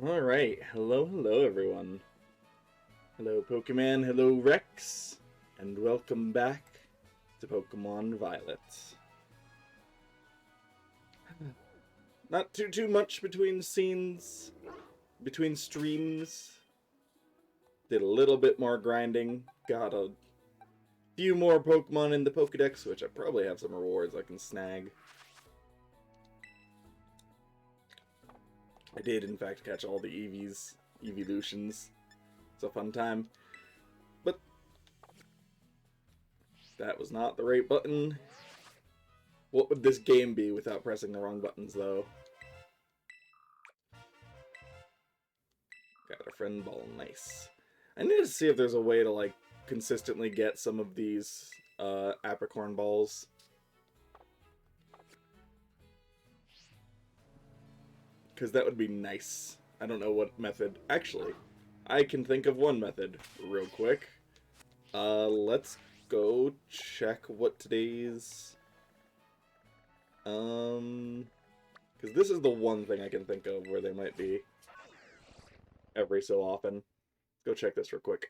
Alright, hello everyone. Hello Pokemon, hello Rex, and welcome back to Pokemon Violet. Not too much between scenes, between streams. Did a little bit more grinding, got a few more Pokemon in the Pokedex, which I probably have some rewards I can snag. I did, in fact, catch all the Evolutions. It's a fun time. But that was not the right button. What would this game be without pressing the wrong buttons, though? Got a friend ball, nice. I need to see if there's a way to, like, consistently get some of these, apricorn balls. Because that would be nice. I don't know what method. Actually, I can think of one method real quick. Let's go check what today's... Because this is the one thing I can think of where they might be every so often. Let's go check this real quick.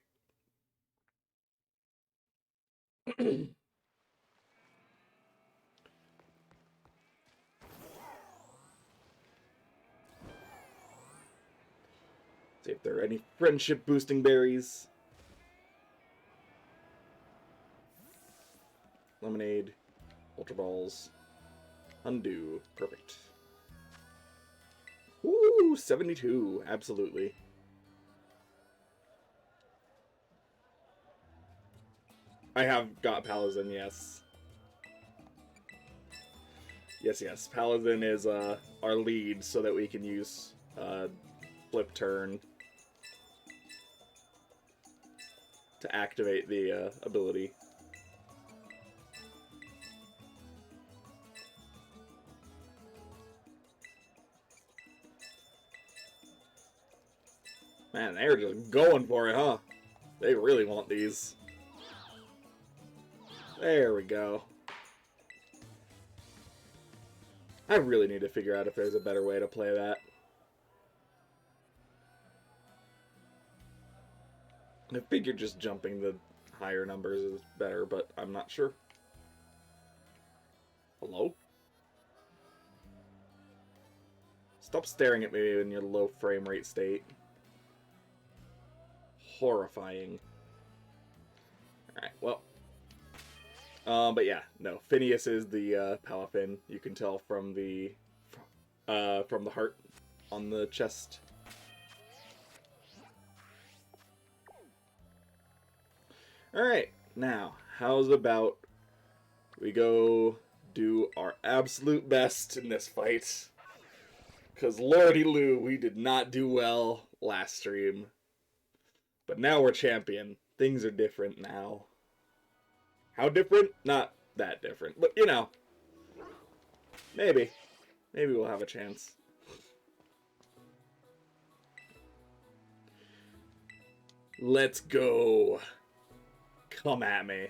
See if there are any friendship boosting berries. Lemonade, Ultra Balls, Undo, perfect. Ooh, 72, absolutely. I have got Palazin, yes. Yes. Palazin is our lead so that we can use Flip Turn to activate the ability. Man, they're just going for it, huh? They really want these. There we go. I really need to figure out if there's a better way to play that. I figured just jumping the higher numbers is better, but I'm not sure. Hello? Stop staring at me in your low frame rate state. Horrifying. Alright, well. But yeah, no. Phineas is the Palafin. You can tell from the heart on the chest. Alright, now, how's about we go do our absolute best in this fight? Because lordy Lou, we did not do well last stream. But now we're champion. Things are different now. How different? Not that different. But, you know. Maybe. Maybe we'll have a chance. Let's go. Come at me.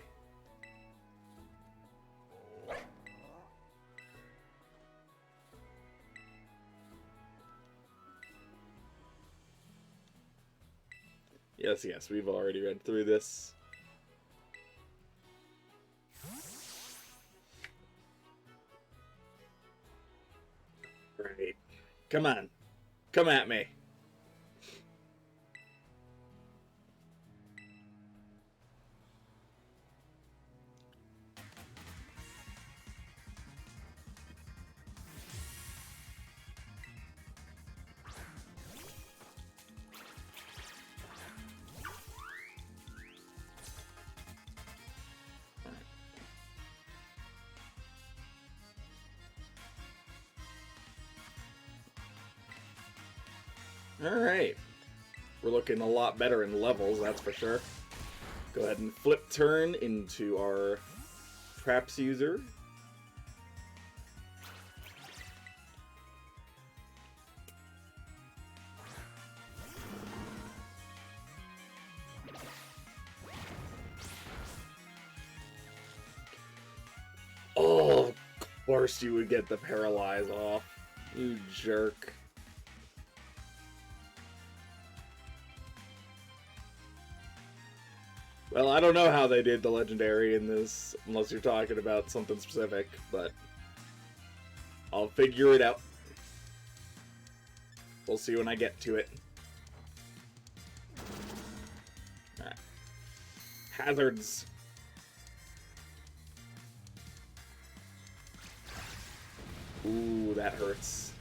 Yes, we've already read through this. Right. Come on. Come at me. Alright. We're looking a lot better in levels, that's for sure. Go ahead and flip turn into our Traps user. Oh, of course you would get the Paralyze off. You jerk. Well, I don't know how they did the legendary in this, unless you're talking about something specific, but I'll figure it out. We'll see when I get to it. Alright. Hazards. Ooh, that hurts.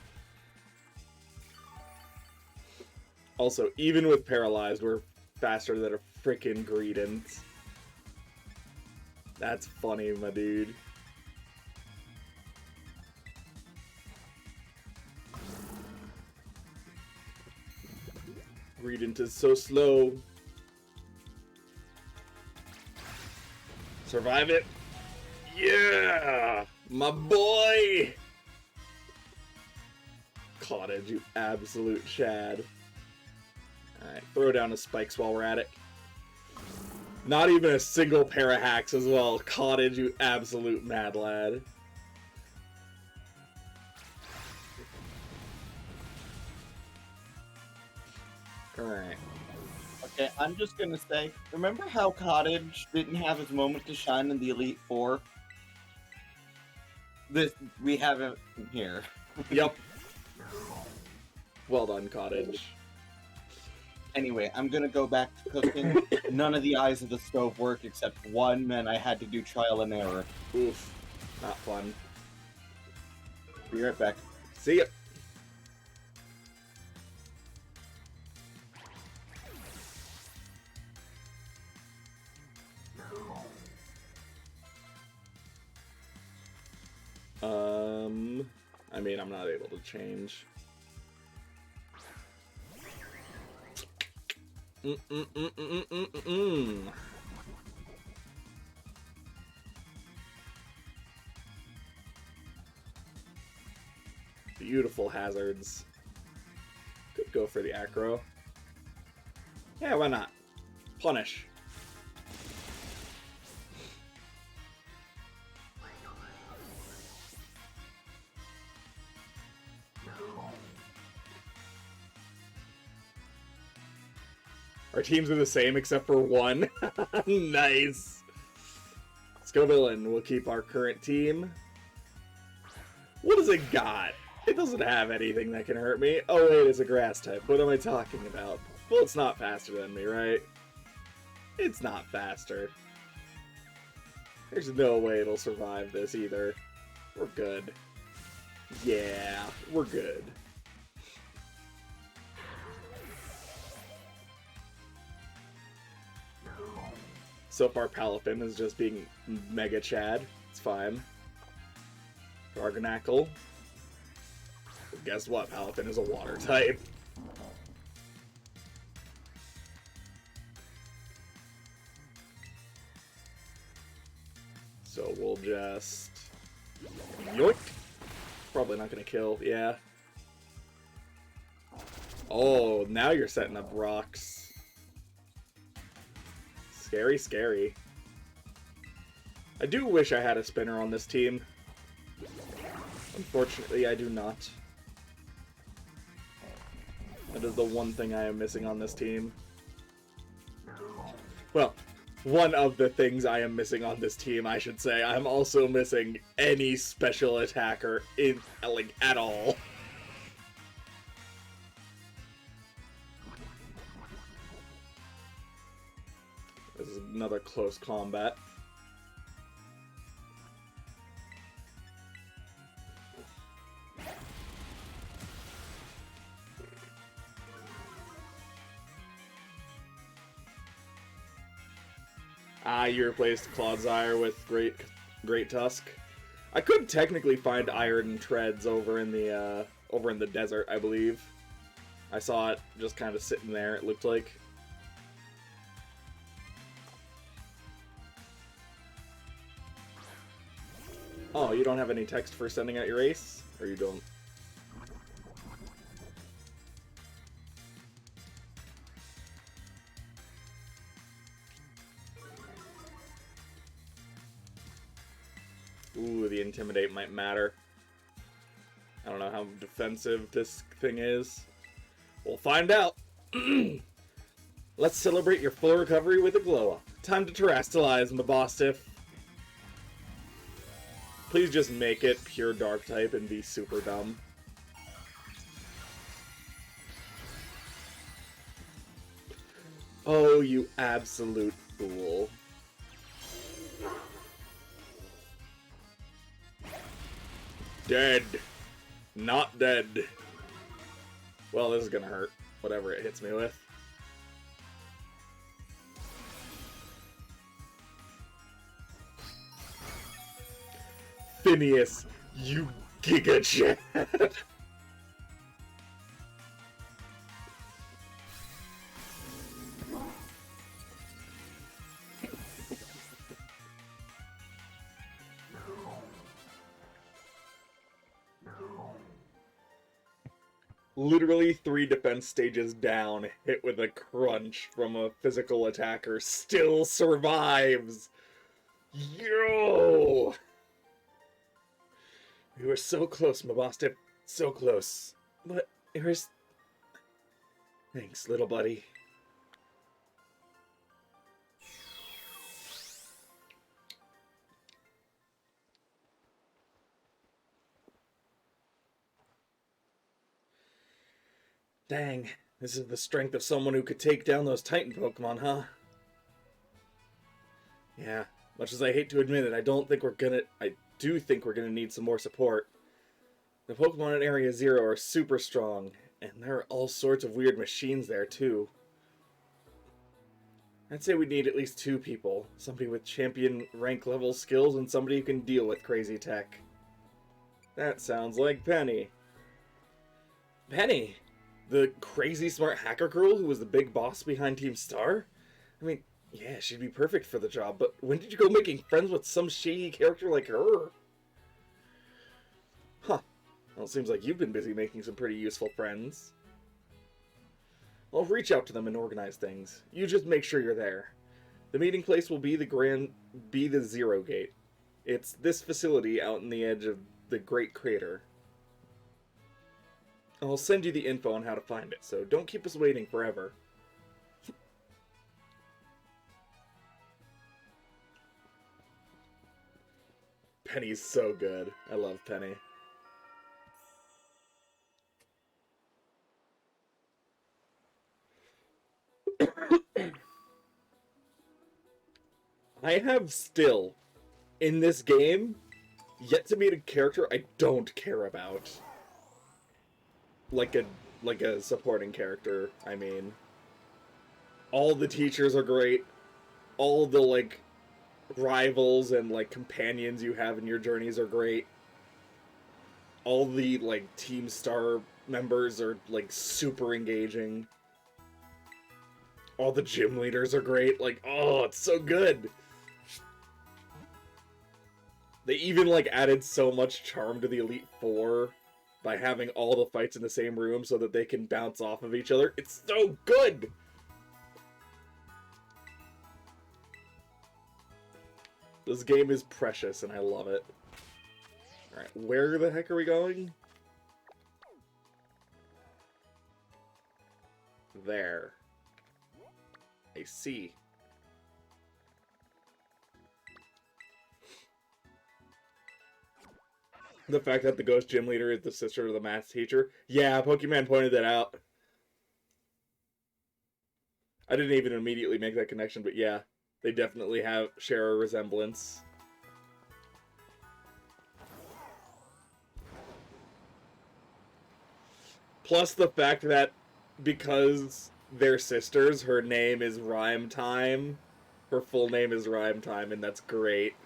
Also, even with Paralyzed, we're faster than a frickin' Greedent. That's funny, my dude. Greedent is so slow. Survive it. Yeah! My boy! Cottage, you absolute Chad. Alright, throw down the spikes while we're at it. Not even a single pair of hacks as well. Cottage, you absolute mad lad. Alright. Okay, I'm just gonna say, remember how Cottage didn't have his moment to shine in the Elite Four? We have it here. Yep. Well done, Cottage. Anyway, I'm gonna go back to cooking. None of the eyes of the stove work except one, and I had to do trial and error. Oof. Not fun. Be right back. See ya. I mean, I'm not able to change. Beautiful hazards. Could go for the acro. Yeah, why not? Punish. Our teams are the same except for one. Nice. Let's go villain. We'll keep our current team. What does it got? It doesn't have anything that can hurt me. Oh wait, it's a grass type. What am I talking about? Well, it's not faster than me, right? It's not faster. There's no way it'll survive this either. We're good. Yeah, we're good. So far, Palafin is just being Mega Chad. It's fine. Garganackle. Well, guess what? Palafin is a water type. So we'll just... yoink! Probably not gonna kill, yeah. Oh, now you're setting up rocks. Scary, scary. I do wish I had a spinner on this team. Unfortunately, I do not. That is the one thing I am missing on this team. Well, one of the things I am missing on this team, I should say. I'm also missing any special attacker in, like, at all. This is another close combat. Ah, you replaced Clodsire with Great Tusk. I could technically find Iron Treads over in the desert, I believe. I saw it just kind of sitting there, it looked like. Oh, you don't have any text for sending out your ace? Or you don't? Ooh, the Intimidate might matter. I don't know how defensive this thing is. We'll find out. Let's celebrate your full recovery with a glow up. Time to terrestrialize Mabostiff. Please just make it pure dark type and be super dumb. Oh, you absolute fool. Dead. Not dead. Well, this is gonna hurt. Whatever it hits me with. Phineas, you Giga Chad. Literally 3 defense stages down, hit with a crunch from a physical attacker, still survives! Yo! We were so close, Mabostiff. So close. But it was... Thanks, little buddy. Dang, this is the strength of someone who could take down those Titan Pokemon, huh? Yeah, much as I hate to admit it, I do think we're gonna need some more support. The Pokemon in Area Zero are super strong, and there are all sorts of weird machines there, too. I'd say we need at least 2 people. Somebody with champion rank level skills and somebody who can deal with crazy tech. That sounds like Penny. Penny? The crazy smart hacker girl who was the big boss behind Team Star? I mean, yeah, she'd be perfect for the job, but when did you go making friends with some shady character like her? Huh. Well, it seems like you've been busy making some pretty useful friends. I'll reach out to them and organize things. You just make sure you're there. The meeting place will be the Zero Gate. It's this facility out in the edge of the Great Crater. I'll send you the info on how to find it, so don't keep us waiting forever. Penny's so good. I love Penny. I have still, in this game, yet to meet a character I don't care about. Like a supporting character, I mean. All the teachers are great. All the, like, rivals and, like, companions you have in your journeys are great. All the, like, Team Star members are, like, super engaging. All the gym leaders are great. Like, oh, it's so good! They even, like, added so much charm to the Elite Four by having all the fights in the same room so that they can bounce off of each other. It's so good! This game is precious, and I love it. Alright, where the heck are we going? There. I see. The fact that the ghost gym leader is the sister of the math teacher. Yeah, Pokemon pointed that out. I didn't even immediately make that connection, but yeah. They definitely share a resemblance. Plus the fact that because they're sisters, her name is Rhyme Time. Her full name is Rhyme Time, and that's great.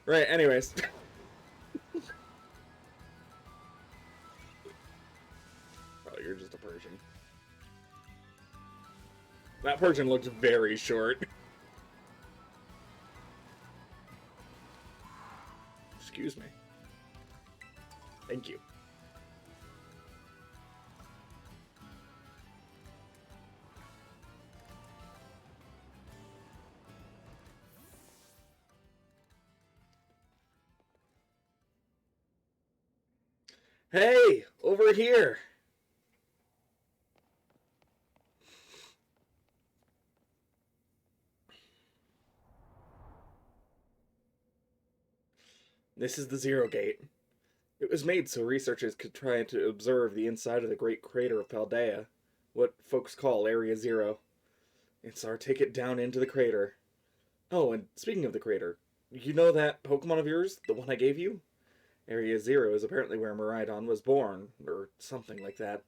Right, anyways. Oh, you're just a Persian. That Persian looks very short. Excuse me. Thank you. Hey, over here! This is the Zero Gate. It was made so researchers could try to observe the inside of the great crater of Paldea, what folks call Area Zero. It's our ticket down into the crater. Oh, and speaking of the crater, you know that Pokemon of yours, the one I gave you? Area Zero is apparently where Miraidon was born, or something like that.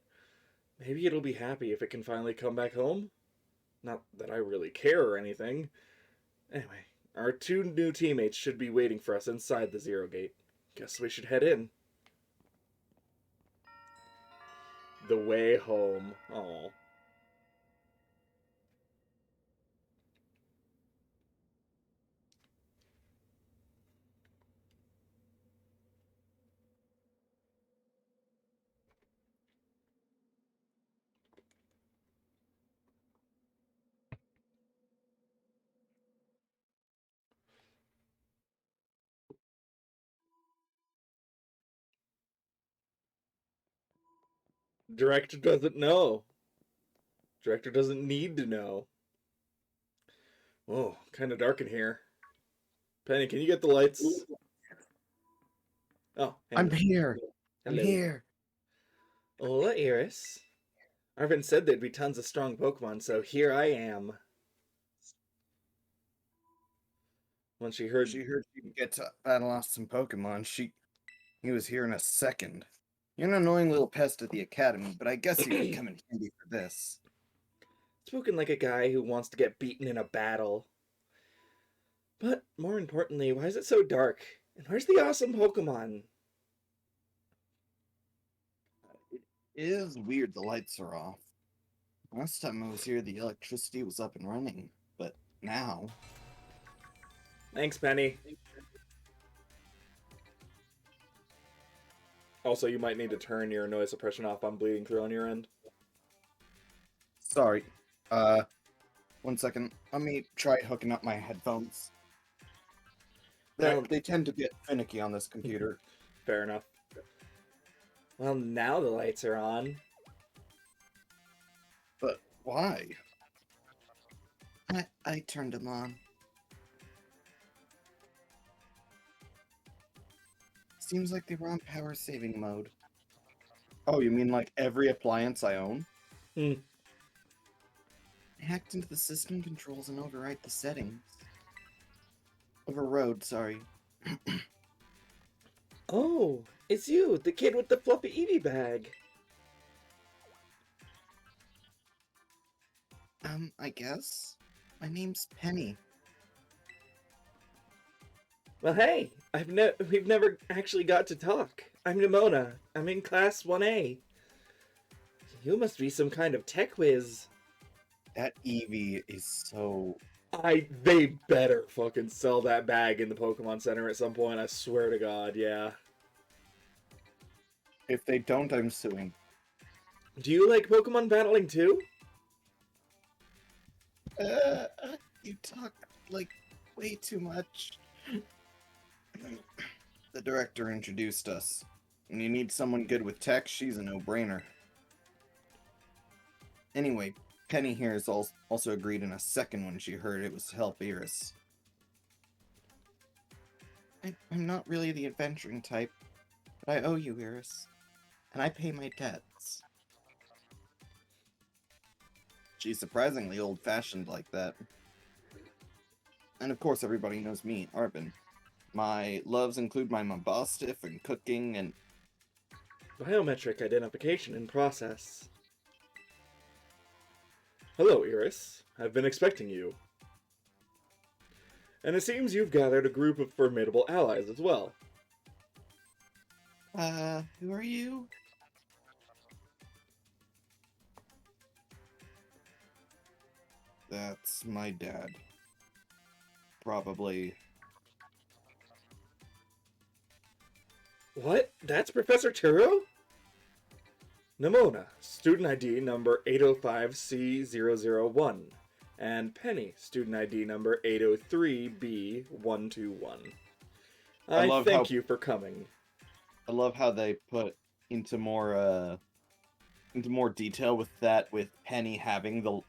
Maybe it'll be happy if it can finally come back home? Not that I really care or anything. Anyway, our two new teammates should be waiting for us inside the Zero Gate. Guess we should head in. The way home. Oh. Director doesn't know. Director doesn't need to know. Oh, kind of dark in here. Penny, can you get the lights? Oh, I'm hello. here. I'm Hello. here. Hola, Iris. Arvin said there'd be tons of strong Pokemon, so here I am. When she heard She heard you get to battle off some Pokemon. He was here in a second. You're an annoying little pest at the academy, but I guess you'd come in handy for this. spoken like a guy who wants to get beaten in a battle. But more importantly, why is it so dark? And where's the awesome Pokemon? It is weird the lights are off. Last time I was here, the electricity was up and running, but now... Thanks, Penny. Also, you might need to turn your noise suppression off on bleeding through on your end. Sorry. 1 second. Let me try hooking up my headphones. They tend to get finicky on this computer. Fair enough. Well, now the lights are on. But why? I turned them on. Seems like they were on power saving mode. Oh, you mean like every appliance I own? Hmm. I hacked into the system controls and override the settings. Overrode, sorry. Oh, it's you, the kid with the fluffy Eevee bag. I guess. My name's Penny. Well, hey, we've never actually got to talk. I'm Nimona. I'm in class 1A. You must be some kind of tech whiz. That Eevee is so... They better fucking sell that bag in the Pokemon Center at some point, I swear to God, yeah. If they don't, I'm suing. Do you like Pokemon battling too? You talk, like, way too much. The director introduced us. When you need someone good with tech, she's a no-brainer. Anyway, Penny here has also agreed in a second when she heard it was to help Iris. I'm not really the adventuring type, but I owe you, Iris. And I pay my debts. She's surprisingly old-fashioned like that. And of course everybody knows me, Arvin. My loves include my Mabostiff and cooking and... Biometric identification in process. Hello, Iris. I've been expecting you. And it seems you've gathered a group of formidable allies as well. Who are you? That's my dad. Probably. What? That's Professor Turo? Nimona, student ID number 805C001. And Penny, student ID number 803B121. I thank you for coming. I love how they put into more detail with that, with Penny having the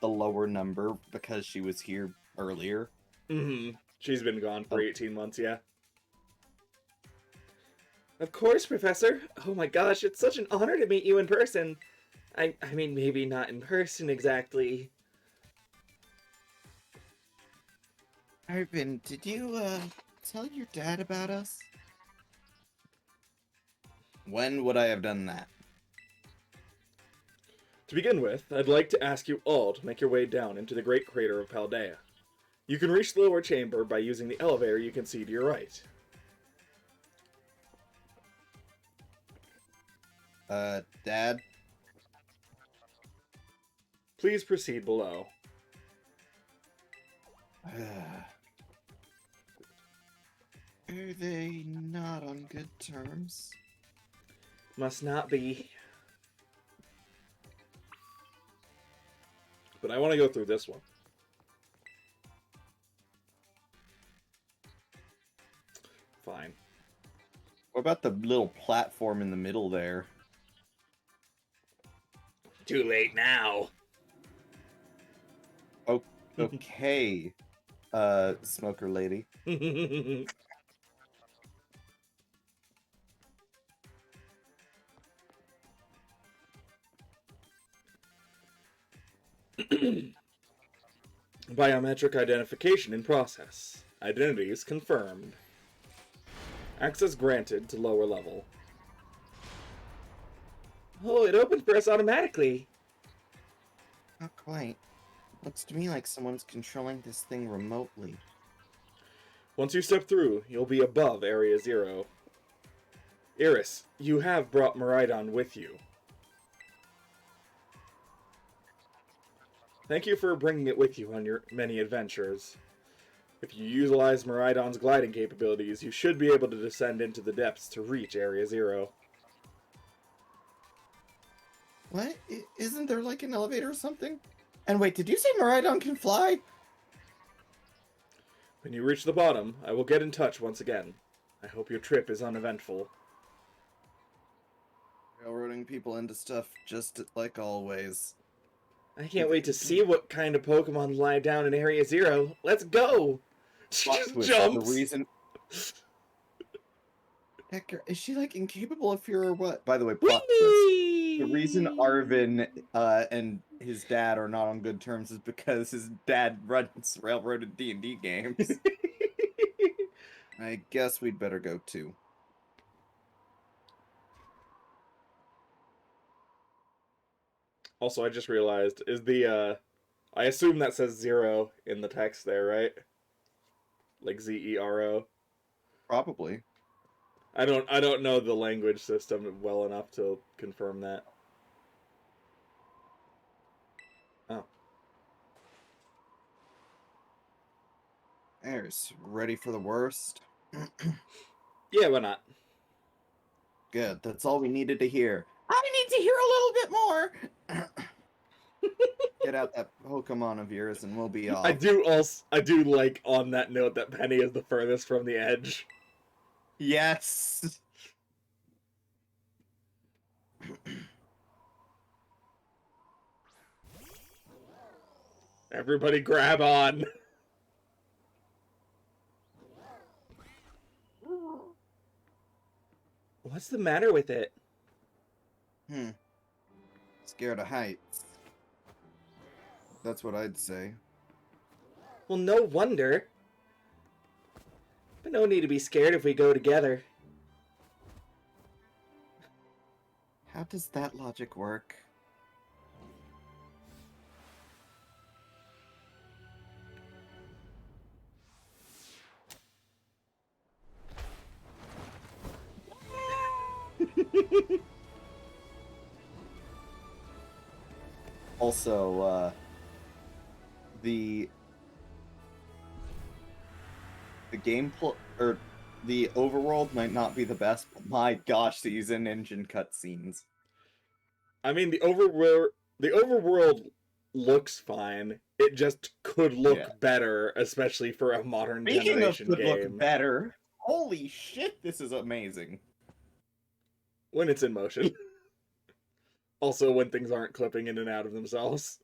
lower number because she was here earlier. Mm-hmm. She's been gone for Oh. 18 months, yeah. Of course, Professor. Oh my gosh, it's such an honor to meet you in person. I mean, maybe not in person exactly. Arvin, did you tell your dad about us? When would I have done that? To begin with, I'd like to ask you all to make your way down into the Great Crater of Paldea. You can reach the lower chamber by using the elevator you can see to your right. Dad? Please proceed below. Are they not on good terms? Must not be. But I want to go through this one. Fine. What about the little platform in the middle there? Too late now. Okay, smoker lady. Biometric identification in process. Identities confirmed. Access granted to lower level. Oh, it opened for us automatically. Not quite. Looks to me like someone's controlling this thing remotely. Once you step through, you'll be above Area 0. Iris, you have brought Miraidon with you. Thank you for bringing it with you on your many adventures. If you utilize Miraidon's gliding capabilities, you should be able to descend into the depths to reach Area 0. What? Isn't there like an elevator or something? And wait, did you say Miraidon can fly? When you reach the bottom, I will get in touch once again. I hope your trip is uneventful. Railroading people into stuff just like always. I can't wait to see what kind of Pokemon lie down in Area 0. Let's go! She Plot just twist, jumps! The reason... Hector, is she like incapable of fear or what? By the way, plot twist. Whee! The reason Arvin and his dad are not on good terms is because his dad runs railroaded D&D games. I guess we'd better go too. Also, I just realized, is the, I assume that says 0 in the text there, right? Like Z-E-R-O. Probably. I don't know the language system well enough to confirm that. Oh. There's ready for the worst. Yeah, why not? Good, that's all we needed to hear. I need to hear a little bit more! Get out that Pokemon of yours and we'll be off. I do like on that note that Penny is the furthest from the edge. Yes! Everybody grab on. What's the matter with it? Scared of heights. That's what I'd say. Well, no wonder. But no need to be scared if we go together. How does that logic work? Also, the overworld might not be the best, but my gosh, these in-engine cutscenes. I mean, the overworld looks fine. It just could look better, especially for a modern Speaking of generation could game. look better, holy shit, this is amazing. when it's in motion. Also, when things aren't clipping in and out of themselves.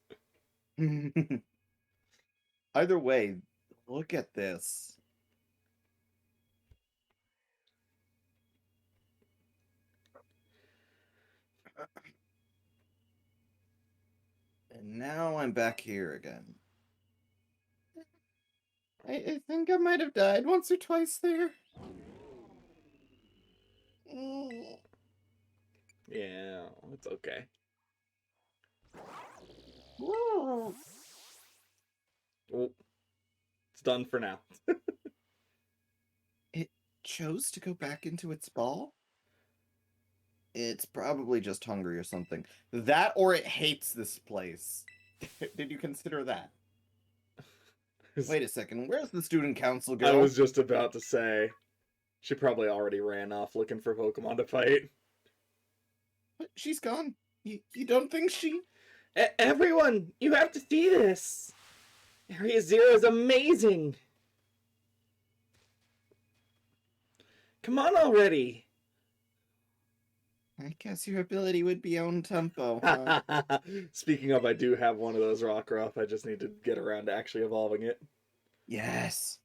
Either way, look at this. And now I'm back here again. I think I might have died once or twice there. Yeah, it's okay. Whoa. Well, it's done for now. It chose to go back into its ball? It's probably just hungry or something. That or it hates this place. Did you consider that? Wait a second, where's the student council girl? I was just about to say, she probably already ran off looking for Pokemon to fight. What? She's gone. You don't think she... Everyone, you have to see this. Area Zero is amazing. Come on already. I guess your ability would be own tempo, huh? Speaking of, I do have one of those Rockruff. I just need to get around to actually evolving it. Yes.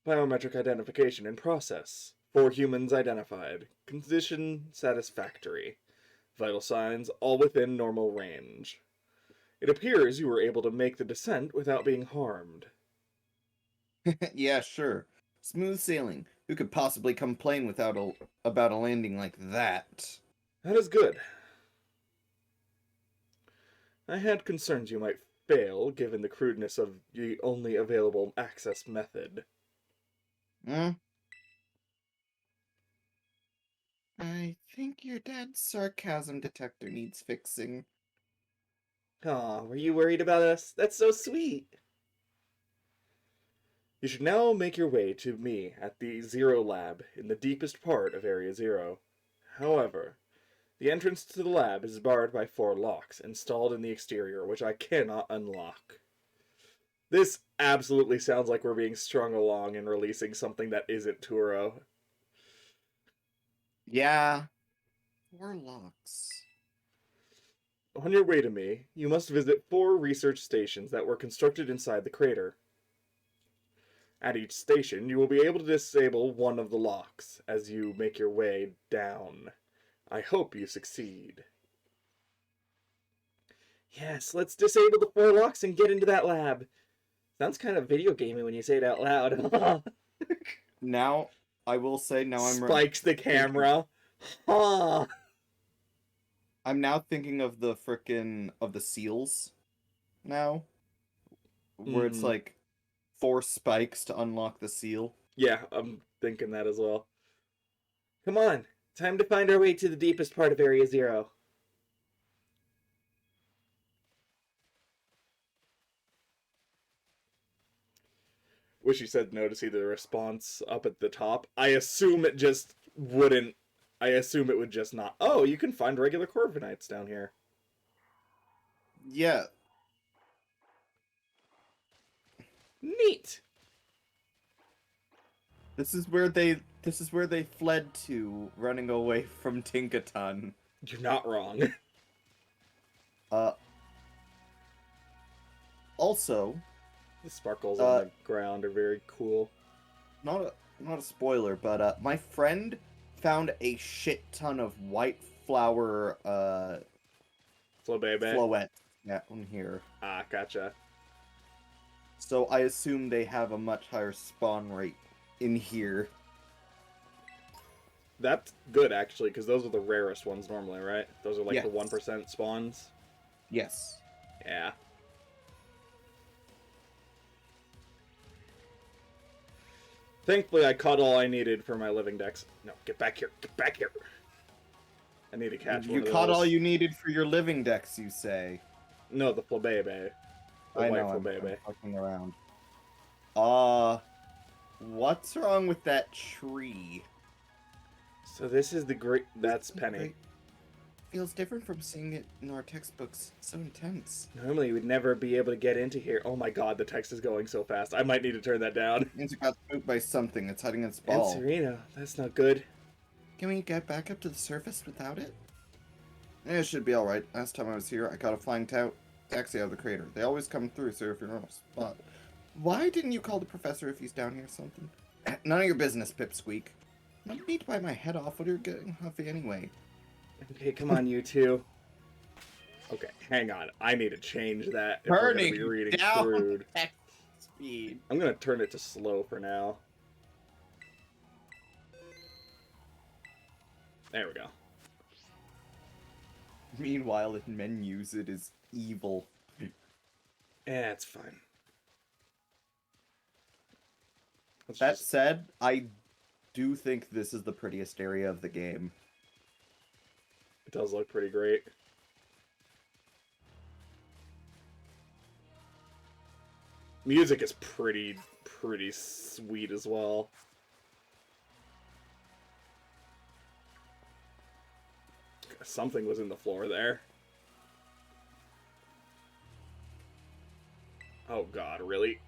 Biometric identification in process. 4 humans identified. Condition satisfactory. Vital signs all within normal range. It appears you were able to make the descent without being harmed. Yeah, sure. Smooth sailing. Who could possibly complain about a landing like that? That is good. I had concerns you might fail, given the crudeness of the only available access method. Hmm? I think your dad's sarcasm detector needs fixing. Aw, were you worried about us? That's so sweet! You should now make your way to me at the Zero Lab in the deepest part of Area Zero. However, the entrance to the lab is barred by 4 locks installed in the exterior, which I cannot unlock. This absolutely sounds like we're being strung along and releasing something that isn't Turo. Yeah. 4 locks. On your way to me, you must visit 4 research stations that were constructed inside the crater. At each station, you will be able to disable one of the locks as you make your way down. I hope you succeed. Yes, let's disable the 4 locks and get into that lab. Sounds kind of video gamey when you say it out loud. Now, I will say now Spikes the camera. Huh. I'm now thinking of the of the seals now. Where it's Mhm. like 4 spikes to unlock the seal. Yeah, I'm thinking that as well. Come on, time to find our way to the deepest part of Area Zero. Wish you said no to see the response up at the top. I assume it just wouldn't. I assume it would just not. Oh, you can find regular Corviknights down here. Yeah. Neat. This is where they fled to, running away from Tinkaton. You're not wrong. Also, The sparkles on the ground are very cool. not a spoiler, but my friend found a shit ton of white flower Flabebe. floette in here. Ah, gotcha. So I assume they have a much higher spawn rate in here. That's good, actually, because those are the rarest ones normally, right? Those are like the Yes. 1% spawns. Yes. Yeah. Thankfully, I caught all I needed for my living dex. No, get back here. Get back here. I need to catch one You of caught those. all you needed for your living decks, you say? No, the Flabebe. The I white know, I'm Flabebe. fucking around. What's wrong with that tree? So this is the great... That's It's Penny. great. Feels different from seeing it in our textbooks. So intense. Normally, you would never be able to get into here. Oh my god, the text is going so fast. I might need to turn that down. Means it got spooked by something. It's hiding its And ball. Serena, that's not good. Can we get back up to the surface without it? Yeah, it should be alright. Last time I was here, I caught a flying taxi out of the crater. They always come through, sir, if you're on a spot. Why didn't you call the professor if he's down here or something? None of your business, Pipsqueak. No need to bite my head off. What are you getting huffy anyway? Okay, come on, you two. Okay, hang on. I need to change that if we're gonna be reading down Crude. at speed. I'm gonna turn it to slow for now. There we go. Meanwhile, in menus, it is evil. Yeah, it's fine. Let's That just- said, I do think this is the prettiest area of the game. It does look pretty great. Music is pretty sweet as well. Something was in the floor there. Oh god, really?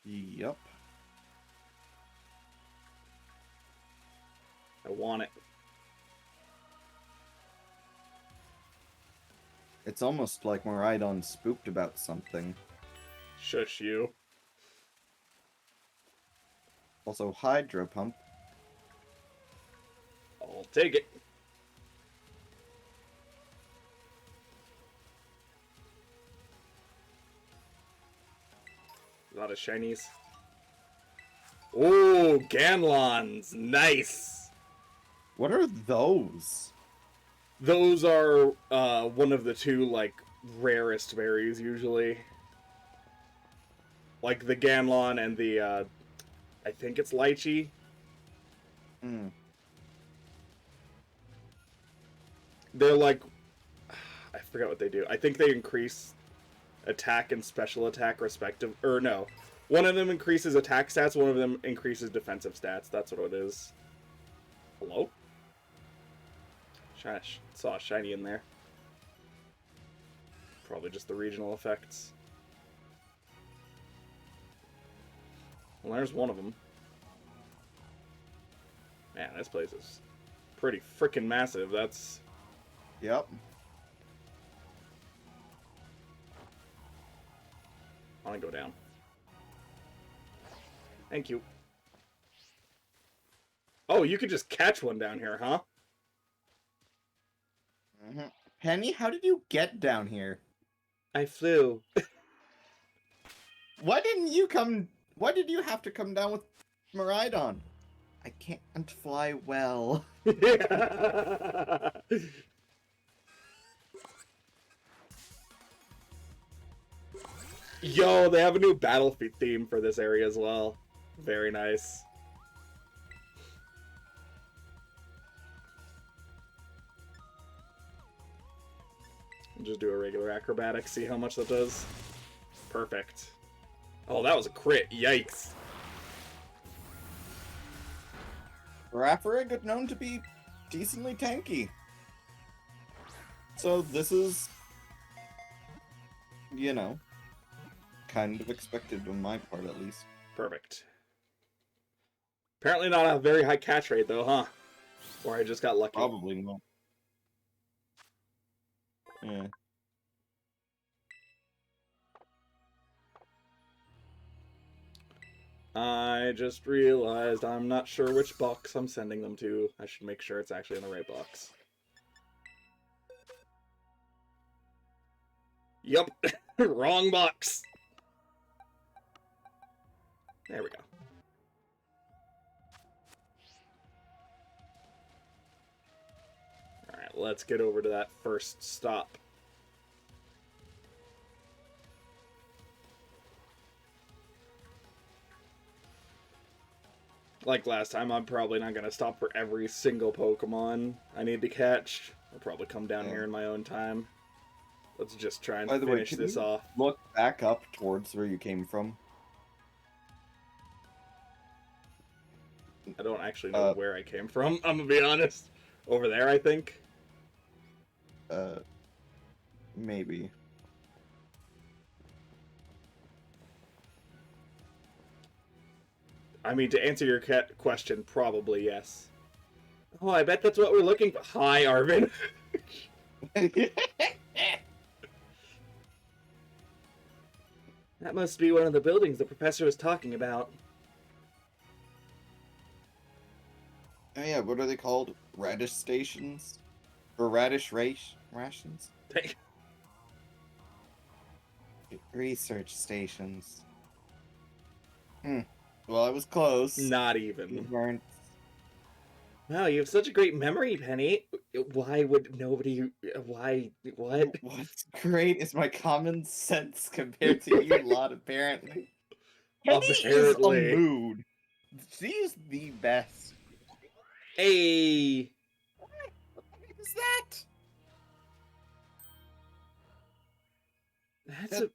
Yup. I want it. It's almost like Miraidon spooked about something. Shush you. Also, Hydro Pump. I'll take it. A lot of shinies. Oh, Ganlons. Nice. What are those? Those are one of the two, like, rarest berries, usually. Like the Ganlon and the, I think it's lychee. Hmm. They're like, I forgot what they do. I think they increase attack and special attack respective, or no. One of them increases attack stats, one of them increases defensive stats. That's what it is. Hello? Saw a shiny in there. Probably just the regional effects. Well, there's one of them. Man, this place is pretty freaking massive. That's... Yep. I want to go down. Thank you. Oh, you could just catch one down here, huh? Mm-hmm. Penny, how did you get down here? I flew. Why didn't you come... Why did you have to come down with Miraidon? I can't fly well. Yo, they have a new battlefield theme for this area as well. Very nice. Just do a regular acrobatic, see how much that does. Perfect. Oh, that was a crit. Yikes. Rafarig known to be decently tanky. So this is, you know, kind of expected on my part at least. Perfect. Apparently not a very high catch rate though, huh? Or I just got lucky. Probably not. Yeah. I just realized I'm not sure which box I'm sending them to. I should make sure it's actually in the right box. Yup. Wrong box. There we go. Alright, let's get over to that first stop. Like last time, I'm probably not going to stop for every single Pokemon I need to catch. I'll probably come down here in my own time. Let's just try and By the way, finish can this you off. look back up towards where you came from? I don't actually know where I came from, I'm gonna be honest. Over there, I think. Maybe. I mean, to answer your question, probably yes. Oh, I bet that's what we're looking for. Hi, Arvin. That must be one of the buildings the professor was talking about. Oh yeah, what are they called? Radish stations? Or rations? Research stations. Well, I was close. Not You even. weren't. Wow, you have such a great memory, Penny. Why would nobody... Why... What? What's great is my common sense compared to you lot, apparently. Penny is a Apparently. mood. She's the best. Hey! What the heck is that? That's a...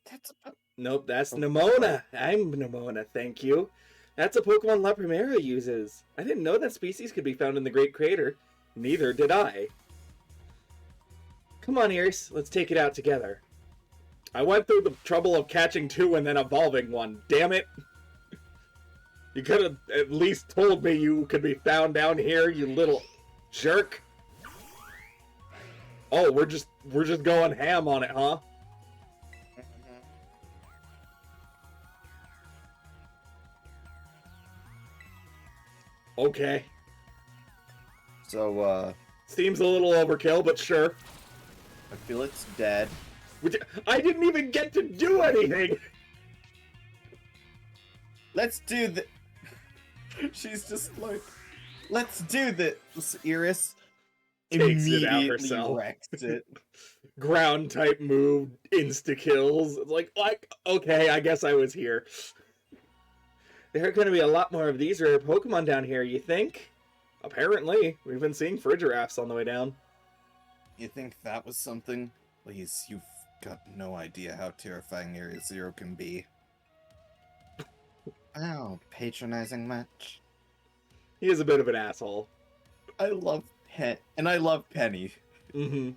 Nope, that's Nemona. I'm Nemona, thank you. That's a Pokemon La Primera uses. I didn't know that species could be found in the Great Crater. Neither did I. Come on, Iris, let's take it out together. I went through the trouble of catching two and then evolving one. Damn it! You could have at least told me you could be found down here, you little jerk. Oh, we're just going ham on it, huh? Okay. So, Seems a little overkill, but sure. I feel it's dead. I didn't even get to do anything! Let's do the... She's just like, let's do this, Iris. Takes it out Immediately herself. wrecks it. Ground type move, insta kills. It's like, okay, I guess I was here. There are going to be a lot more of these rare Pokemon down here, you think? Apparently. We've been seeing Frigiraffs on the way down. You think that was something? Please, you've got no idea how terrifying Area Zero can be. Oh, patronizing much? He is a bit of an asshole. I love I love Penny. Mm-hmm.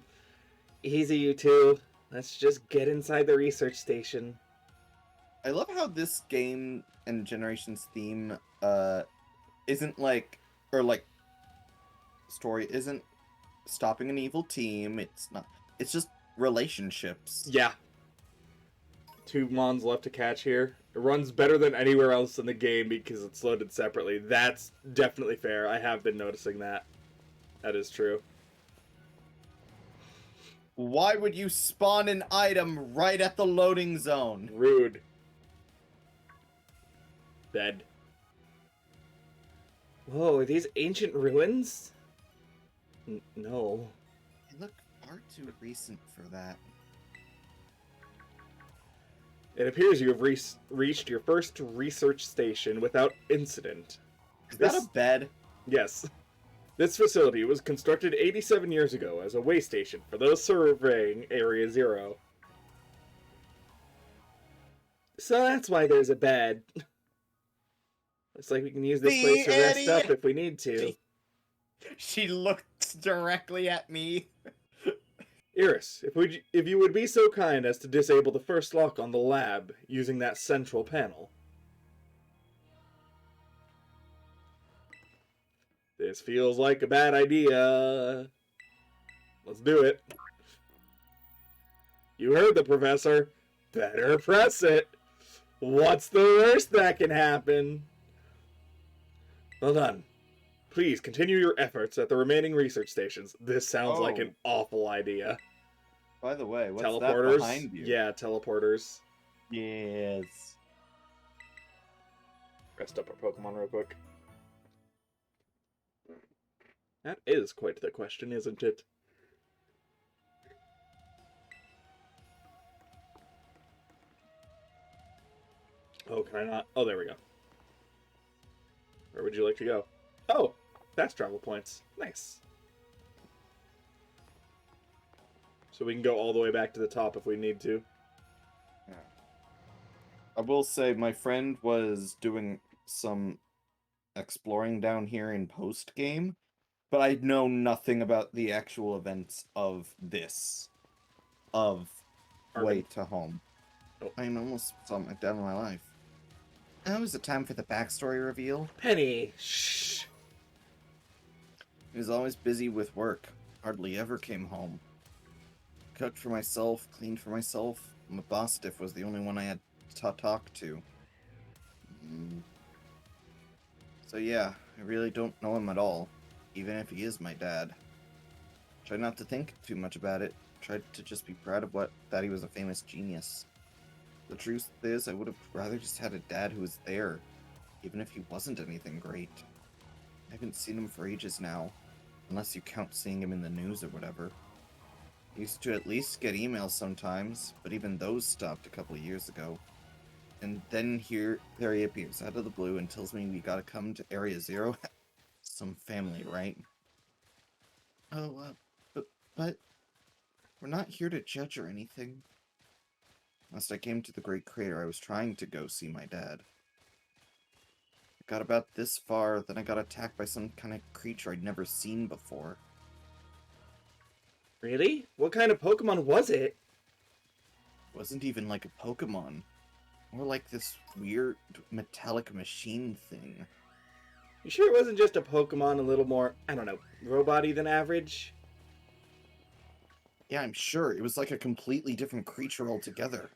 Easy, you two. Let's just get inside the research station. I love how this game and Generations theme isn't like, or like story isn't stopping an evil team. It's just relationships. Yeah. Two Mons left to catch here. It runs better than anywhere else in the game because it's loaded separately. That's definitely fair. I have been noticing that. That is true. Why would you spawn an item right at the loading zone? Rude. Bed. Whoa, are these ancient ruins? No. They look far too recent for that. It appears you have reached your first research station without incident. Is that a bed? Yes. This facility was constructed 87 years ago as a way station for those surveying Area Zero. So that's why there's a bed. Looks like we can use this place to rest up if we need to. She looked directly at me. Iris, if you would be so kind as to disable the first lock on the lab using that central panel. This feels like a bad idea. Let's do it. You heard the professor. Better press it. What's the worst that can happen? Well done. Please continue your efforts at the remaining research stations. This sounds like an awful idea. By the way, what's Teleporters? that behind you? Yeah, teleporters. Yes. Rest up our Pokemon real quick. That is quite the question, isn't it? Oh, can I not? Oh, there we go. Where would you like to go? Oh, fast travel points. Nice. So we can go all the way back to the top if we need to. Yeah. I will say my friend was doing some exploring down here in post-game, but I know nothing about the actual events of this. Of Way to Home. Oh. I almost saw my dad in my life. Now is the time for the backstory reveal. Penny, shh. He was always busy with work. Hardly ever came home. Cooked for myself, cleaned for myself. My boss stiff was the only one I had to talk to. So yeah, I really don't know him at all, even if he is my dad. Try not to think too much about it. Tried to just be proud of that he was a famous genius. The truth is, I would have rather just had a dad who was there, even if he wasn't anything great. I haven't seen him for ages now, unless you count seeing him in the news or whatever. I used to at least get emails sometimes, but even those stopped a couple of years ago. And then there he appears out of the blue and tells me we gotta come to Area Zero. Some family, right? Oh, but we're not here to judge or anything. Last I came to the Great Crater, I was trying to go see my dad. I got about this far, then I got attacked by some kind of creature I'd never seen before. Really? What kind of Pokemon was it? It wasn't even like a Pokemon. More like this weird metallic machine thing. You sure it wasn't just a Pokemon a little more, I don't know, robot-y than average? Yeah, I'm sure. It was like a completely different creature altogether.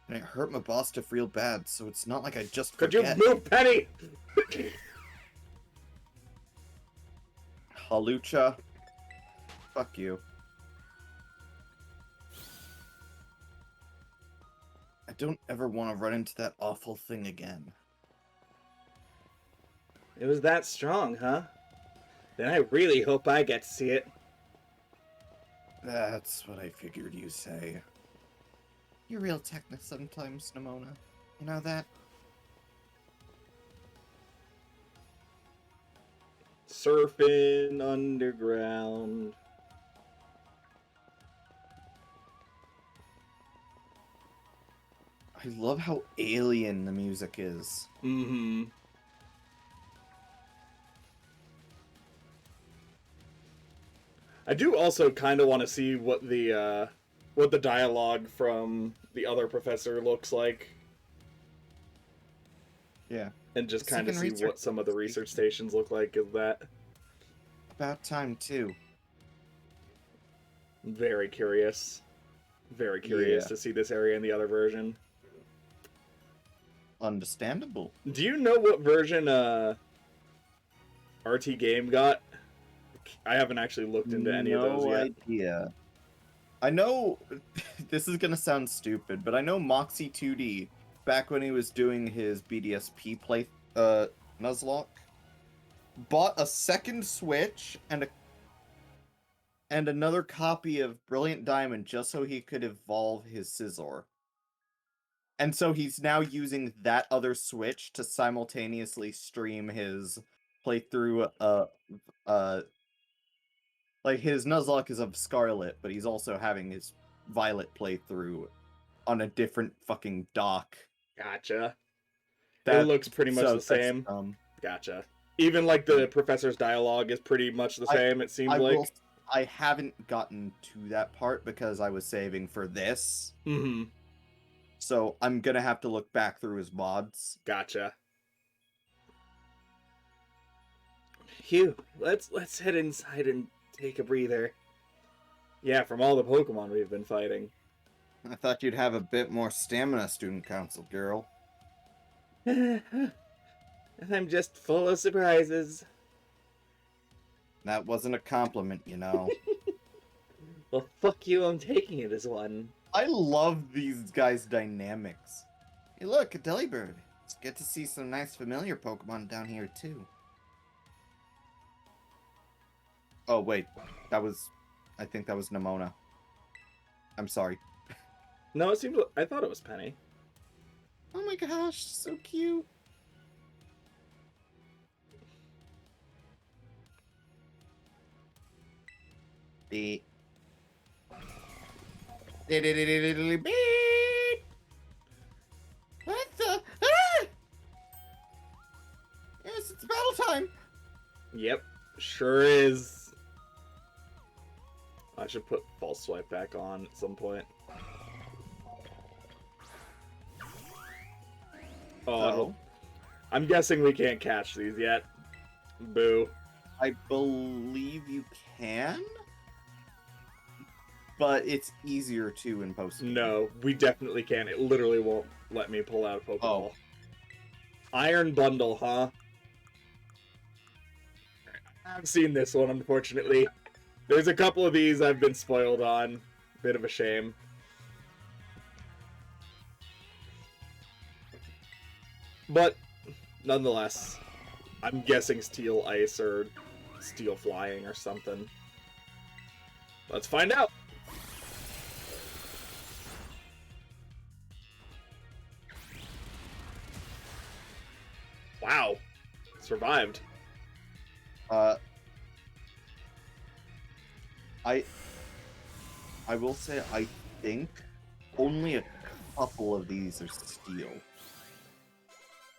And it hurt my boss stuff real bad, so it's not like I just Could forget. you move, Penny? Halucha. Fuck you. I don't ever want to run into that awful thing again. It was that strong, huh? Then I really hope I get to see it. That's what I figured you say. You're real technic sometimes, Nimona. You know that? Surfing underground. I love how alien the music is. Mm-hmm. I do also kind of want to see what the dialogue from the other professor looks like, Yeah. and just It's kind of like see in research what some of the station. research stations look like. Is that About time, too. very curious? Very curious Yeah. to see this area in the other version. Understandable. Do you know what version RT Game got? I haven't actually looked into any of those yet. idea. I know this is gonna sound stupid, but I know Moxie 2D back when he was doing his BDSP play Nuzlocke bought a second Switch and another copy of Brilliant Diamond just so he could evolve his Scizor. And so he's now using that other Switch to simultaneously stream his playthrough like his Nuzlocke is of Scarlet, but he's also having his Violet playthrough on a different fucking dock. Gotcha. It looks pretty much the same. Gotcha. Even like the professor's dialogue is pretty much the same, it seems like. I haven't gotten to that part because I was saving for this. Mm-hmm. So I'm gonna have to look back through his mods. Gotcha. Phew. Let's head inside and take a breather. Yeah, from all the Pokemon we've been fighting. I thought you'd have a bit more stamina, student council girl. I'm just full of surprises. That wasn't a compliment, you know. Well, fuck you, I'm taking it as one. I love these guys' dynamics. Hey look, a Delibird. It's good to see some nice familiar Pokemon down here, too. Oh, wait. I think that was Nimona. I'm sorry. No, I thought it was Penny. Oh my gosh, so cute. The... What the? Ah! Yes, it's battle time. Yep, sure is. I should put False Swipe back on at some point. Oh, So, I'm guessing we can't catch these yet. Boo. I believe you can, but it's easier to in post. No, we definitely can. It literally won't let me pull out a Pokeball. Oh. Iron Bundle, huh? I've seen this one, unfortunately. There's a couple of these I've been spoiled on. Bit of a shame. But, nonetheless, I'm guessing Steel Ice or Steel Flying or something. Let's find out! Wow. Survived. I will say I think only a couple of these are steel.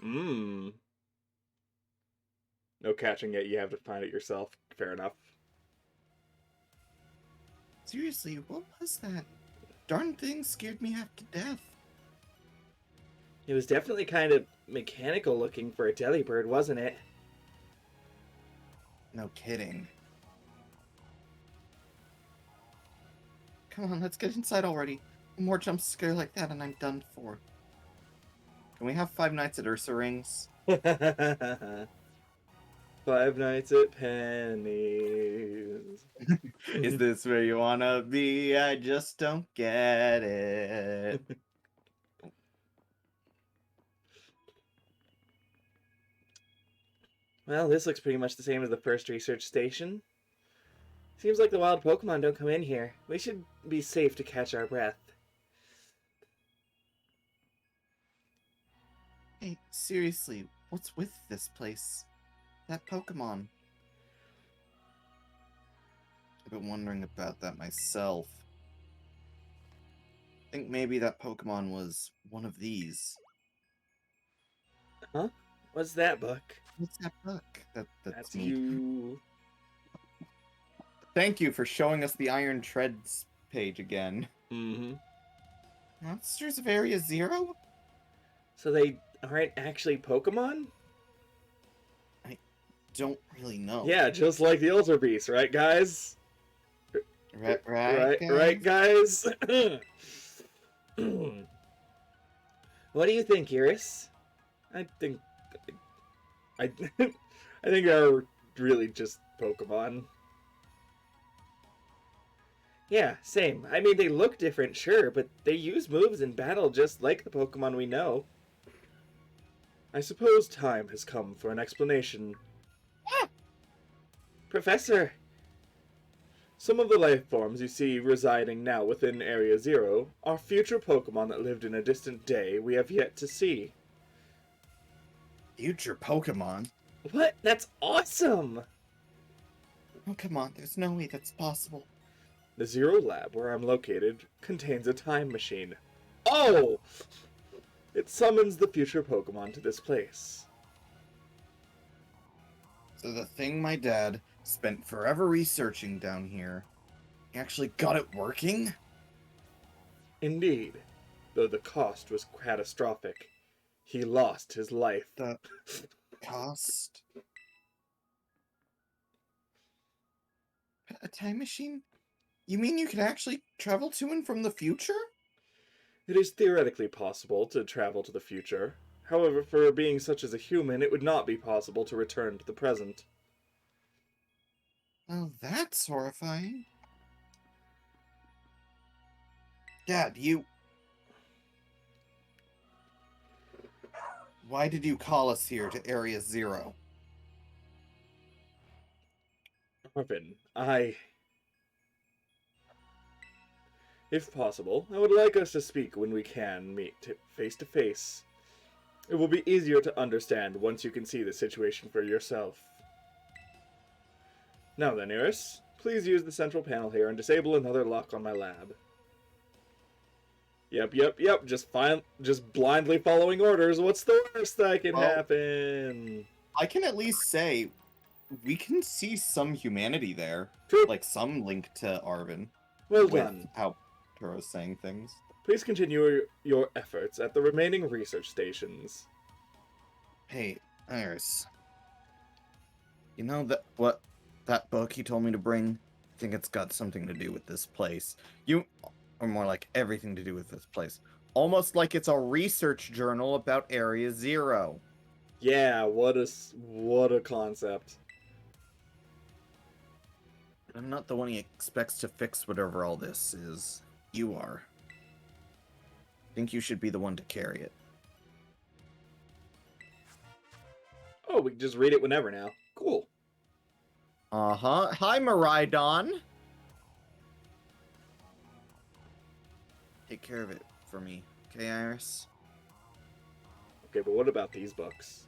Mmm. No catching it, you have to find it yourself. Fair enough. Seriously, what was that? Darn thing scared me half to death. It was definitely kind of mechanical looking for a Delibird, wasn't it? No kidding. Come on, let's get inside already. One more jump scare like that and I'm done for. Can we have Five Nights at Ursa Rings? Five Nights at Penny's. Is this where you wanna be? I just don't get it. Well, this looks pretty much the same as the first research station. Seems like the wild Pokemon don't come in here. We should be safe to catch our breath. Hey, seriously, what's with this place? That Pokemon. I've been wondering about that myself. I think maybe that Pokemon was one of these. Huh? What's that, Buck? What's that book? That's me. you. Thank you for showing us the Iron Treads page again. Mm-hmm. Monsters of Area Zero? So they aren't actually Pokemon? Don't really know. Yeah, just like the Ultra Beast, right, guys? Right, guys? What do you think, Iris? I think I think they're really just Pokemon. Yeah, same. I mean, they look different, sure, but they use moves in battle just like the Pokemon we know. I suppose time has come for an explanation. Professor! Some of the life forms you see residing now within Area Zero are future Pokemon that lived in a distant day we have yet to see. Future Pokemon? What? That's awesome! Oh, come on. There's no way that's possible. The Zero Lab, where I'm located, contains a time machine. Oh! It summons the future Pokemon to this place. So the thing my dad spent forever researching down here, he actually got it working? Indeed, though the cost was catastrophic. He lost his life. The cost? A time machine? You mean you can actually travel to and from the future? It is theoretically possible to travel to the future. However, for a being such as a human, it would not be possible to return to the present. Well, that's horrifying. Dad, why did you call us here to Area Zero? Marvin, if possible, I would like us to speak when we can meet face to face. It will be easier to understand once you can see the situation for yourself. Now then, Iris, please use the central panel here and disable another lock on my lab. Yep. Just blindly following orders. What's the worst that can happen? I can at least say we can see some humanity there. True. Like some link to Arvin. Well with done. how Turo's saying things. Please continue your efforts at the remaining research stations. Hey, Iris. You know that book you told me to bring? I think it's got something to do with this place. Or more like everything to do with this place. Almost like it's a research journal about Area Zero. Yeah, what a concept. I'm not the one he expects to fix whatever all this is. You are. Think you should be the one to carry it. Oh, we can just read it whenever now. Cool. Uh-huh. Hi, Maridon. Take care of it for me. Okay, Iris? Okay, but what about these books?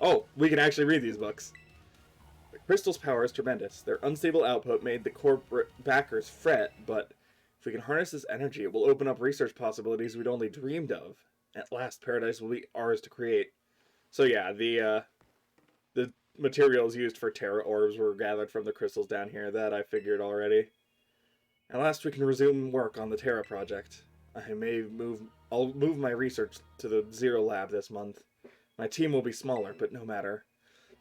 Oh, we can actually read these books. The crystal's power is tremendous. Their unstable output made the corporate backers fret, but if we can harness this energy, it will open up research possibilities we'd only dreamed of. At last, paradise will be ours to create. So yeah, the materials used for Terra orbs were gathered from the crystals down here. That I figured already. At last, we can resume work on the Terra project. I'll move my research to the Zero Lab this month. My team will be smaller, but no matter.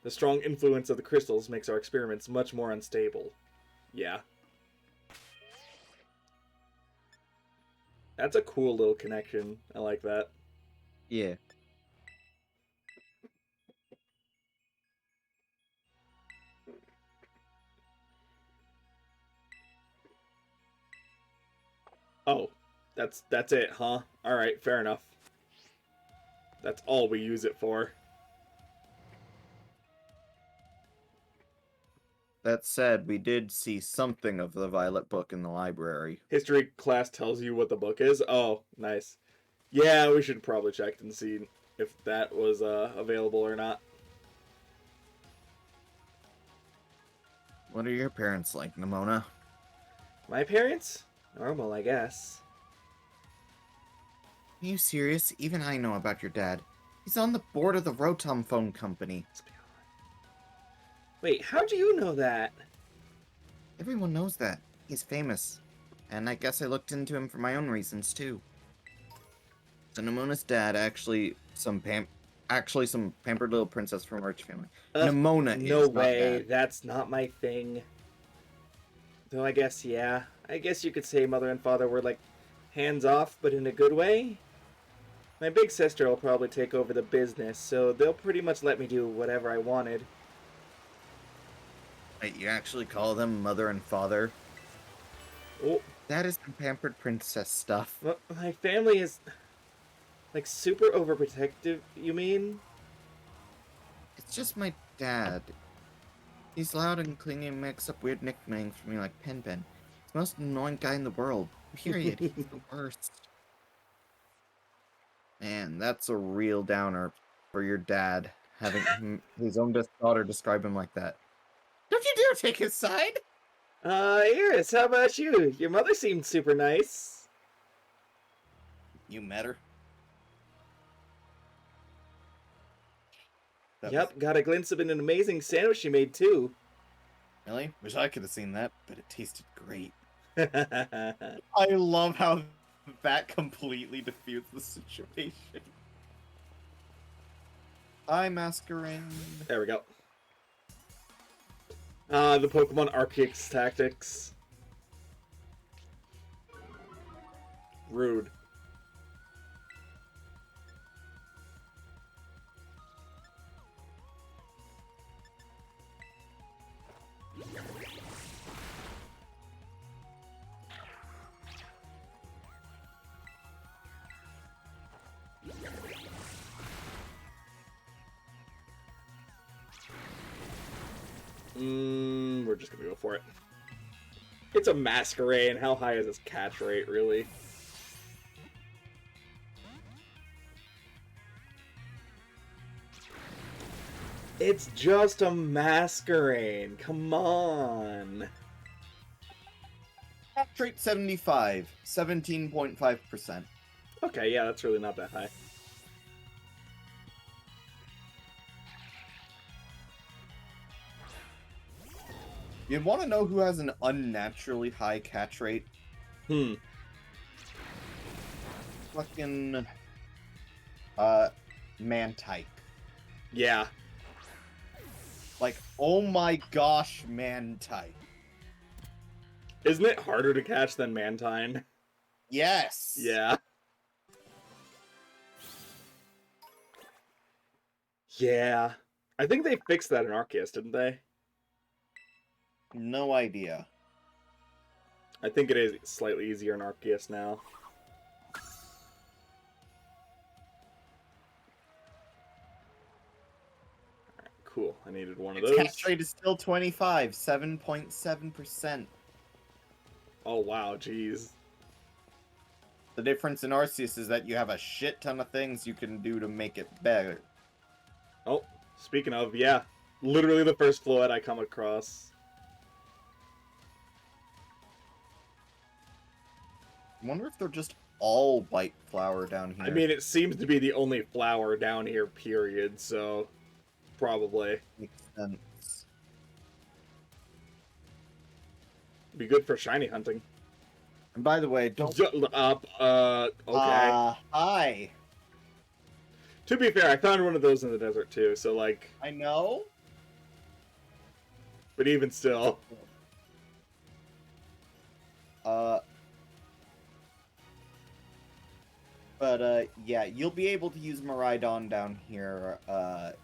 The strong influence of the crystals makes our experiments much more unstable. Yeah. That's a cool little connection. I like that. Yeah. Oh, that's it, huh? Alright, fair enough. That's all we use it for. That said, we did see something of the Violet book in the library. History class tells you what the book is? Oh, nice. Yeah, we should probably check and see if that was available or not. What are your parents like, Nimona? My parents? Normal, I guess. Are you serious? Even I know about your dad. He's on the board of the Rotom Phone Company. Wait, how'd you know that? Everyone knows that. He's famous. And I guess I looked into him for my own reasons, too. So Nimona's dad some pampered little princess from a rich family. Nimona No is way, not dad. that's not my thing. Though I guess, yeah. I guess you could say mother and father were like hands off, but in a good way. My big sister will probably take over the business, so they'll pretty much let me do whatever I wanted. Wait, you actually call them mother and father? Oh, That is some pampered princess stuff. well, my family is like super overprotective, you mean? It's just my dad. He's loud and clingy and makes up weird nicknames for me like Pen Pen. He's the most annoying guy in the world. Period. He's the worst. Man, that's a real downer for your dad, having his own daughter describe him like that. Don't you dare take his side! Iris, how about you? Your mother seemed super nice. You met her? Yep, got a glimpse of an amazing sandwich she made too. Really? Wish I could have seen that, but it tasted great. I love how that completely defeats the situation. Hi, Masquerain. There we go. The Pokemon Arceus tactics. Rude. We're just gonna go for it. It's a Masquerain. How high is its catch rate, really? It's just a Masquerain. Come on. Catch rate 75, 17.5%. Okay, yeah, that's really not that high. You want to know who has an unnaturally high catch rate? Fucking Mantike. Yeah. Like, oh my gosh, Mantine. Isn't it harder to catch than Mantine? Yes. Yeah. Yeah. I think they fixed that in Arceus, didn't they? No idea. I think it is slightly easier in Arceus now. Alright, cool. I needed one of Its those. catch rate is still 25, 7.7%. Oh, wow, jeez. The difference in Arceus is that you have a shit ton of things you can do to make it better. Oh, speaking of, yeah. Literally the first Floette I come across. I wonder if they're just all white flower down here. I mean, it seems to be the only flower down here, period, so... Probably. Makes sense. Be good for shiny hunting. And by the way, don't... Okay. Hi. To be fair, I found one of those in the desert too, so like... I know. But even still... Yeah, you'll be able to use Miraidon down here,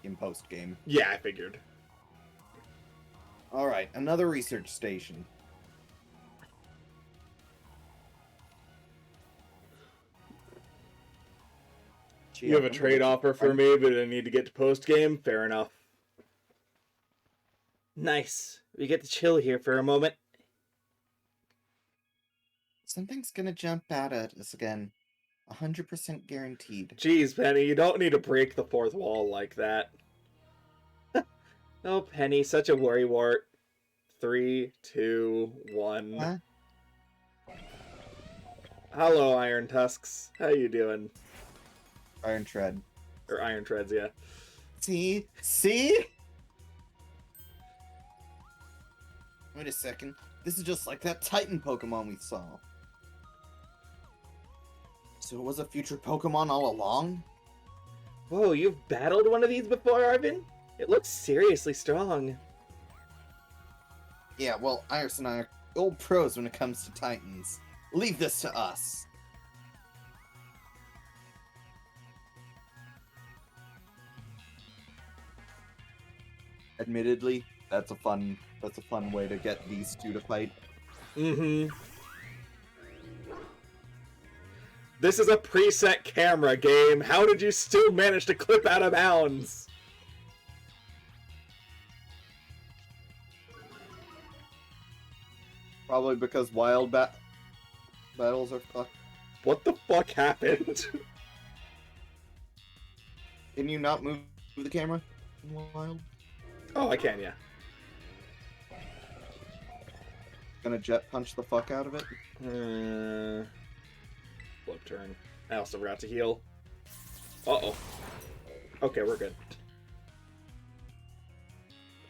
in post-game. Yeah, I figured. Alright, another research station. You have a trade offer for me, but I need to get to post-game? Fair enough. Nice. We get to chill here for a moment. Something's gonna jump out at us again. 100% guaranteed. Jeez, Penny, you don't need to break the fourth wall like that. Oh, Penny, such a worrywart. 3, 2, 1. Huh? Hello, Iron Tusks. How you doing? Iron Tread. Or Iron Treads, yeah. See? See? Wait a second. This is just like that Titan Pokemon we saw. So it was a future Pokemon all along? Whoa, you've battled one of these before, Arvin? It looks seriously strong. Yeah, well, Iris and I are old pros when it comes to Titans. Leave this to us. Admittedly, that's a fun way to get these two to fight. Mm-hmm. This is a preset camera game. How did you still manage to clip out of bounds? Probably because battles are fucked. What the fuck happened? Can you not move the camera in wild? Oh, I can, yeah. Gonna jet punch the fuck out of it? Flip turn. I also forgot to heal. Uh-oh. Okay, we're good.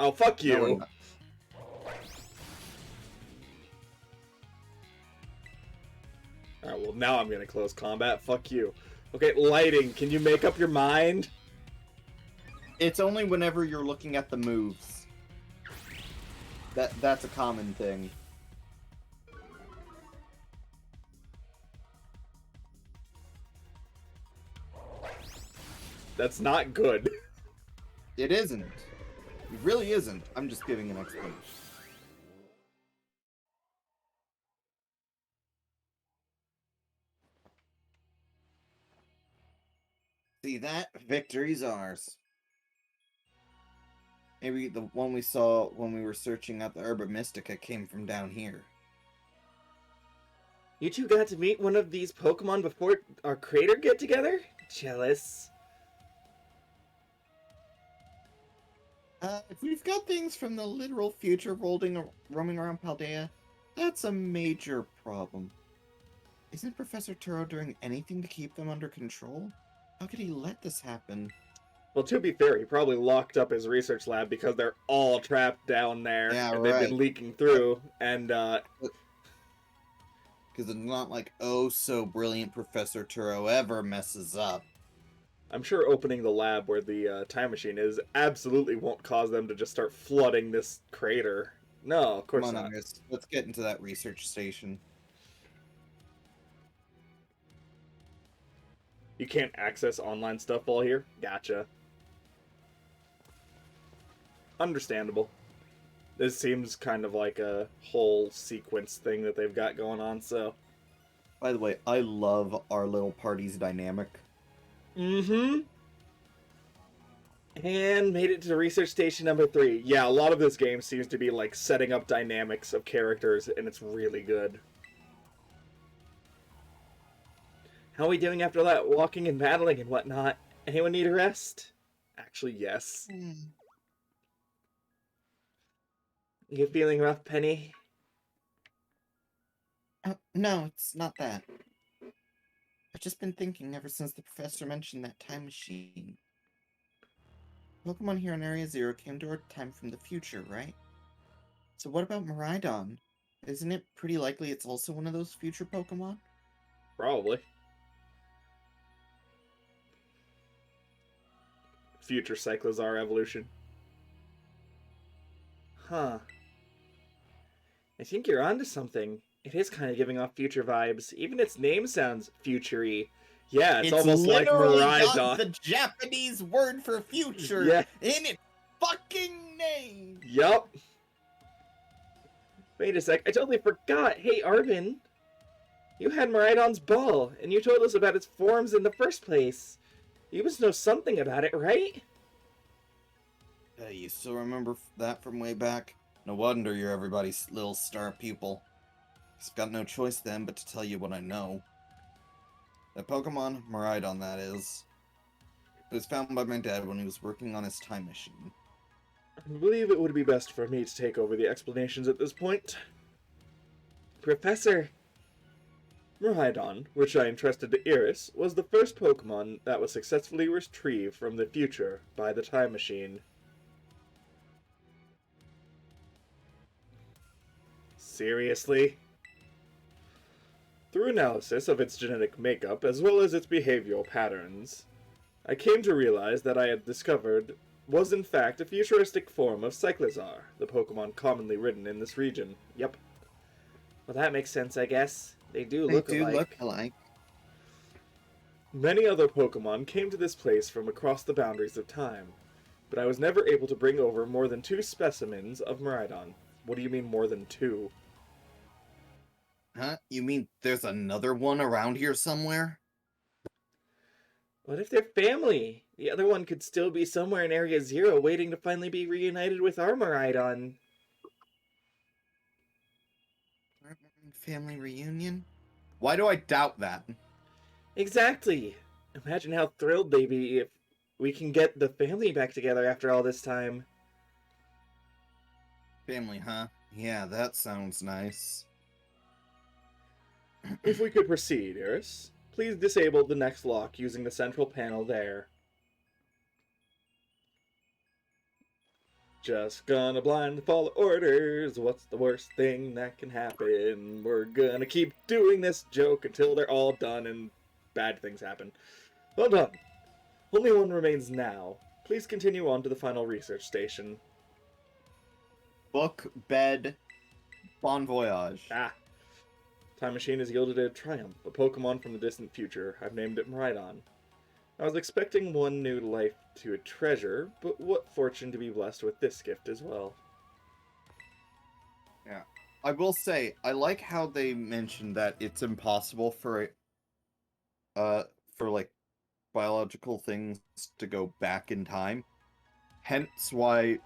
Oh, fuck No, we're you. not. Alright, well, now I'm gonna close combat. Fuck you. Okay, lighting. Can you make up your mind? It's only whenever you're looking at the moves. That's a common thing. That's not good. It isn't. It really isn't. I'm just giving an explanation. See that? Victory's ours. Maybe the one we saw when we were searching out the Herba Mystica came from down here. You two got to meet one of these Pokemon before our crater get-together? Jealous. If we've got things from the literal future roaming around Paldea, that's a major problem. Isn't Professor Turo doing anything to keep them under control? How could he let this happen? Well, to be fair, he probably locked up his research lab because they're all trapped down there. Yeah, and they've right. been leaking through, and, Because it's not like, oh, so brilliant Professor Turo ever messes up. I'm sure opening the lab where the time machine is absolutely won't cause them to just start flooding this crater. No, of Come course on, not. Angus. Let's get into that research station. You can't access online stuff while here? Gotcha. Understandable. This seems kind of like a whole sequence thing that they've got going on, so. By the way, I love our little party's dynamic. Mm-hmm. And made it to research station number 3. Yeah, a lot of this game seems to be like setting up dynamics of characters, and it's really good. How are we doing after that walking and battling and whatnot? Anyone need a rest? Actually, yes. You feeling rough, Penny? No, it's not that. I've just been thinking ever since the professor mentioned that time machine. Pokemon here in Area Zero came to our time from the future, right? So what about Miraidon? Isn't it pretty likely it's also one of those future Pokemon? Probably. Future Cyclizar evolution. Huh. I think you're onto something. It is kind of giving off future vibes. Even its name sounds future-y. Yeah, it's almost like literally got Miraidon. the Japanese word for future Yeah. in its fucking name. Yup. Wait a sec, I totally forgot. Hey, Arvin. You had Miraidon's ball, and you told us about its forms in the first place. You must know something about it, right? You still remember that from way back? No wonder you're everybody's little star pupil. I've got no choice then but to tell you what I know. That Pokemon, Miraidon that is, it was found by my dad when he was working on his time machine. I believe it would be best for me to take over the explanations at this point. Professor! Miraidon, which I entrusted to Iris, was the first Pokemon that was successfully retrieved from the future by the time machine. Seriously? Through analysis of its genetic makeup as well as its behavioral patterns, I came to realize that I had discovered was in fact a futuristic form of Cyclizar, the Pokemon commonly ridden in this region. Yep. Well, that makes sense, I guess. They do look alike. Many other Pokemon came to this place from across the boundaries of time, but I was never able to bring over more than 2 specimens of Miraidon. What do you mean more than 2? Huh? You mean there's another one around here somewhere? What if they're family? The other one could still be somewhere in Area Zero waiting to finally be reunited with our Miraidon. Family reunion? Why do I doubt that? Exactly. Imagine how thrilled they'd be if we can get the family back together after all this time. Family, huh? Yeah, that sounds nice. If we could proceed, Iris, please disable the next lock using the central panel there. Just gonna blindly follow orders. What's the worst thing that can happen? We're gonna keep doing this joke until they're all done and bad things happen. Well done. Only one remains now. Please continue on to the final research station. Book, bed, bon voyage. Ah. Time Machine has yielded a Triumph, a Pokemon from the distant future. I've named it Miraidon. I was expecting one new life to a treasure, but what fortune to be blessed with this gift as well. Yeah. I will say, I like how they mentioned that it's impossible for like biological things to go back in time. Hence why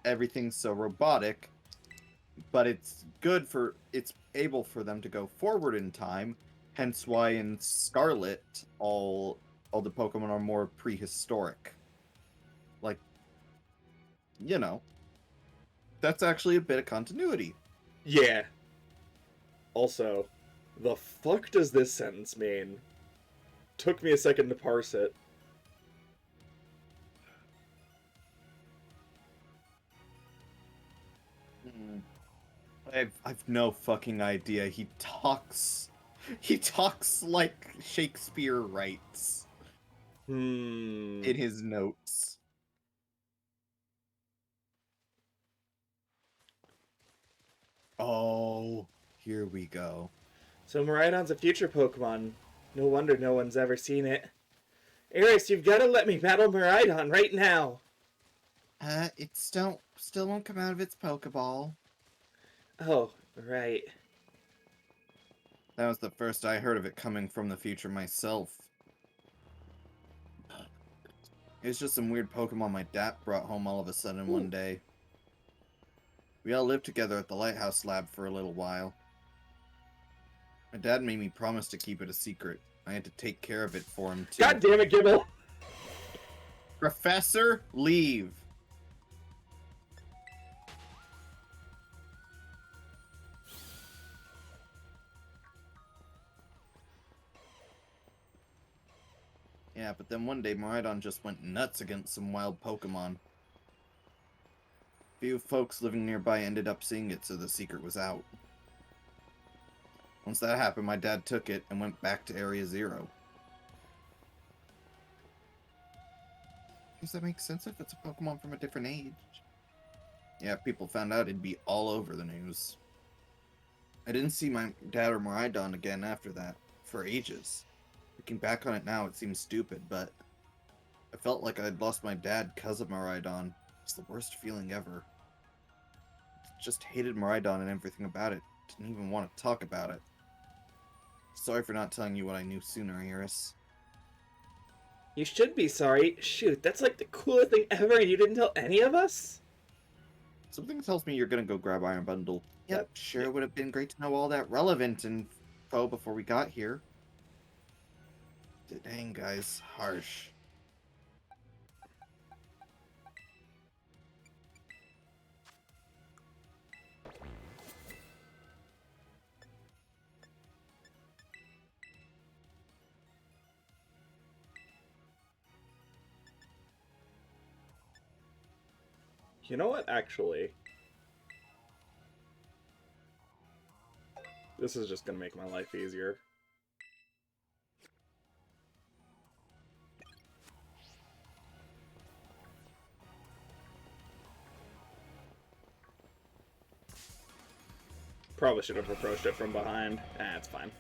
everything's so robotic, but it's able for them to go forward in time. Hence why in Scarlet all the Pokemon are more prehistoric. Like, you know, that's actually a bit of continuity. Yeah. Also, the fuck does this sentence mean? Took me a second to parse it. I've no fucking idea. He talks like Shakespeare writes. Hmm. in his notes. Oh, here we go. So Miraidon's a future Pokemon. No wonder no one's ever seen it. Aris, you've got to let me battle Miraidon right now. It still won't come out of its Pokeball. Oh, right. That was the first I heard of it coming from the future myself. It was just some weird Pokemon my dad brought home all of a sudden one day. We all lived together at the Lighthouse Lab for a little while. My dad made me promise to keep it a secret. I had to take care of it for him, too. God damn it, Gibble! Professor, leave! Yeah, but then one day Miraidon just went nuts against some wild Pokemon. Few folks living nearby ended up seeing it, so the secret was out. Once that happened, my dad took it and went back to Area Zero. Does that make sense if it's a Pokemon from a different age? Yeah, if people found out, it'd be all over the news. I didn't see my dad or Miraidon again after that, for ages. Looking back on it now, it seems stupid, but I felt like I'd lost my dad because of Miraidon. It's the worst feeling ever. Just hated Miraidon and everything about it. Didn't even want to talk about it. Sorry for not telling you what I knew sooner, Iris. You should be sorry. Shoot, that's like the coolest thing ever and you didn't tell any of us? Something tells me you're gonna go grab Iron Bundle. Yep, sure it would have been great to know all that relevant info before we got here. Dang, guys, harsh. You know what, actually? This is just gonna make my life easier. Probably should have approached it from behind. It's fine.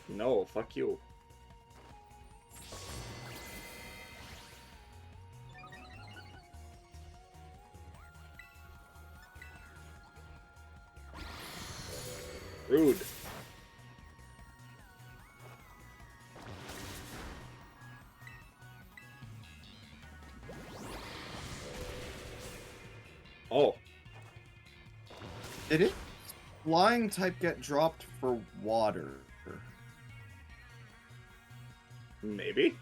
No, fuck you. Rude. Oh. Did it? Flying type get dropped for water? Maybe?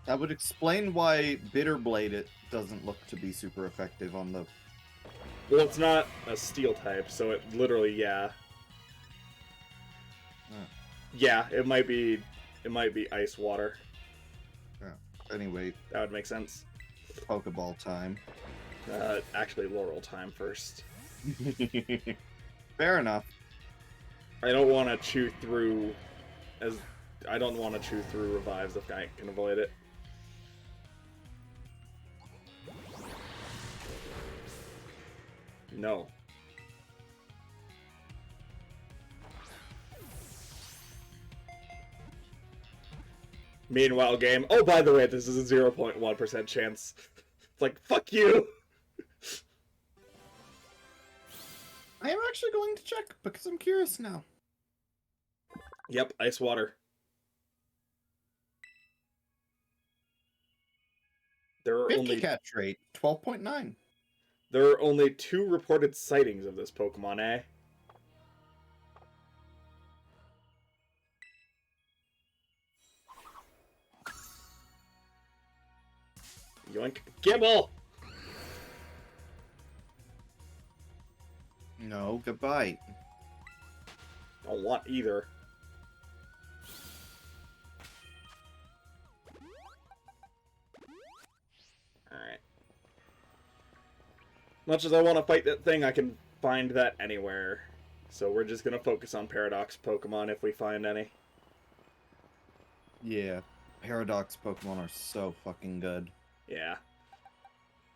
That would explain why Bitterblade it doesn't look to be super effective on the... Well, it's not a steel type, so it literally, yeah. Yeah, it might be ice water. Anyway, That would make sense. Pokeball time. Actually, Laurel time first. Fair enough. I don't want to chew through revives if I can avoid it. No. Meanwhile, game. Oh, by the way, this is a 0.1% chance. It's like, fuck you! I am actually going to check because I'm curious now. Yep, ice water. There are 50 only catch rate, 12.9. There are only 2 reported sightings of this Pokemon, eh? Yoink. Gibble! No, goodbye. Don't want either. Alright. Much as I want to fight that thing, I can find that anywhere. So we're just gonna focus on Paradox Pokemon if we find any. Yeah. Paradox Pokemon are so fucking good. Yeah.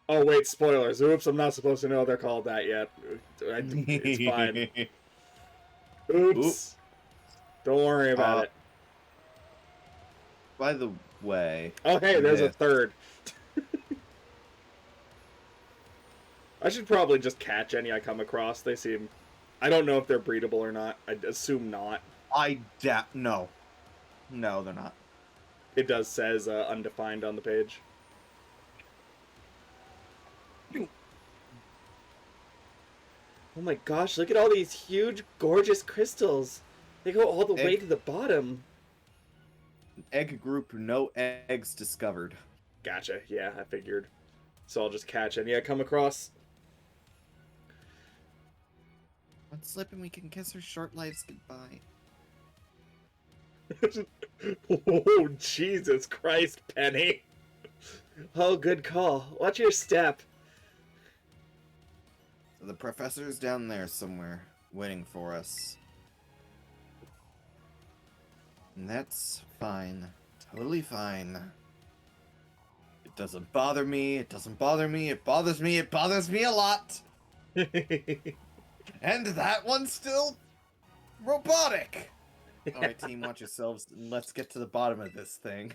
Oh wait, spoilers. Oops, I'm not supposed to know they're called that yet. It's fine. Oops. Don't worry about it. By the way... Oh hey, there's a this- third. I should probably just catch any I come across. They seem... I don't know if they're breedable or not. I'd assume not. No. No, they're not. It does says undefined on the page. Oh my gosh, look at all these huge, gorgeous crystals. They go all the way to the bottom. Egg group, no eggs discovered. Gotcha, yeah, I figured. So I'll just catch any I come across. One slip and we can kiss our short lives goodbye. Oh, Jesus Christ, Penny. Oh, good call. Watch your step. So the professor's down there somewhere, waiting for us. And that's fine. Totally fine. It doesn't bother me, it doesn't bother me, it bothers me, it bothers me a lot! And that one's still... robotic! Alright team, watch yourselves, and let's get to the bottom of this thing.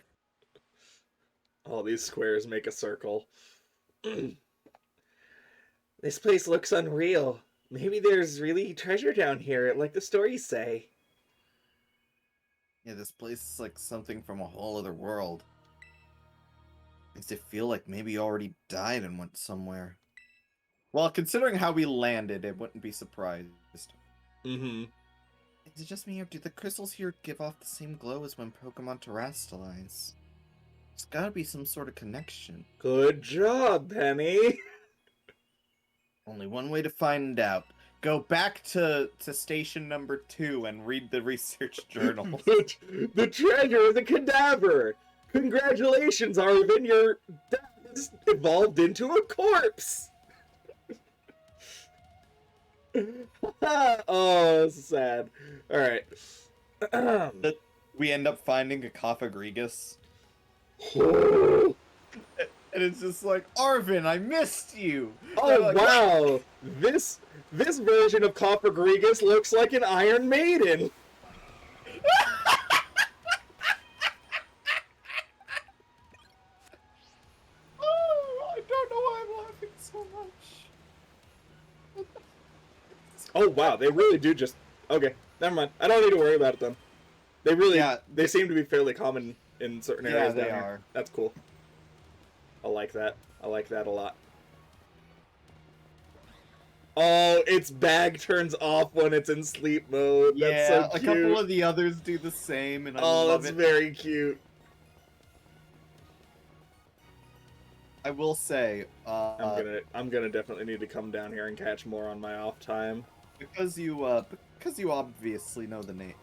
All these squares make a circle. This place looks unreal. Maybe there's really treasure down here, like the stories say. Yeah, this place is like something from a whole other world. Makes it feel like maybe you already died and went somewhere. Well, considering how we landed, it wouldn't be surprised. Mm-hmm. Is it just me, or do the crystals here give off the same glow as when Pokemon terrestrialize? There's gotta be some sort of connection. Good job, Penny. Only one way to find out. Go back to station number 2 and read the research journal. The treasure is a cadaver. Congratulations, Arvin. Your dad has evolved into a corpse. Oh, this is sad. All right. We end up finding a Cofagrigus. Oh, And it's just like, Arvin, I missed you! And I'm like, wow. This version of Cofagrigus looks like an Iron Maiden. Oh, I don't know why I'm laughing so much. Oh wow, they really do just... Okay, never mind. I don't need to worry about it then. They really... Yeah. They seem to be fairly common in certain areas they down here. are. That's cool. I like that. I like that a lot. Oh, its bag turns off when it's in sleep mode. That's Yeah, so a cute. couple of the others do the same, and I Oh, love that's it. very cute. I will say, I'm gonna definitely need to come down here and catch more on my off time. because you obviously know the name.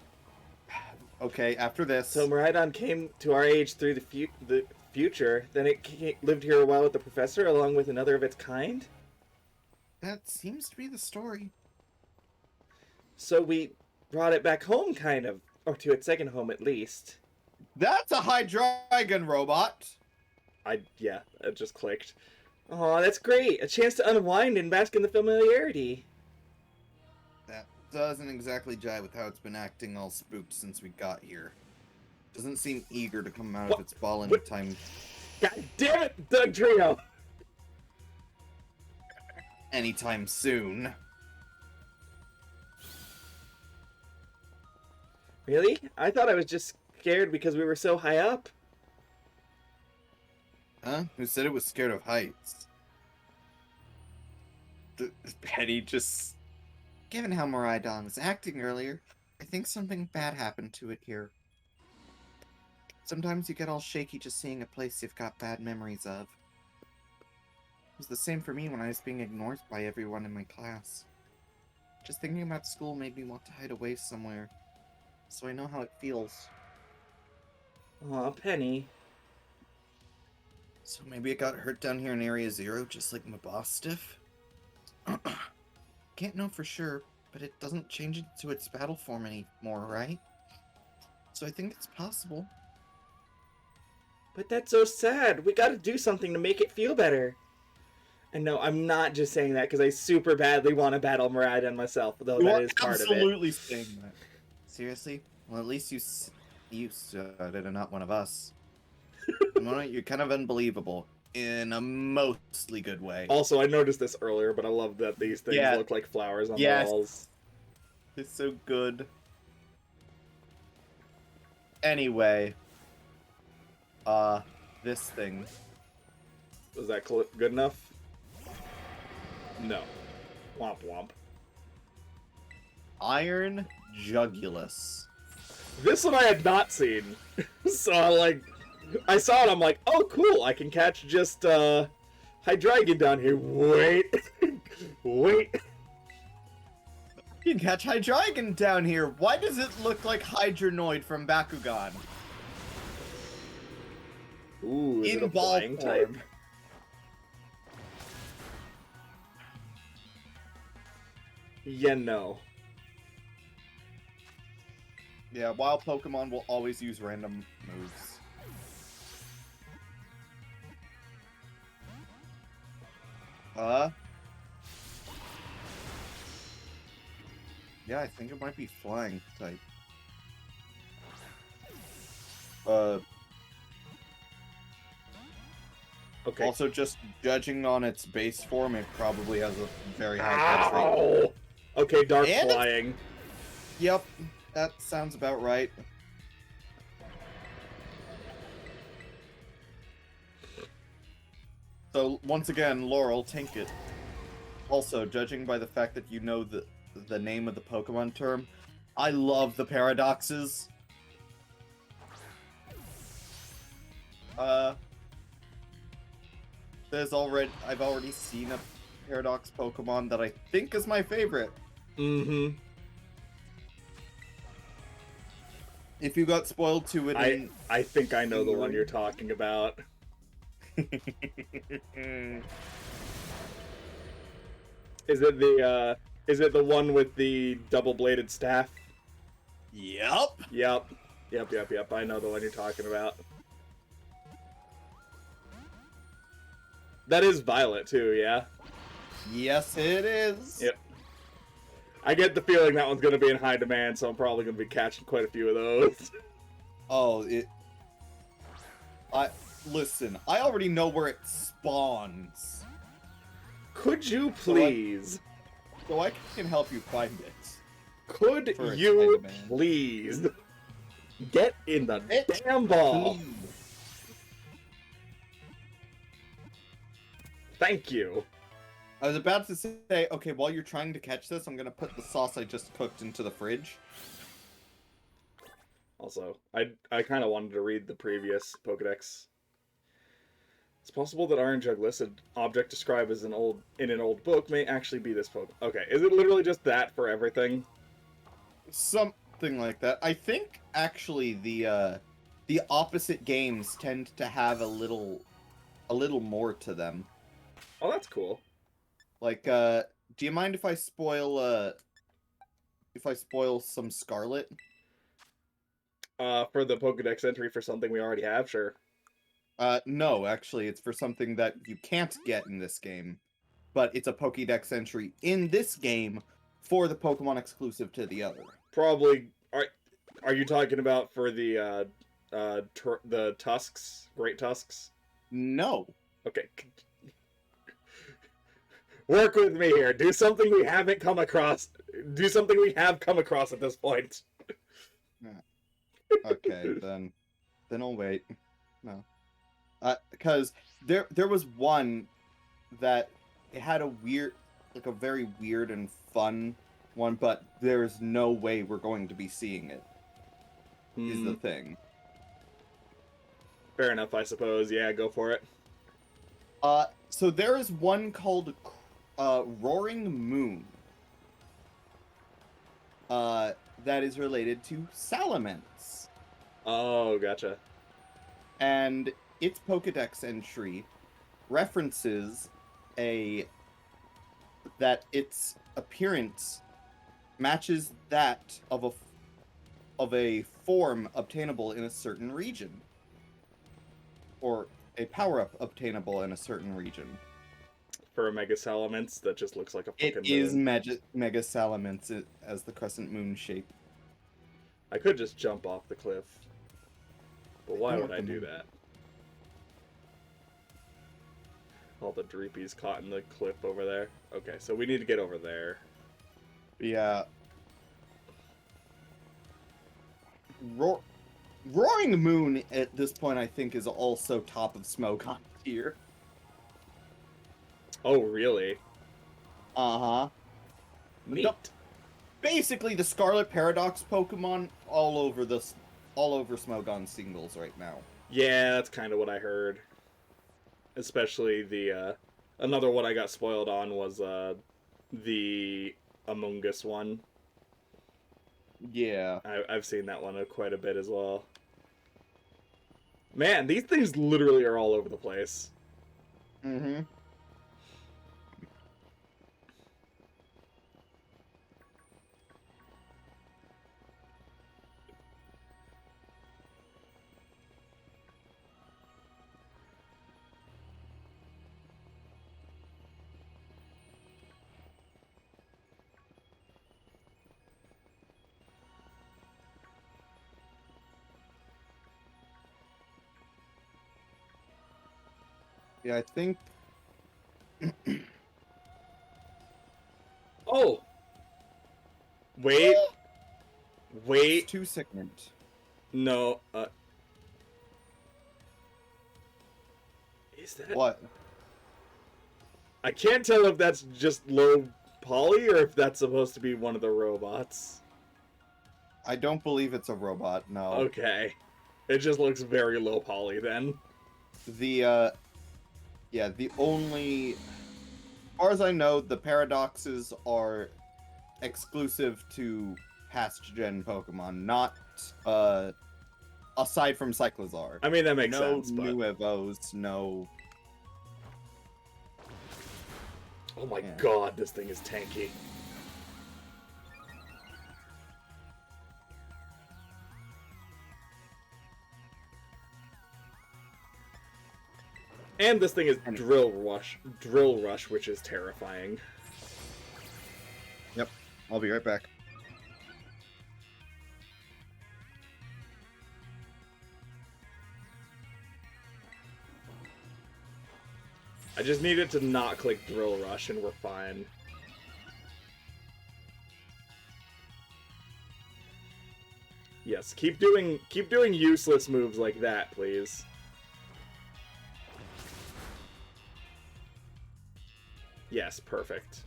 Okay, after this, So Miraidon came to our age through the future. Then it lived here a while with the professor, along with another of its kind. that seems to be the story. So we brought it back home, kind of, or to its second home at least. That's a Hydreigon robot. Yeah, it just clicked. Oh, that's great! A chance to unwind and bask in the familiarity. That doesn't exactly jive with how it's been acting all spooked since we got here. Doesn't seem eager to come out What? of its ball What? anytime God damn it, Doug Trio! anytime soon. Really? I thought I was just scared because we were so high up. Huh? Who said it was scared of heights? Penny just... Given how Miraidon was acting earlier, I think something bad happened to it here. Sometimes you get all shaky just seeing a place you've got bad memories of. It was the same for me when I was being ignored by everyone in my class. Just thinking about school made me want to hide away somewhere, so I know how it feels. Aw, Penny. So maybe it got hurt down here in Area Zero, just like Mabostiff? Can't know for sure, but it doesn't change into its battle form anymore, right? So I think it's possible. But that's so sad. We gotta do something to make it feel better. And no, I'm not just saying that because I super badly want to battle Miraidon myself, though that is part of it. Absolutely saying that. Seriously? Well, at least you said it and not one of us. You're kind of unbelievable in a mostly good way. Also, I noticed this earlier, but I love that these things Yeah. look like flowers on Yes. the walls. It's so good. Anyway, this thing. Was that good enough? No. Womp womp. Iron Jugulus. This one I had not seen. So I saw it, I'm like, oh cool, I can catch just Hydreigon down here. Wait. Wait. You can catch Hydreigon down here. Why does it look like Hydronoid from Bakugan? Ooh, is In it a ball flying form. type? Yeah, no. Yeah, wild Pokemon will always use random moves. Yeah, I think it might be flying type. Okay. Also, just judging on its base form, it probably has a very high catch rate. Ow! Okay, dark And- flying. Yep, that sounds about right. So, once again, Laurel, tank it. Also, judging by the fact that you know the name of the Pokemon term, I love the paradoxes. I've already seen a paradox Pokemon that I think is my favorite. Mm-hmm. If you got spoiled to it I think I know the one you're talking about. Is it the one with the double-bladed staff? Yep. Yep. Yep. I know the one you're talking about. That is Violet too, yeah? Yes, it is. Yep. I get the feeling that one's gonna be in high demand, so I'm probably gonna be catching quite a few of those. Oh, listen, I already know where it spawns, Could you please? so I can help you find it. Could For its you high demand. please get in the It- damn ball? Please. Thank you. I was about to say, okay, while you're trying to catch this, I'm gonna put the sauce I just cooked into the fridge. Also, I kind of wanted to read the previous Pokedex. It's possible that Iron Jugulus, an object described as in an old book, may actually be this Pokemon. Okay, is it literally just that for everything? Something like that. I think actually the opposite games tend to have a little more to them. Oh, that's cool. Like, do you mind if I spoil some Scarlet? For the Pokedex entry for something we already have, sure. No, actually, it's for something that you can't get in this game, but it's a Pokédex entry in this game for the Pokemon exclusive to the other. Probably. Are you talking about for the Tusks, Great Tusks? No. Okay. Work with me here. Do something we haven't come across. Do something we have come across at this point. Okay, then I'll wait. No. Because there was one that it had a very weird and fun one, but there's no way we're going to be seeing it. Is the thing. Fair enough, I suppose. Yeah, go for it. So there is one called Roaring Moon. That is related to Salamence. Oh, gotcha. And its Pokedex entry references a that its appearance matches that of a form obtainable in a certain region, or a power-up obtainable in a certain region. For a Mega Salamence, that just looks like a It fucking is moon. Mega Salamence as the crescent moon shape. I could just jump off the cliff. But why I would want I the do moon. that? All the Dreepies caught in the cliff over there. Okay, so we need to get over there. Yeah. Roaring Moon at this point, I think, is also top of Smogon tier. Oh, really? Uh-huh. Neat. Basically, the Scarlet Paradox Pokemon all over Smogon singles right now. Yeah, that's kind of what I heard. Especially the, another one I got spoiled on was, the Among Us one. Yeah. I've seen that one quite a bit as well. Man, these things literally are all over the place. Mm-hmm. Yeah, I think... Oh! Wait. It's Wait. 2 segment. No, is that... What? I can't tell if that's just low poly or if that's supposed to be one of the robots. I don't believe it's a robot, no. Okay. It just looks very low poly then. Yeah, the only... As far as I know, the paradoxes are exclusive to past-gen Pokemon, not, aside from Cyclizar. I mean, that makes No sense, but... new Evos, no... Oh my Yeah. god, this thing is tanky. And this thing is Drill Rush, which is terrifying. Yep, I'll be right back. I just need it to not click Drill Rush and we're fine. Yes, keep doing useless moves like that, please. Yes, perfect.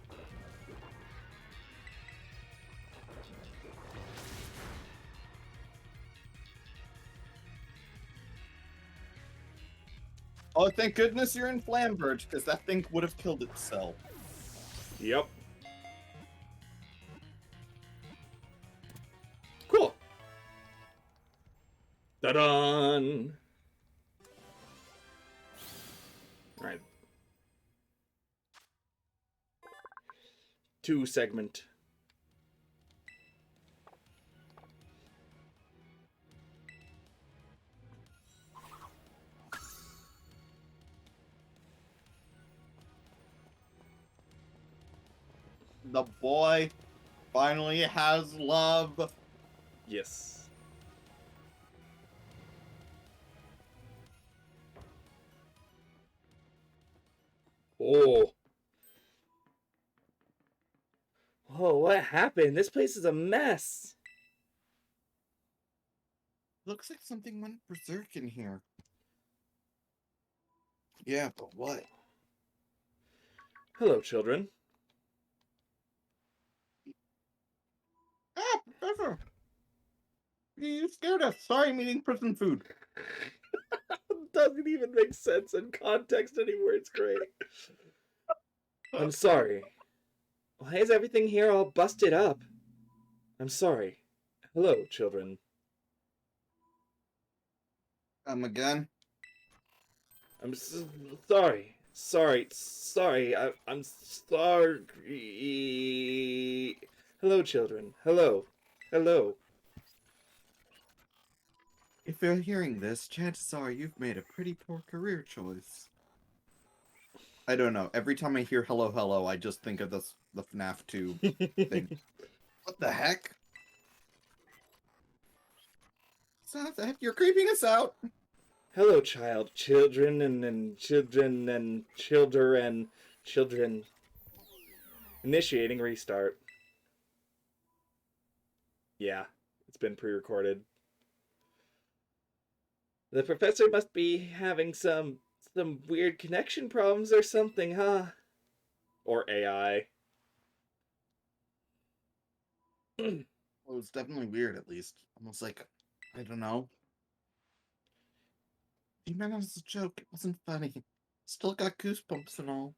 Oh, thank goodness you're in Flamberge, because that thing would have killed itself. Yep. Cool. Da-dun! Alright. 2 segment. The boy finally has love. Yes. Oh. Oh, what happened? This place is a mess. Looks like something went berserk in here. Yeah, but what? Hello, children. Ah, Professor! You scared us. Sorry, I'm eating prison food. Doesn't even make sense in context anymore. It's great. I'm sorry. Why is everything here all busted up? I'm sorry. Hello, children. Again? I'm sorry. Sorry, I'm sorry. Hello, children. Hello. Hello. If you're hearing this, chances are you've made a pretty poor career choice. I don't know. Every time I hear hello, hello, I just think of the FNAF 2 thing. What the heck? Stop that. You're creeping us out. Hello, children and children and children. Initiating restart. Yeah, it's been pre-recorded. The professor must be having some weird connection problems or something, huh? Or AI. Well, it's definitely weird, at least. Almost like, I don't know. You meant it as a joke. It wasn't funny. Still got goosebumps and all.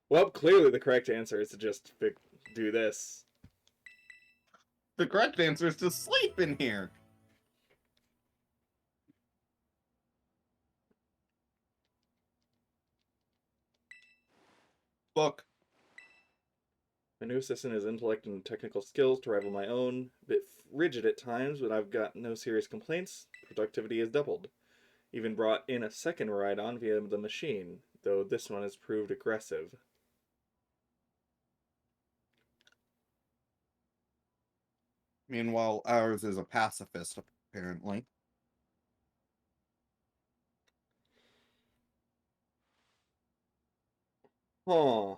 Well, clearly the correct answer is to just do this. The correct answer is to sleep in here. Book. My new assistant has intellect and technical skills to rival my own. A bit rigid at times, but I've got no serious complaints. Productivity has doubled. Even brought in a second ride-on via the machine, though this one has proved aggressive. Meanwhile, ours is a pacifist, apparently. Huh.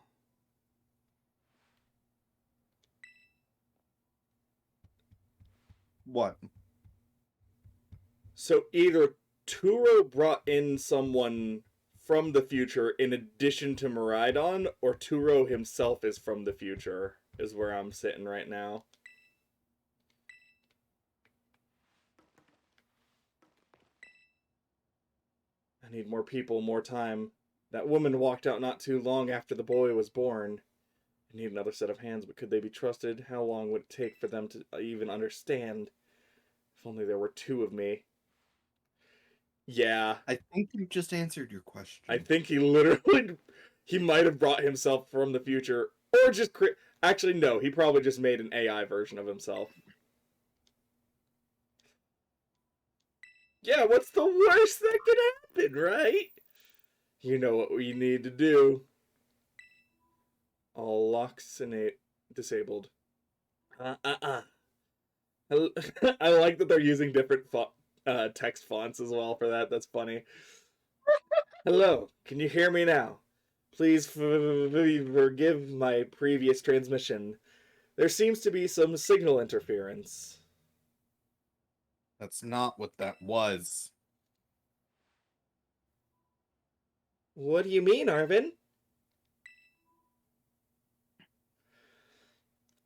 What? So either Turo brought in someone from the future in addition to Miraidon, or Turo himself is from the future, is where I'm sitting right now. I need more people, more time. That woman walked out not too long after the boy was born. I need another set of hands, but could they be trusted? How long would it take for them to even understand? If only there were two of me. Yeah. I think you just answered your question. I think he literally... He might have brought himself from the future, or just... Actually, no. He probably just made an AI version of himself. Yeah, what's the worst that could happen, right? You know what we need to do. All locks disabled. I like that they're using different text fonts as well for that. That's funny. Hello, can you hear me now? Please forgive my previous transmission. There seems to be some signal interference. That's not what that was. What do you mean, Arvin?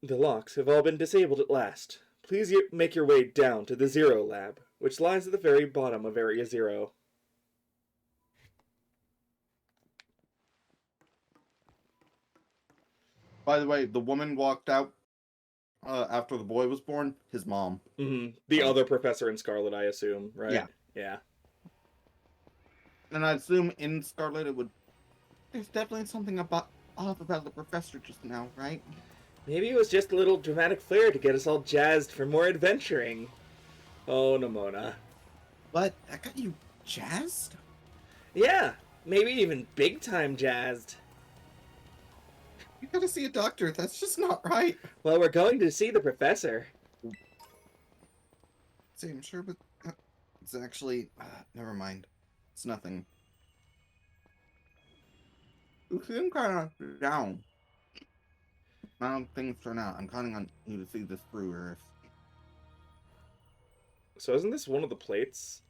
The locks have all been disabled at last. Please make your way down to the Zero Lab, which lies at the very bottom of Area Zero. By the way, the woman walked out after the boy was born. His mom. Mm-hmm. The other professor in Scarlet, I assume, right? Yeah. Yeah. And I assume in Scarlet it would... There's definitely something off about the professor just now, right? Maybe it was just a little dramatic flair to get us all jazzed for more adventuring. Oh, Nimona. But that got you jazzed? Yeah, maybe even big time jazzed. You gotta see a doctor. That's just not right. Well, we're going to see the professor. See, I'm sure, but it's actually... never mind. It's nothing. You seem kind of down. I don't think so now. I'm counting on you to see this through, Earth. So isn't this one of the plates?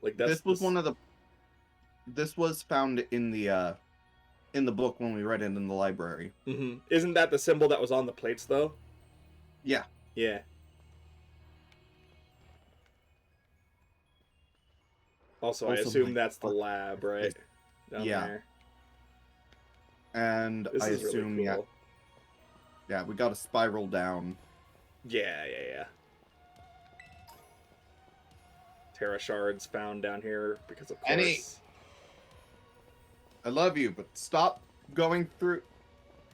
Like that's This was one of the... This was found in the book when we read it in the library. Mm-hmm. Isn't that the symbol that was on the plates, though? Yeah. Yeah. Also, I assume that's the lab, right? Down yeah. there. And This I is assume, really cool. yeah, we got to spiral down. Yeah. Terra shards found down here because of course. Any- I love you, but stop going through.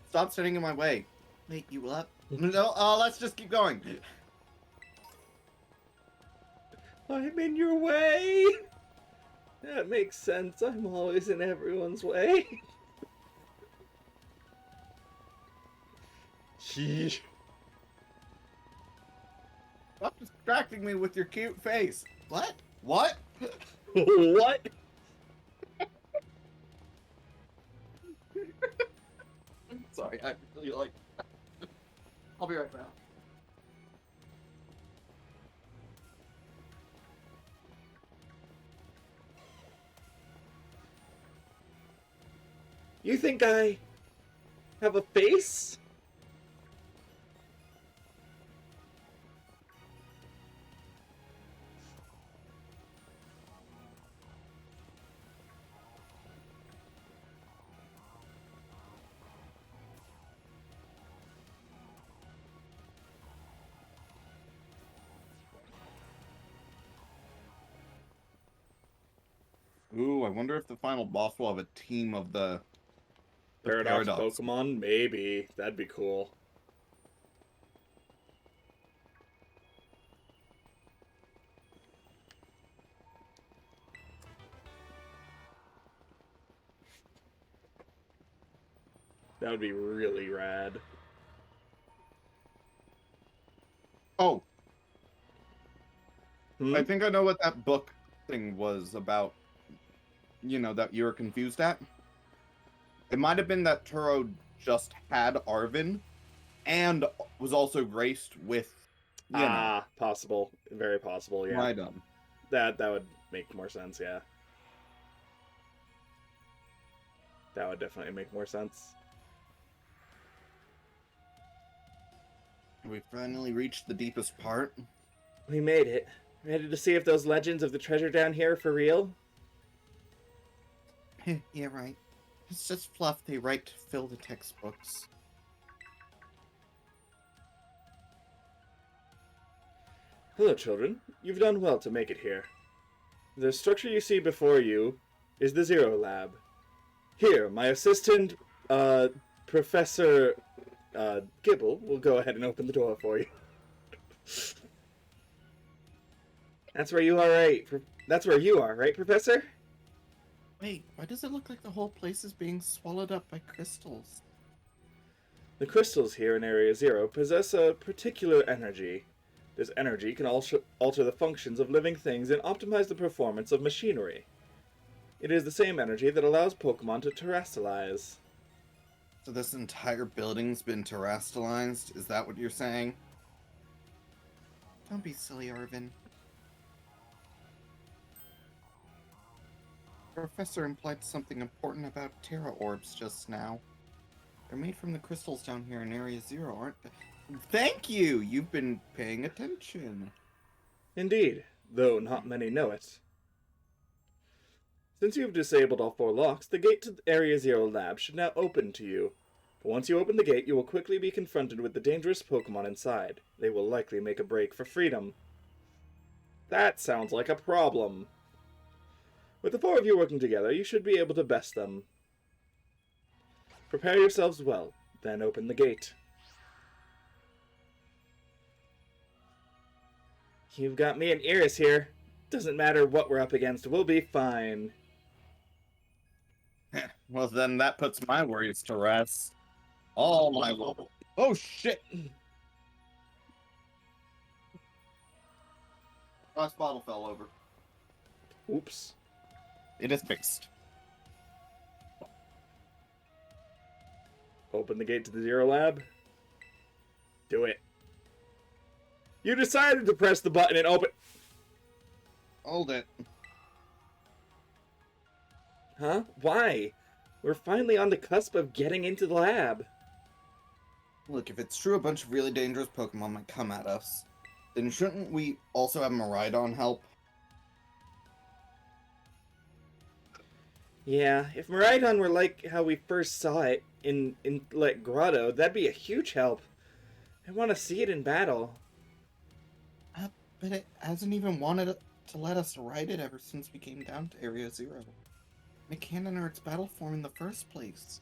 Stop standing in my way. Wait, you up? No, let's just keep going. I'm in your way. That makes sense. I'm always in everyone's way. Sheesh. Stop distracting me with your cute face. What? What? What? Sorry, I really like. I'll be right back. You think I have a face? Ooh, I wonder if the final boss will have a team of the Paradox Pokemon? Maybe. That'd be cool. That would be really rad. Oh, Hmm? I think I know what that book thing was about. You know, that you were confused at. It might have been that Turo just had Arvin and was also graced with, you know, Possible. Very possible, yeah. right on. That would make more sense, yeah. That would definitely make more sense. We finally reached the deepest part. We made it. Ready to see if those legends of the treasure down here are for real? Yeah, right. It's just fluff they write to fill the textbooks. Hello, children. You've done well to make it here. The structure you see before you is the Zero Lab. Here, my assistant, Professor Gibble, will go ahead and open the door for you. That's where you are, right? That's where you are, right, Professor? Wait, why does it look like the whole place is being swallowed up by crystals? The crystals here in Area Zero possess a particular energy. This energy can alter the functions of living things and optimize the performance of machinery. It is the same energy that allows Pokemon to terrestrialize. So this entire building's been terrestrialized? Is that what you're saying? Don't be silly, Arvin. Professor implied something important about Terra Orbs just now. They're made from the crystals down here in Area Zero, aren't they? Thank you! You've been paying attention. Indeed, though not many know it. Since you've disabled all 4 locks, the gate to the Area Zero lab should now open to you. But once you open the gate, you will quickly be confronted with the dangerous Pokemon inside. They will likely make a break for freedom. That sounds like a problem. With the 4 of you working together, you should be able to best them. Prepare yourselves well, then open the gate. You've got me and Iris here. Doesn't matter what we're up against, we'll be fine. Well, then that puts my worries to rest. All my level. Oh, shit! Last bottle fell over. Oops. It is fixed. Open the gate to the Zero Lab. Do it. You decided to press the button and open... Hold it. Huh? Why? We're finally on the cusp of getting into the lab. Look, if it's true a bunch of really dangerous Pokemon might come at us, then shouldn't we also have Miraidon help? Yeah, if Miraidon were like how we first saw it in like Grotto, that'd be a huge help. I want to see it in battle. But it hasn't even wanted to let us ride it ever since we came down to Area Zero. Make cannon its battle form in the first place.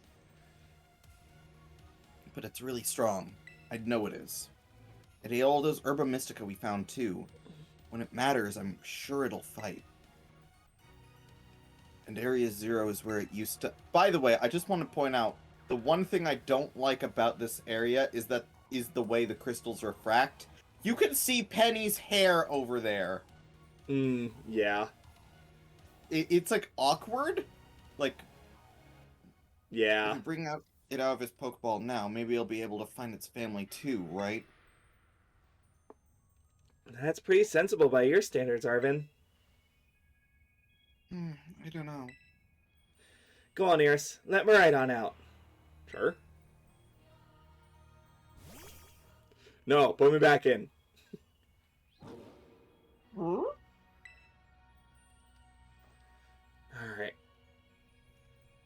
But it's really strong. I know it is. It ate all those Herba Mystica we found too. When it matters, I'm sure it'll fight. And Area Zero is where it used to... By the way, I just want to point out, the one thing I don't like about this area is the way the crystals refract. You can see Penny's hair over there. Yeah. It's like awkward. Like, Yeah. if you bring it out of his Pokeball now, maybe he'll be able to find its family too, right? That's pretty sensible by your standards, Arvin. I don't know. Go on, Iris. Let Miraidon out. Sure. No, put me back in. Alright.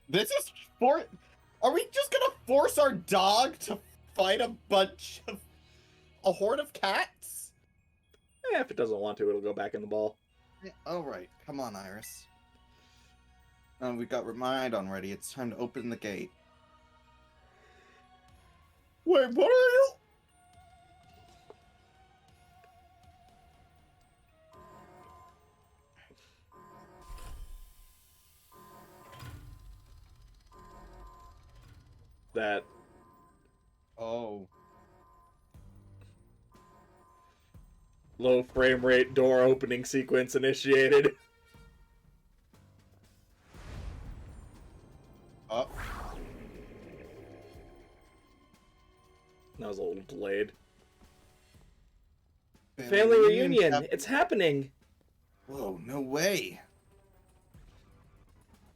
This is Are we just gonna force our dog to fight a horde of cats? If it doesn't want to, it'll go back in the ball. Yeah, all right, come on, Iris. We got Remind ready. It's time to open the gate. Wait, what are you? That Oh. low frame rate door opening sequence initiated. Oh. That was a little delayed. Family Family reunion! hap- It's happening! Whoa, no way.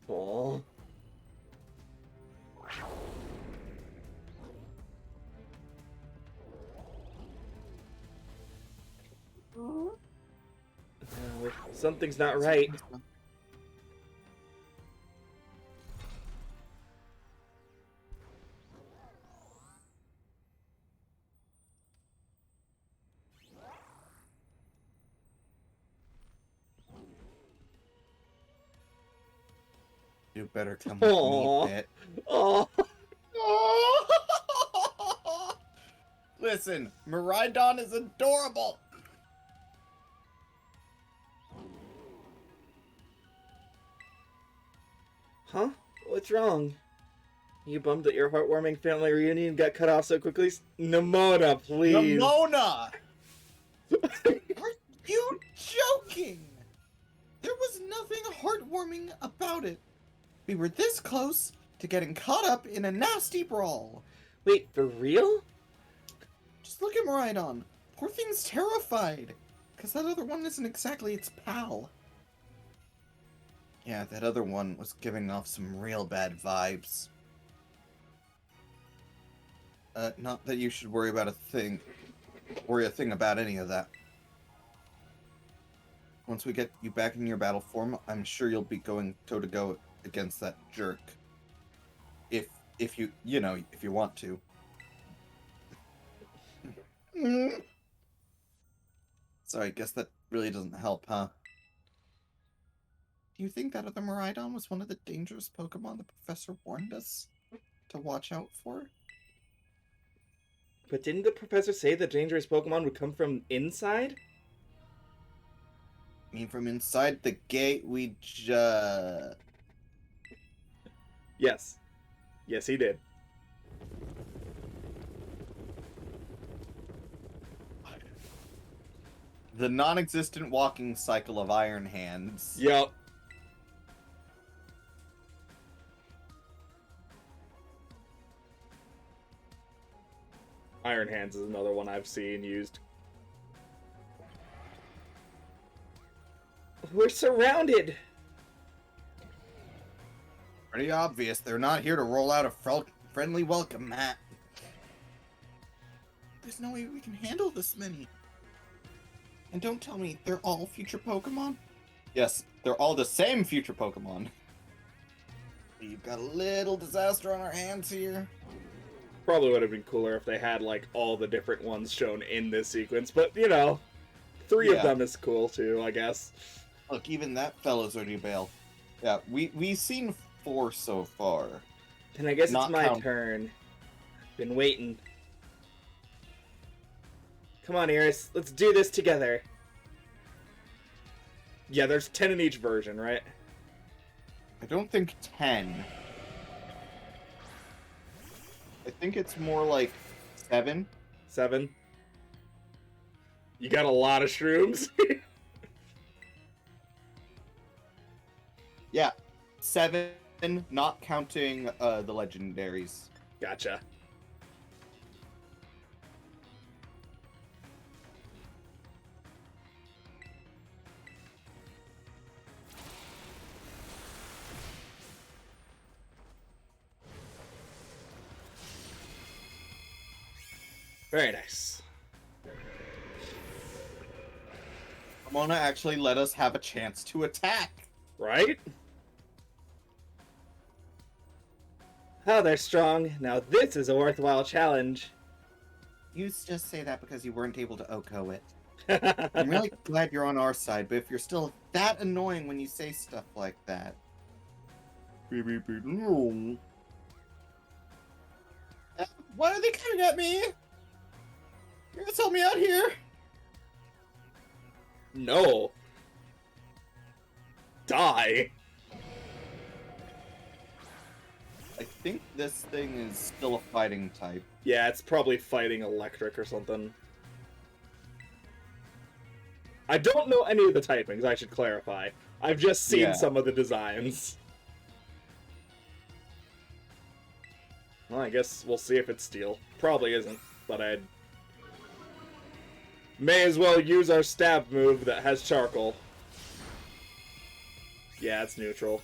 Aww. Something's not right. You better come with Aw. me, Pit. Oh, Listen, Miraidon is adorable. huh? What's wrong? You bummed that your heartwarming family reunion got cut off so quickly? Nimona, please. Nimona! Are you joking? There was nothing heartwarming about it. We were this close to getting caught up in a nasty brawl. Wait, for real? Just look at Miraidon. Poor thing's terrified. Because that other one isn't exactly its pal. Yeah, that other one was giving off some real bad vibes. Not that you should worry a thing about any of that. Once we get you back in your battle form, I'm sure you'll be going toe-to-go against that jerk. If you want to. Sorry, I guess that really doesn't help, huh? Do you think that other Miraidon was one of the dangerous Pokemon the professor warned us to watch out for? But didn't the professor say the dangerous Pokemon would come from inside? I mean, from inside the gate, Yes. Yes, he did. The non-existent walking cycle of Iron Hands. Yup. Iron Hands is another one I've seen used. We're surrounded! Pretty obvious. They're not here to roll out a friendly welcome mat. There's no way we can handle this many. And don't tell me they're all future Pokemon? Yes, they're all the same future Pokemon. We've got a little disaster on our hands here. Probably would have been cooler if they had, like, all the different ones shown in this sequence, but, you know, 3 of Yeah. them is cool too, I guess. Look, even that fella's already bailed. Yeah, we've seen 4 so far. Then I guess it's Not my count- turn. Been waiting. Come on, Iris. Let's do this together. Yeah, there's 10 in each version, right? I don't think 10. I think it's more like 7. 7. You got a lot of shrooms. Yeah, 7, not counting the legendaries. Gotcha. Very nice. Ramona actually let us have a chance to attack. Right? Oh, they're strong. Now this is a worthwhile challenge. You just say that because you weren't able to Oko it. I'm really glad you're on our side, but if you're still that annoying when you say stuff like that. Why are they coming at me? You're gonna help me out here? No. Die. I think this thing is still a fighting type. Yeah, it's probably fighting electric or something. I don't know any of the typings, I should clarify. I've just seen Yeah. some of the designs. Well, I guess we'll see if it's steel. Probably isn't, but I'd... May as well use our stab move that has charcoal. Yeah, it's neutral.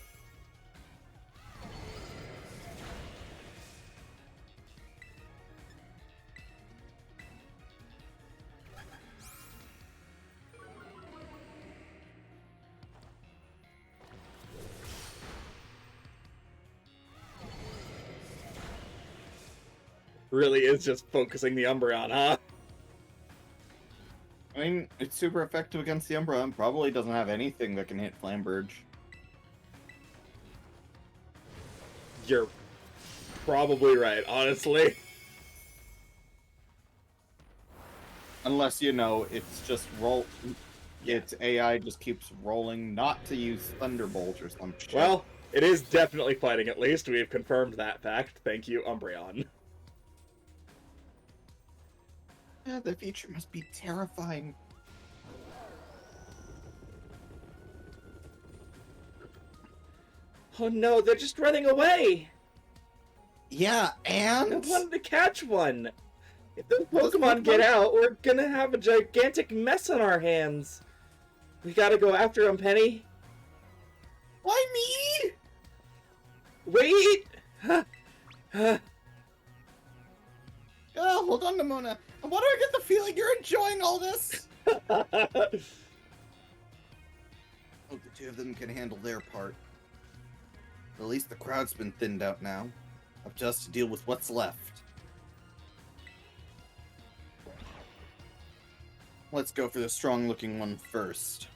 Really is just focusing the Umbreon, huh? I mean, it's super effective against the Umbra and probably doesn't have anything that can hit Flamberge. You're probably right, honestly. Unless, you know, it's just roll... Its AI just keeps rolling not to use Thunderbolt or some shit. Well, it is definitely fighting at least. We've confirmed that fact. Thank you, Umbreon. Yeah, the future must be terrifying. Oh no, they're just running away! Yeah, I and... wanted to catch one! If those Those Pokemon get Pokemon- out, we're gonna have a gigantic mess on our hands. We gotta go after them, Penny. Why me? Wait! Huh. Huh. Oh, hold on, Nimona. Why do I get the feeling you're enjoying all this? Oh, the two of them can handle their part. At least the crowd's been thinned out now. Up to us to deal with what's left. Let's go for the strong-looking one first.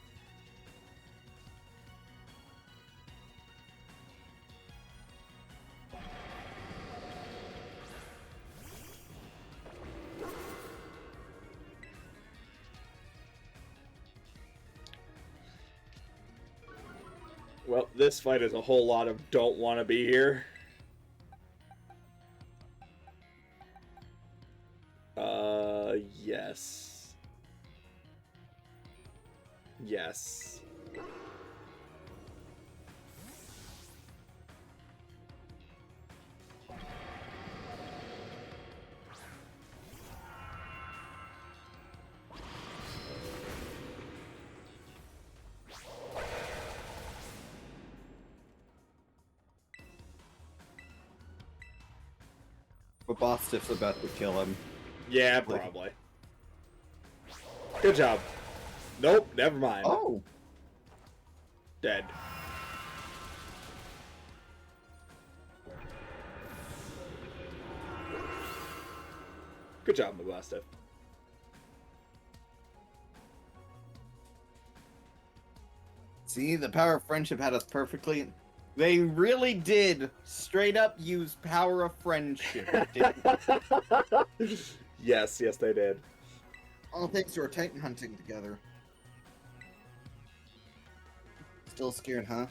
Well, this fight is a whole lot of don't want to be here. Yes. Yes. But Boss Stiff's about to kill him. Yeah, probably. Good job. Nope, never mind. Oh! Dead. Good job, Mabusta. See, the power of friendship had us perfectly. They really did straight up use power of friendship. Yes, they did. All thanks to our Titan hunting together. Still scared, huh?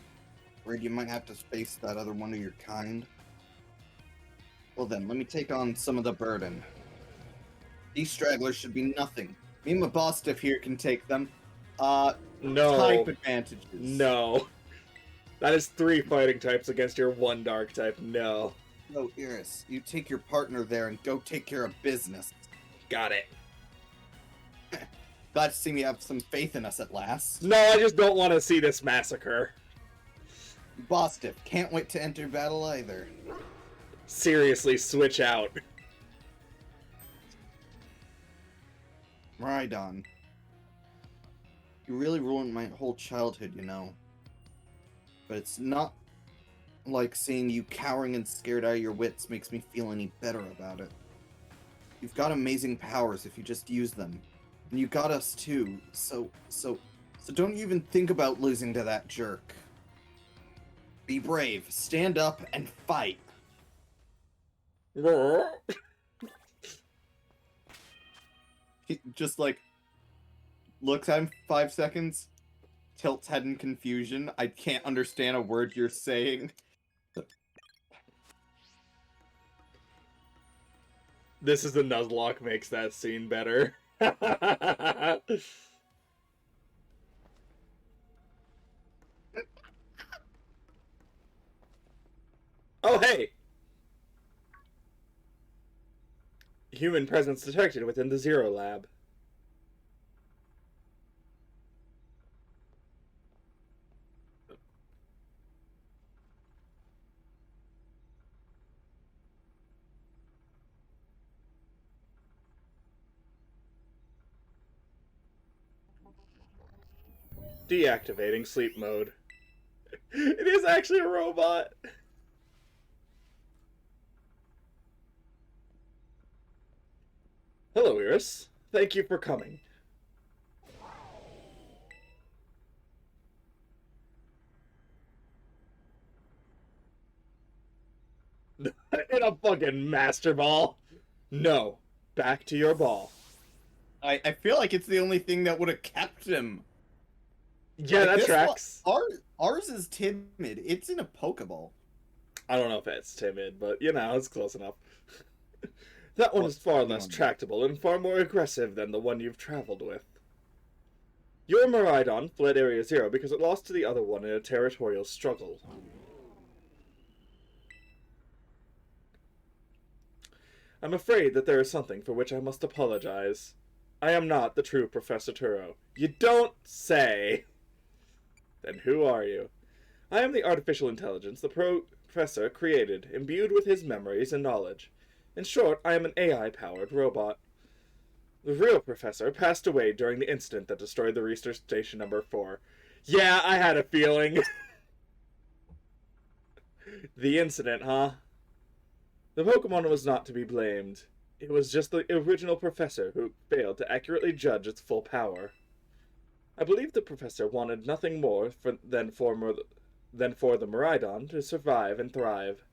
Worried you might have to face that other one of your kind? Well then, let me take on some of the burden. These stragglers should be nothing. Me and my boss stuff here can take them. No. Type advantages. No. That is 3 fighting types against your 1 dark type. No. No, Iris, you take your partner there and go take care of business. Got it. Glad to see me have some faith in us at last. No, I just don't want to see this massacre. Bostiff, can't wait to enter battle either. Seriously, switch out. Rhydon. You really ruined my whole childhood, you know. But it's not like seeing you cowering and scared out of your wits makes me feel any better about it. You've got amazing powers if you just use them. And you got us too, so don't even think about losing to that jerk. Be brave, stand up, and fight. He just like looks at him 5 seconds, tilts head in confusion. I can't understand a word you're saying. This is the Nuzlocke makes that scene better. Oh, hey! Human presence detected within the Zero Lab. Deactivating sleep mode. It is actually a robot! Hello, Iris. Thank you for coming. In a fucking master ball. No. Back to your ball. I feel like it's the only thing that would have kept him. Yeah, Like, that this tracks. Ours is timid. It's in a Pokeball. I don't know if it's timid, but you know, it's close enough. That one is far less tractable and far more aggressive than the one you've traveled with. Your Miraidon fled Area Zero because it lost to the other one in a territorial struggle. I'm afraid that there is something for which I must apologize. I am not the true Professor Turo. You don't say! Then who are you? I am the artificial intelligence the Professor created, imbued with his memories and knowledge. In short, I am an AI-powered robot. The real Professor passed away during the incident that destroyed the research station number 4. Yeah, I had a feeling. The incident, huh? The Pokemon was not to be blamed. It was just the original Professor who failed to accurately judge its full power. I believe the Professor wanted nothing more than for the Miraidon to survive and thrive.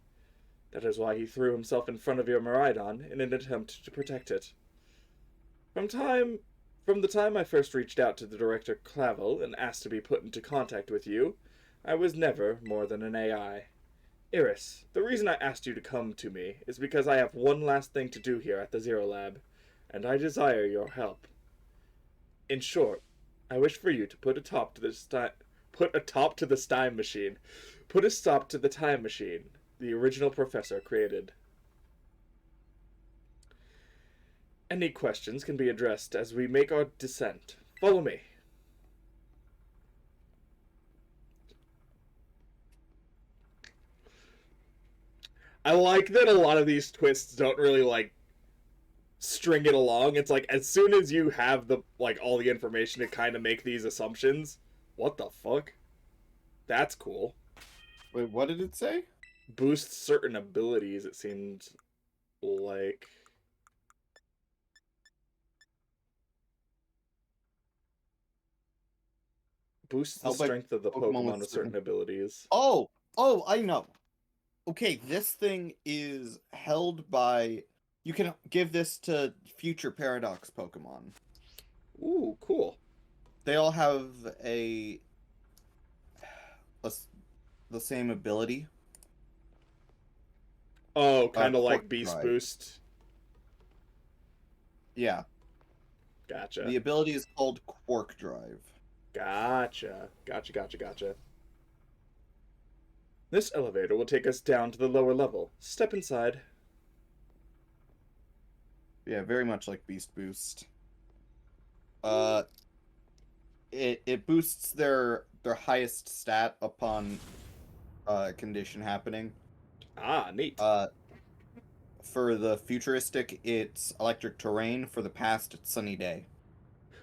That is why he threw himself in front of your Miraidon in an attempt to protect it. From the time I first reached out to the Director Clavel and asked to be put into contact with you, I was never more than an AI. Iris, the reason I asked you to come to me is because I have one last thing to do here at the Zero Lab, and I desire your help. In short, I wish for you to put a stop to the time machine. Put a stop to the time machine the original Professor created. Any questions can be addressed as we make our descent. Follow me. I like that a lot of these twists don't really, like, string it along. It's like, as soon as you have the, like, all the information to kind of make these assumptions, what the fuck? That's cool. Wait, what did it say? Boosts certain abilities, it seemed like. Boosts the Held by strength of the Pokemon Pokemon with with certain abilities. Oh, I know. Okay, this thing is held by. You can give this to future Paradox Pokemon. Ooh, cool. They all have the same ability. Oh, kind of like Quark Beast Drive. Boost. Yeah, Gotcha. the ability is called Quark Drive. Gotcha. Gotcha. This elevator will take us down to the lower level. Step inside. Yeah, very much like Beast Boost. It boosts their highest stat upon condition happening. Ah, neat. For the futuristic, it's electric terrain. For the past, it's sunny day.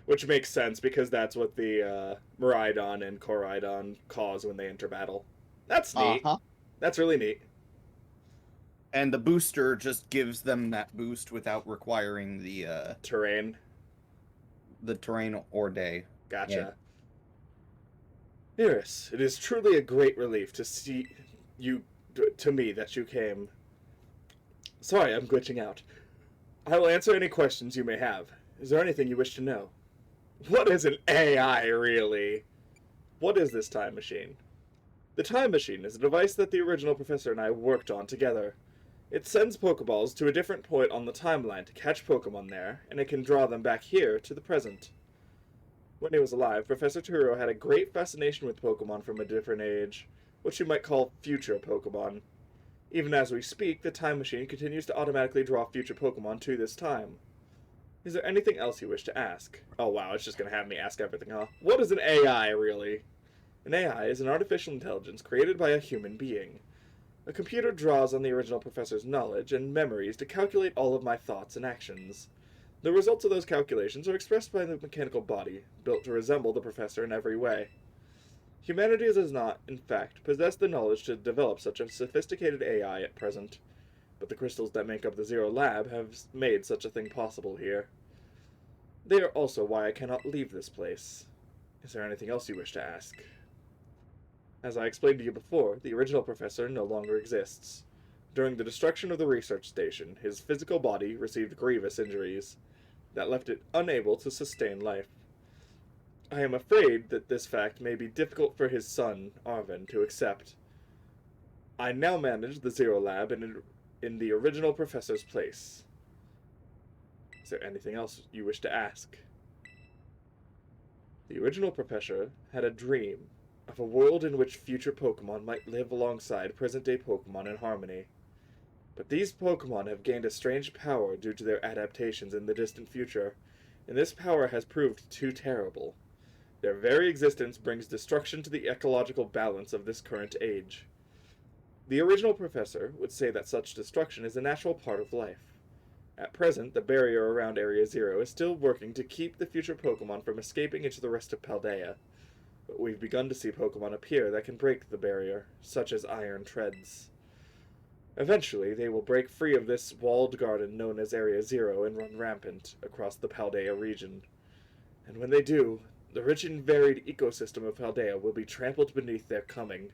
Which makes sense because that's what the Miraidon and Koraidon cause when they enter battle. That's neat. Uh-huh. That's really neat. And the booster just gives them that boost without requiring Terrain. the terrain or day. Gotcha. Iris, it is truly a great relief to see you, to me, that you came. Sorry, I'm glitching out. I will answer any questions you may have. Is there anything you wish to know? What is an AI, really? What is this time machine? The time machine is a device that the original professor and I worked on together. It sends Pokeballs to a different point on the timeline to catch Pokemon there, and it can draw them back here to the present. When he was alive, Professor Turo had a great fascination with Pokemon from a different age, what you might call future Pokemon. Even as we speak, the time machine continues to automatically draw future Pokemon to this time. Is there anything else you wish to ask? Oh wow, it's just gonna have me ask everything, huh? What is an AI, really? An AI is an artificial intelligence created by a human being. A computer draws on the original professor's knowledge and memories to calculate all of my thoughts and actions. The results of those calculations are expressed by the mechanical body, built to resemble the professor in every way. Humanity does not, in fact, possess the knowledge to develop such a sophisticated AI at present, but the crystals that make up the Zero Lab have made such a thing possible here. They are also why I cannot leave this place. Is there anything else you wish to ask? As I explained to you before, the original professor no longer exists. During the destruction of the research station, his physical body received grievous injuries that left it unable to sustain life. I am afraid that this fact may be difficult for his son, Arvin, to accept. I now manage the Zero Lab in the original professor's place. Is there anything else you wish to ask? The original professor had a dream of a world in which future Pokemon might live alongside present-day Pokemon in harmony. But these Pokemon have gained a strange power due to their adaptations in the distant future, and this power has proved too terrible. Their very existence brings destruction to the ecological balance of this current age. The original professor would say that such destruction is a natural part of life. At present, the barrier around Area Zero is still working to keep the future Pokemon from escaping into the rest of Paldea, but we've begun to see Pokemon appear that can break the barrier, such as Iron Treads. Eventually, they will break free of this walled garden known as Area Zero and run rampant across the Paldea region. And when they do, the rich and varied ecosystem of Paldea will be trampled beneath their coming.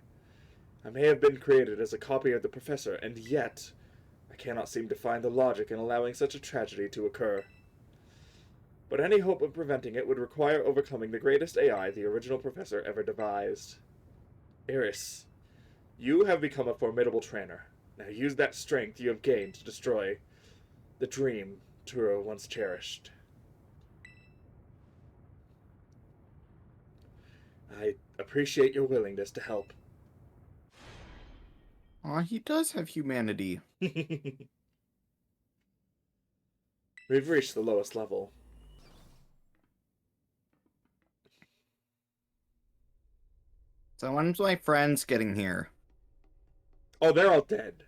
I may have been created as a copy of the professor, and yet I cannot seem to find the logic in allowing such a tragedy to occur. But any hope of preventing it would require overcoming the greatest AI the original professor ever devised. Iris, you have become a formidable trainer. Now use that strength you have gained to destroy the dream Turo once cherished. I appreciate your willingness to help. Aw, he does have humanity. We've reached the lowest level. So when's my friends getting here? Oh, they're all dead.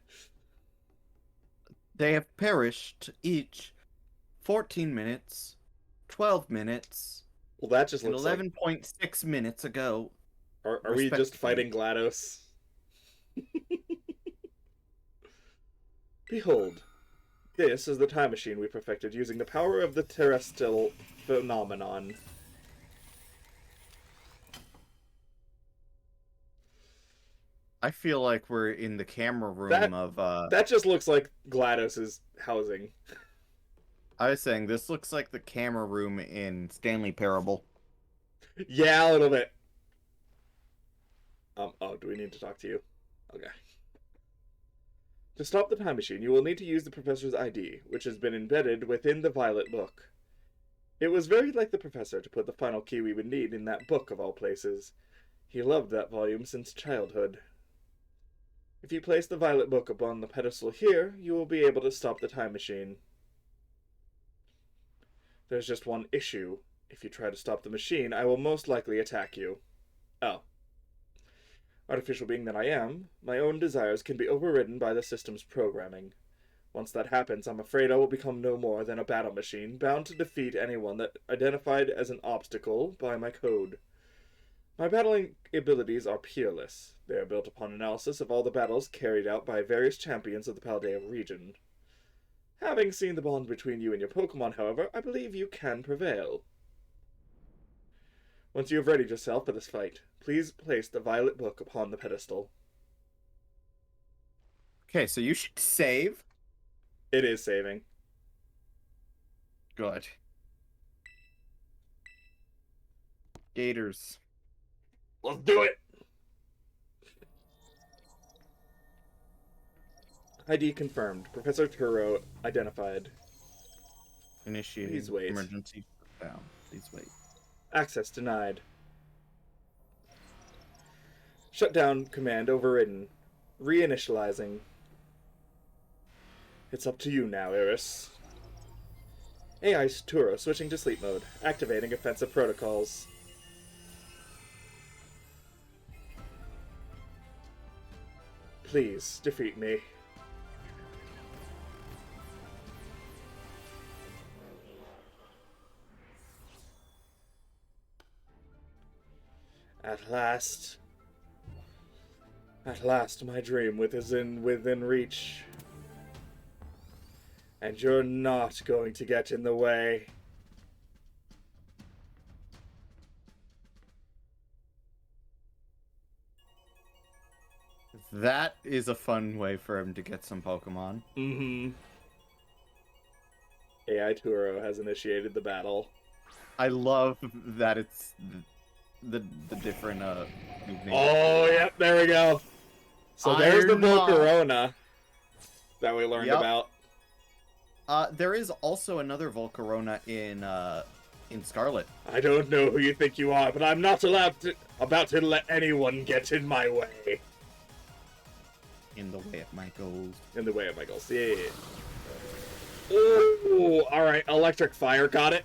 They have perished each 14 minutes, 12 minutes, Well, that just and looks like... 11.6 minutes ago. Are we just respectively. fighting GLaDOS? Behold, this is the time machine we perfected using the power of the terrestrial phenomenon. I feel like we're in the camera room That- of That just looks like GLaDOS's housing. I was saying this looks like the camera room in Stanley Parable. Yeah, a little bit. Oh, do we need to talk to you? Okay. To stop the time machine, you will need to use the professor's ID, which has been embedded within the Violet Book. It was very like the professor to put the final key we would need in that book of all places. He loved that volume since childhood. If you place the Violet Book upon the pedestal here, you will be able to stop the time machine. There's just one issue. If you try to stop the machine, I will most likely attack you. Oh. Artificial being that I am, my own desires can be overridden by the system's programming. Once that happens, I'm afraid I will become no more than a battle machine, bound to defeat anyone that identified as an obstacle by my code. My battling abilities are peerless. They are built upon analysis of all the battles carried out by various champions of the Paldea region. Having seen the bond between you and your Pokemon, however, I believe you can prevail. Once you have readied yourself for this fight, please place the Violet Book upon the pedestal. Okay, so you should save. It is saving. Good. Gators. Let's do it! ID confirmed. Professor Turo identified. Initiating Please wait. emergency down. Please wait. Access denied. Shutdown command overridden. Reinitializing. It's up to you now, Iris. AI Turo switching to sleep mode. Activating offensive protocols. Please, defeat me. At last. At last, my dream within reach. And you're not going to get in the way. That is a fun way for him to get some Pokemon. Mm-hmm. AI Turo has initiated the battle. I love that it's the different nicknames. Oh, yep, there we go. So there's the Iron Moth. Volcarona that we learned Yep. about. There is also another Volcarona in Scarlet. I don't know who you think you are, but I'm not about to let anyone get in my way. In the way of my goals. In the way of my goals. Yeah. Ooh, alright, electric fire, got it.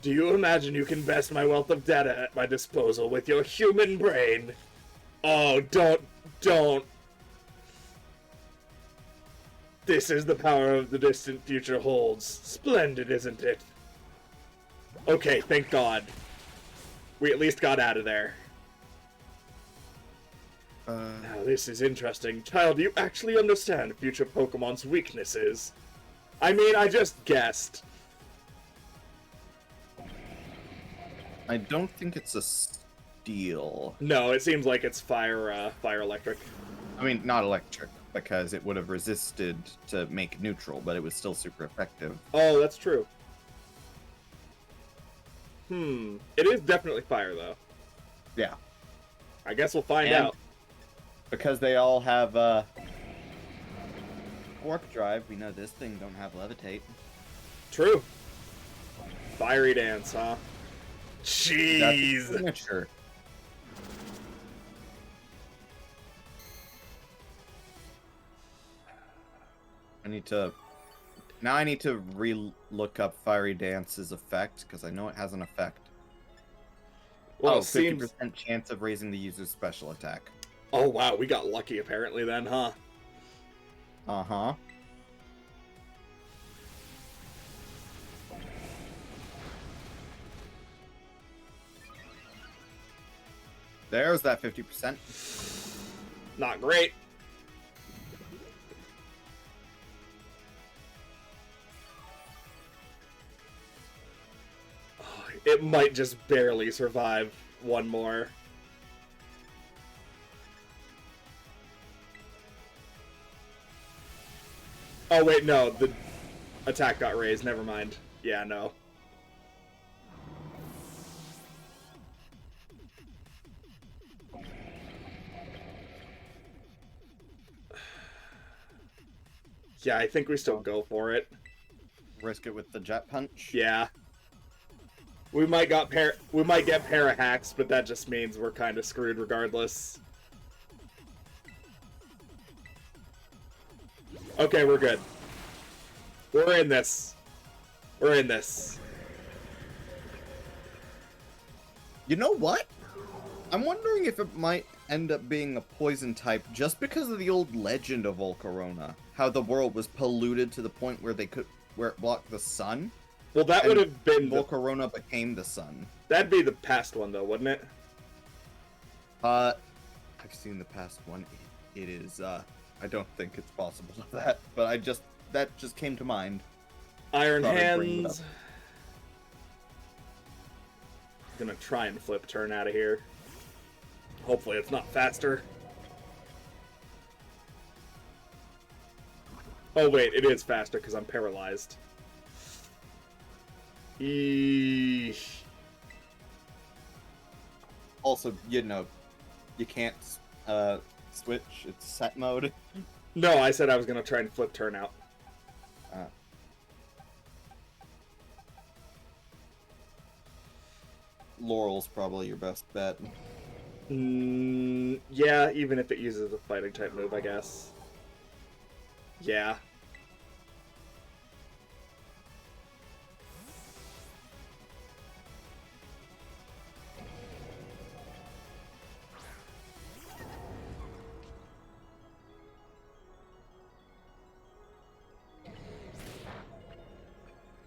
Do you imagine you can best my wealth of data at my disposal with your human brain? Oh, don't. This is the power of the distant future holds. Splendid, isn't it? Okay, thank God. We at least got out of there. Now this is interesting. Child, do you actually understand future Pokemon's weaknesses? I mean, I just guessed. I don't think it's a steel. No, it seems like it's fire electric. I mean, not electric, because it would have resisted to make neutral, but it was still super effective. Oh, that's true. It is definitely fire, though. Yeah. I guess we'll find And- out. Because they all have warp drive, we know this thing don't have levitate. True. Fiery dance, huh? That's Jeez. signature. I need to re-look up Fiery Dance's effect, because I know it has an effect. Well, Oh, it seems... 50% chance of raising the user's special attack. Oh, wow, we got lucky apparently then, huh? Uh-huh. There's that 50%. Not great. Oh, it might just barely survive one more. Oh wait, no, the attack got raised. Never mind. Yeah, no. Yeah, I think we still go for it. Risk it with the jet punch. Yeah. We might get para hacks, but that just means we're kind of screwed regardless. Okay, we're good. We're in this. We're in this. You know what? I'm wondering if it might end up being a poison type just because of the old legend of Volcarona. How the world was polluted to the point where it blocked the sun. Well, that would have been Volcarona became the sun. That'd be the past one, though, wouldn't it? I've seen the past one. It is, I don't think it's possible of that, but that just came to mind. Iron Thought I'd bring it Hands. Gonna try and flip turn out of here. Hopefully it's not faster. Oh wait, it is faster because I'm paralyzed. Eesh. Also, you can't switch. It's set mode. No, I said I was gonna try and flip turn out. Laurel's probably your best bet. Yeah, even if it uses a fighting type move, I guess. Yeah.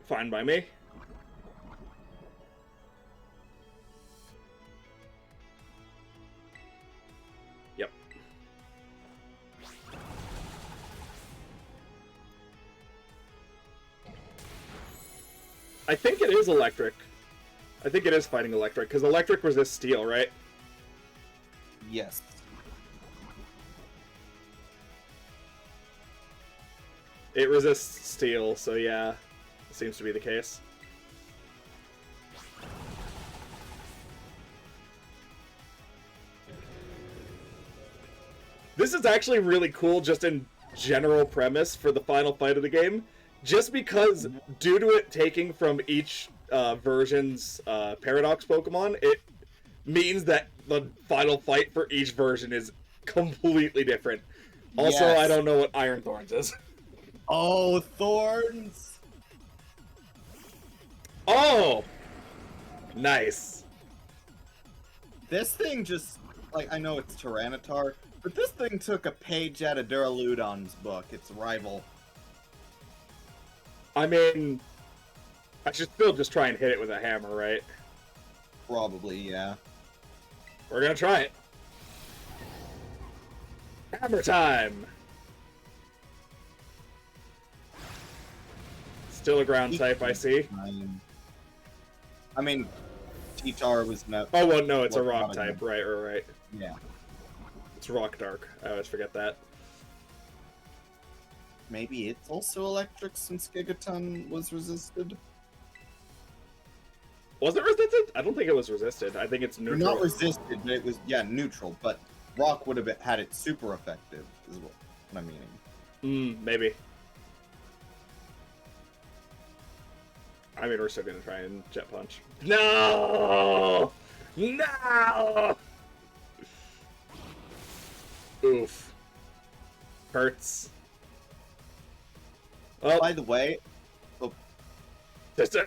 Fine by me. Yep. I think it is electric. I think it is fighting electric, because electric resists steel, right? Yes. It resists steel, so yeah, it seems to be the case. This is actually really cool just in general premise for the final fight of the game, just because due to it taking from each version's Paradox Pokemon, it means that the final fight for each version is completely different. Also, Yes. I don't know what Iron Thorns is. Oh, Thorns! Oh! Nice. This thing just, I know it's Tyranitar, but this thing took a page out of Duraludon's book, its rival. I mean, I should still just try and hit it with a hammer, right? Probably, yeah. We're gonna try it. Hammer time! Still a ground type, I see. I mean, T-Tar was no. Oh, well, no, it's a What rock not type, again? right. Yeah. It's rock dark. I always forget that. Maybe it's also electric since Gigaton was resisted. Was it resisted? I don't think it was resisted. I think it's neutral. Not resisted, but it was, neutral. But rock would have had it super effective, is what I'm meaning. Maybe. I mean, we're still gonna try and jet punch. No! No! Oof. Hurts. Oh, By the way,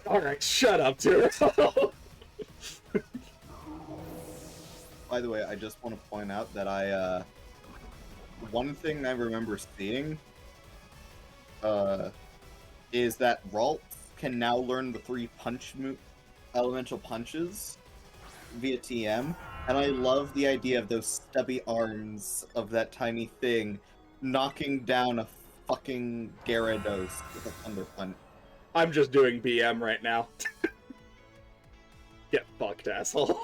alright, shut up, dude. I just want to point out that one thing I remember seeing, is that Ralts can now learn the 3 elemental punches via TM, and I love the idea of those stubby arms of that tiny thing knocking down a fucking Gyarados with a Thunder Punch. I'm just doing BM right now. Get fucked, asshole.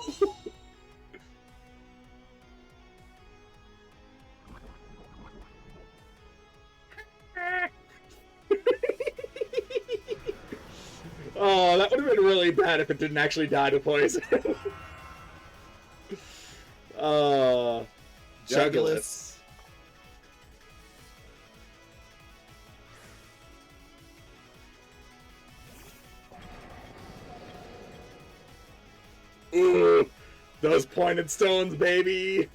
Oh, that would have been really bad if it didn't actually die to poison. Jugulis. Ooh, those pointed stones, baby.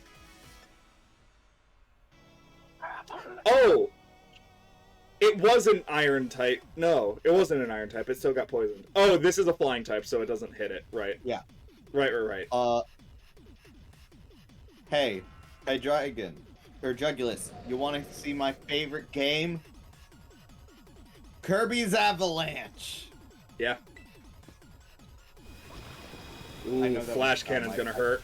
Oh, it was an iron type. No, it wasn't an iron type. It still got poisoned. Oh, this is a flying type, so it doesn't hit it. Right. Yeah. Right. Hey, Dragon, or Jugulis, you want to see my favorite game? Kirby's Avalanche. Yeah. I Ooh, know that flash was dumb. cannon's gonna hurt.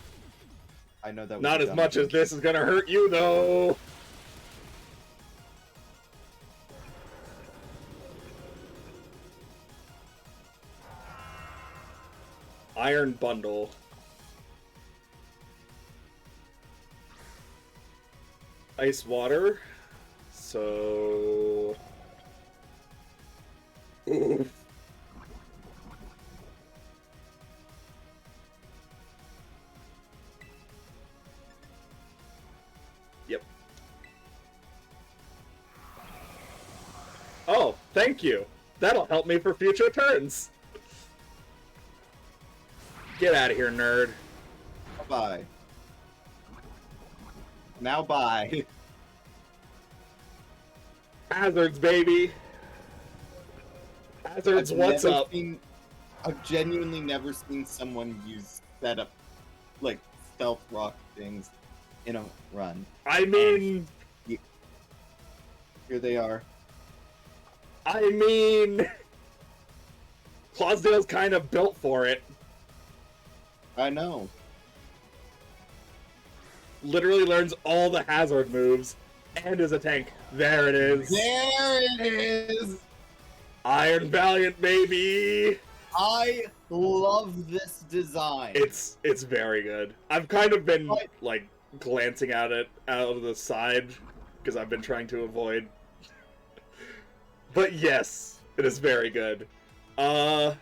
I know that was Not a as dumb much as joke. this is gonna hurt you, though. Iron Bundle. Ice Water. So... Ooh. Yep. Oh, thank you. That'll help me for future turns. Get out of here, nerd. Bye. Now bye. Hazards, baby. Hazards, what's never up? I've genuinely never seen someone use setup, like, stealth rock things in a run. I mean, Here they are. Closdale's kind of built for it. I know. Literally learns all the hazard moves and is a tank. There it is. There it is! Iron Valiant, baby. I love this design. It's very good. I've kind of been What? like glancing at it out of the side because I've been trying to avoid. But yes, it is very good. I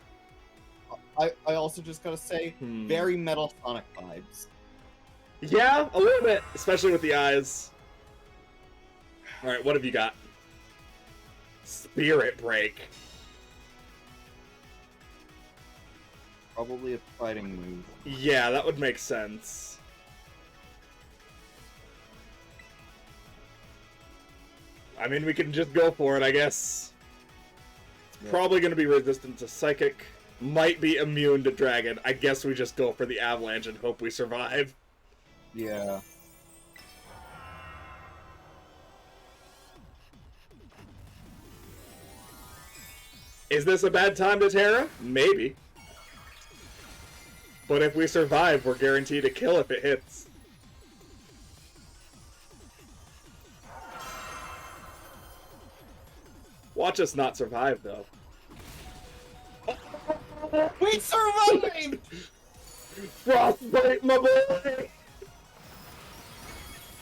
also just gotta say, very Metal Sonic vibes. Yeah, a little bit, especially with the eyes. All right, what have you got? Spirit Break. Probably a fighting move. Yeah, that would make sense. I mean, we can just go for it, I guess. Yeah. Probably going to be resistant to Psychic. Might be immune to Dragon. I guess we just go for the Avalanche and hope we survive. Yeah. Is this a bad time to Terra? Maybe. But if we survive, we're guaranteed a kill if it hits. Watch us not survive, though. We survived! Frostbite, my boy!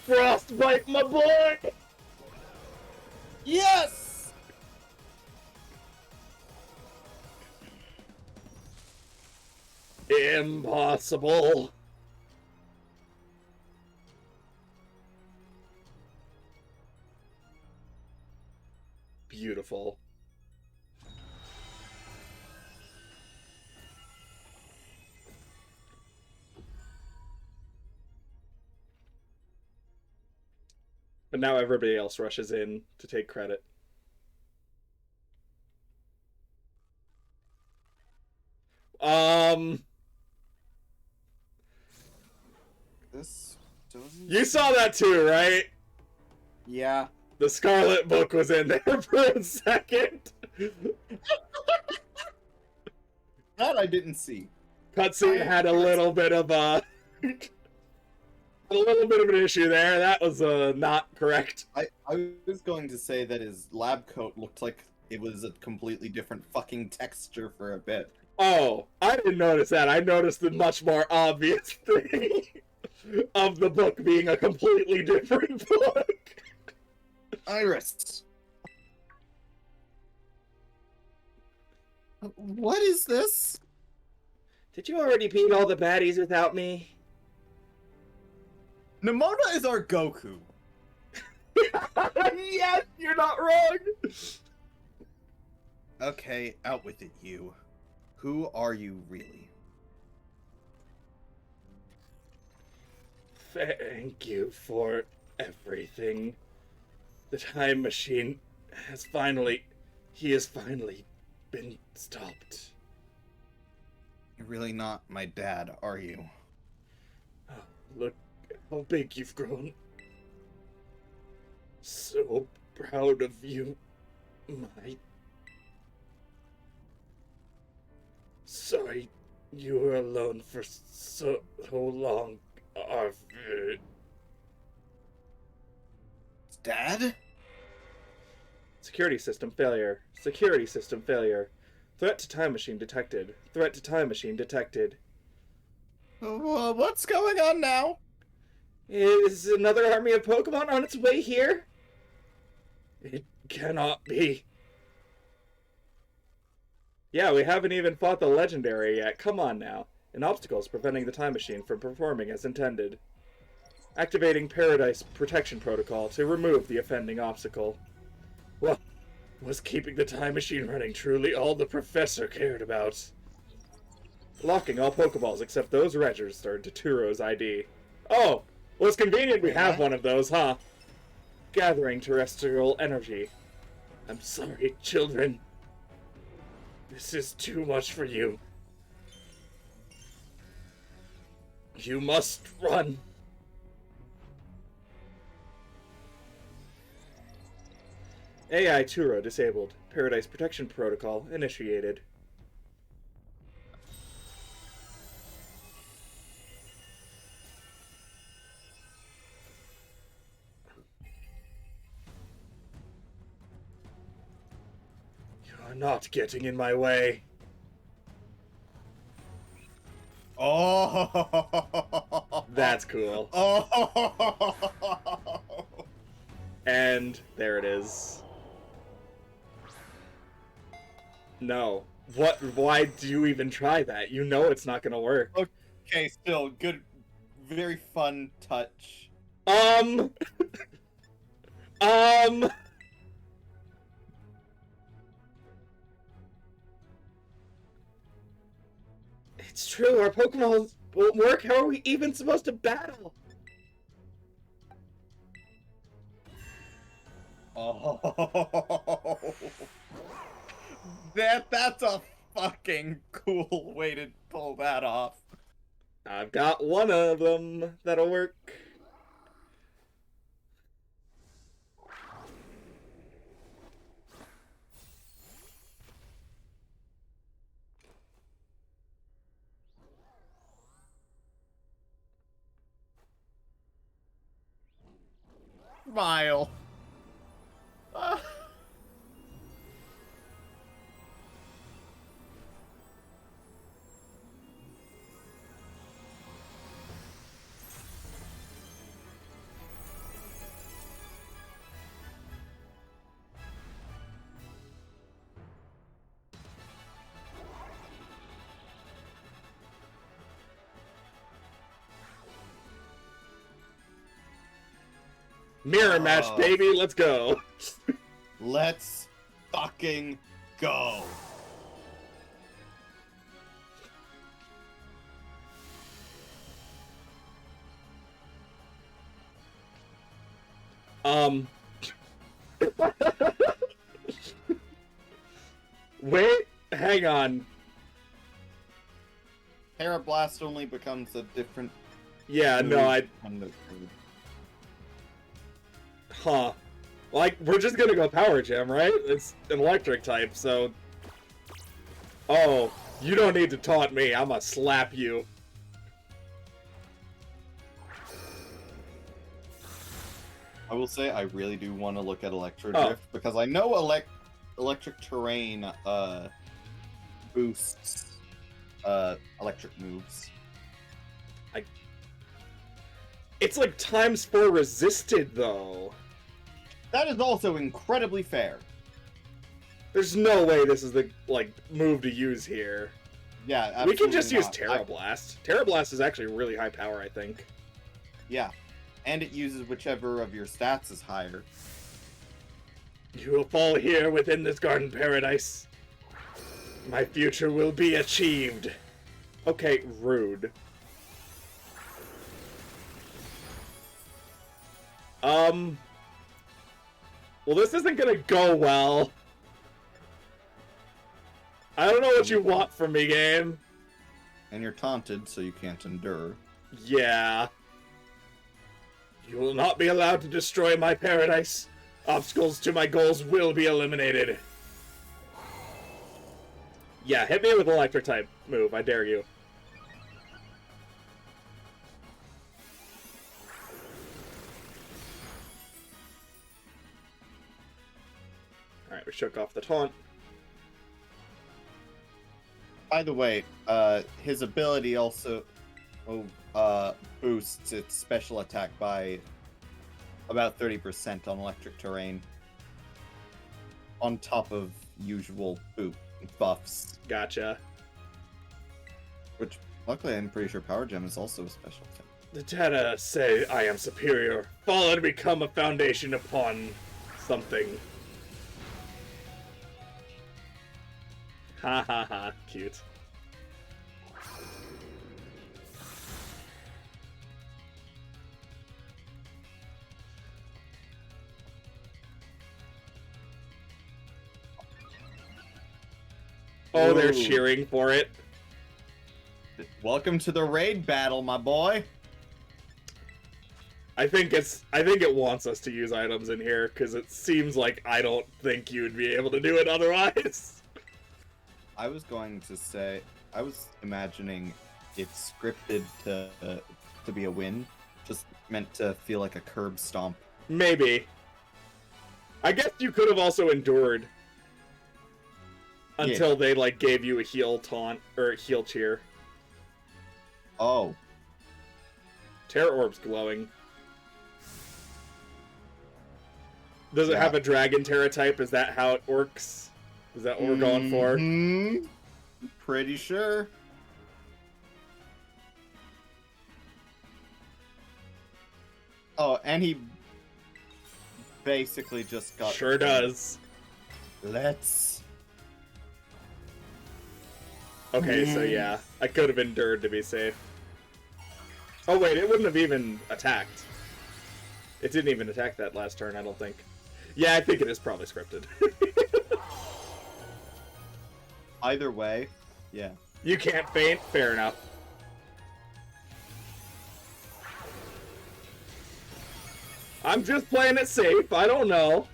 Frostbite, my boy! Yes! Impossible. Beautiful. But now everybody else rushes in to take credit. This doesn't... You saw that too, right? Yeah. The Scarlet Book was in there for a second. That I didn't see. Cutscene had a little bit of a little bit of an issue there. That was not correct. I was going to say that his lab coat looked like it was a completely different fucking texture for a bit. Oh, I didn't notice that. I noticed the much more obvious thing of the book being a completely different book. Iris. What is this? Did you already beat all the baddies without me? Nemona is our Goku. Yes, you're not wrong. Okay, out with it, you. Who are you really? Thank you for everything. The time machine has finally... He has finally been stopped. You're really not my dad, are you? Oh, look how big you've grown. So proud of you, my... Sorry you were alone for so long, Arthur. Dad? Security system failure. Security system failure. Threat to time machine detected. Threat to time machine detected. What's going on now? Is another army of Pokemon on its way here? It cannot be. Yeah, we haven't even fought the legendary yet. Come on now. An obstacle is preventing the time machine from performing as intended. Activating Paradise Protection Protocol to remove the offending obstacle. Well, was keeping the time machine running truly all the professor cared about? Locking all Pokeballs except those registered to Turo's ID. Oh, well, it's convenient we have one of those, huh? Gathering terrestrial energy. I'm sorry, children. This is too much for you. You must run. AI Turo disabled. Paradise Protection Protocol initiated. You're not getting in my way. Oh! That's cool. Oh! And there it is. No. What? Why do you even try that? You know it's not gonna work. Okay, still good, very fun touch. Um. It's true, our Pokemon won't work. How are we even supposed to battle? Oh. That's a fucking cool way to pull that off. I've got one of them that'll work. Smile. Mirror match, baby, let's go. Let's fucking go. Wait, hang on. Parablast only becomes a different. Yeah, no, Huh. Like, we're just gonna go Power Gem, right? It's an electric type, so... Oh, you don't need to taunt me, I'ma slap you. I will say I really do want to look at Electro Drift because I know electric terrain boosts electric moves. It's like ×4 resisted, though. That is also incredibly fair. There's no way this is the move to use here. Yeah, We can just use absolutely not. Terra Blast. Terra Blast is actually really high power, I think. Yeah, and it uses whichever of your stats is higher. You will fall here within this garden paradise. My future will be achieved. Okay, rude. Well, this isn't gonna go well. I don't know what you want from me, game. And you're taunted, so you can't endure. Yeah. You will not be allowed to destroy my paradise. Obstacles to my goals will be eliminated. Yeah, hit me with electric type move, I dare you. Alright, we shook off the taunt. By the way, his ability also boosts its special attack by about 30% on electric terrain, on top of usual buffs. Gotcha. Which, luckily, I'm pretty sure Power Gem is also a special attack. The data say I am superior. Fall and become a foundation upon something. Ha ha ha, cute. Oh, they're Ooh. cheering for it. Welcome to the raid battle, my boy. I think it wants us to use items in here because it seems like I don't think you would be able to do it otherwise. I was going to say, I was imagining it's scripted to be a win, just meant to feel like a curb stomp. Maybe. I guess you could have also endured until they gave you a heal taunt or a heal cheer. Oh, Terra Orb's glowing. Does it Yeah. have a dragon Terra type? Is that how it works? Is that what we're going for? Mhm. Pretty sure. Oh, and he basically just got. Sure does. Let's. Okay, so yeah, I could have endured to be safe. Oh wait, it wouldn't have even attacked. It didn't even attack that last turn, I don't think. Yeah, I think it is probably scripted. Either way, yeah. You can't faint? Fair enough. I'm just playing it safe, I don't know.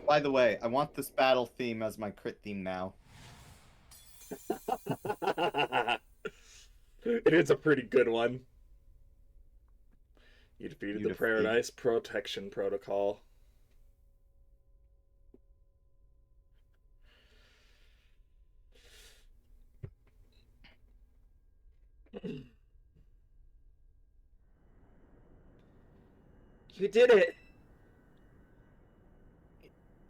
By the way, I want this battle theme as my crit theme now. It is a pretty good one. You defeated You the defeated- Paradise Protection Protocol. You did it!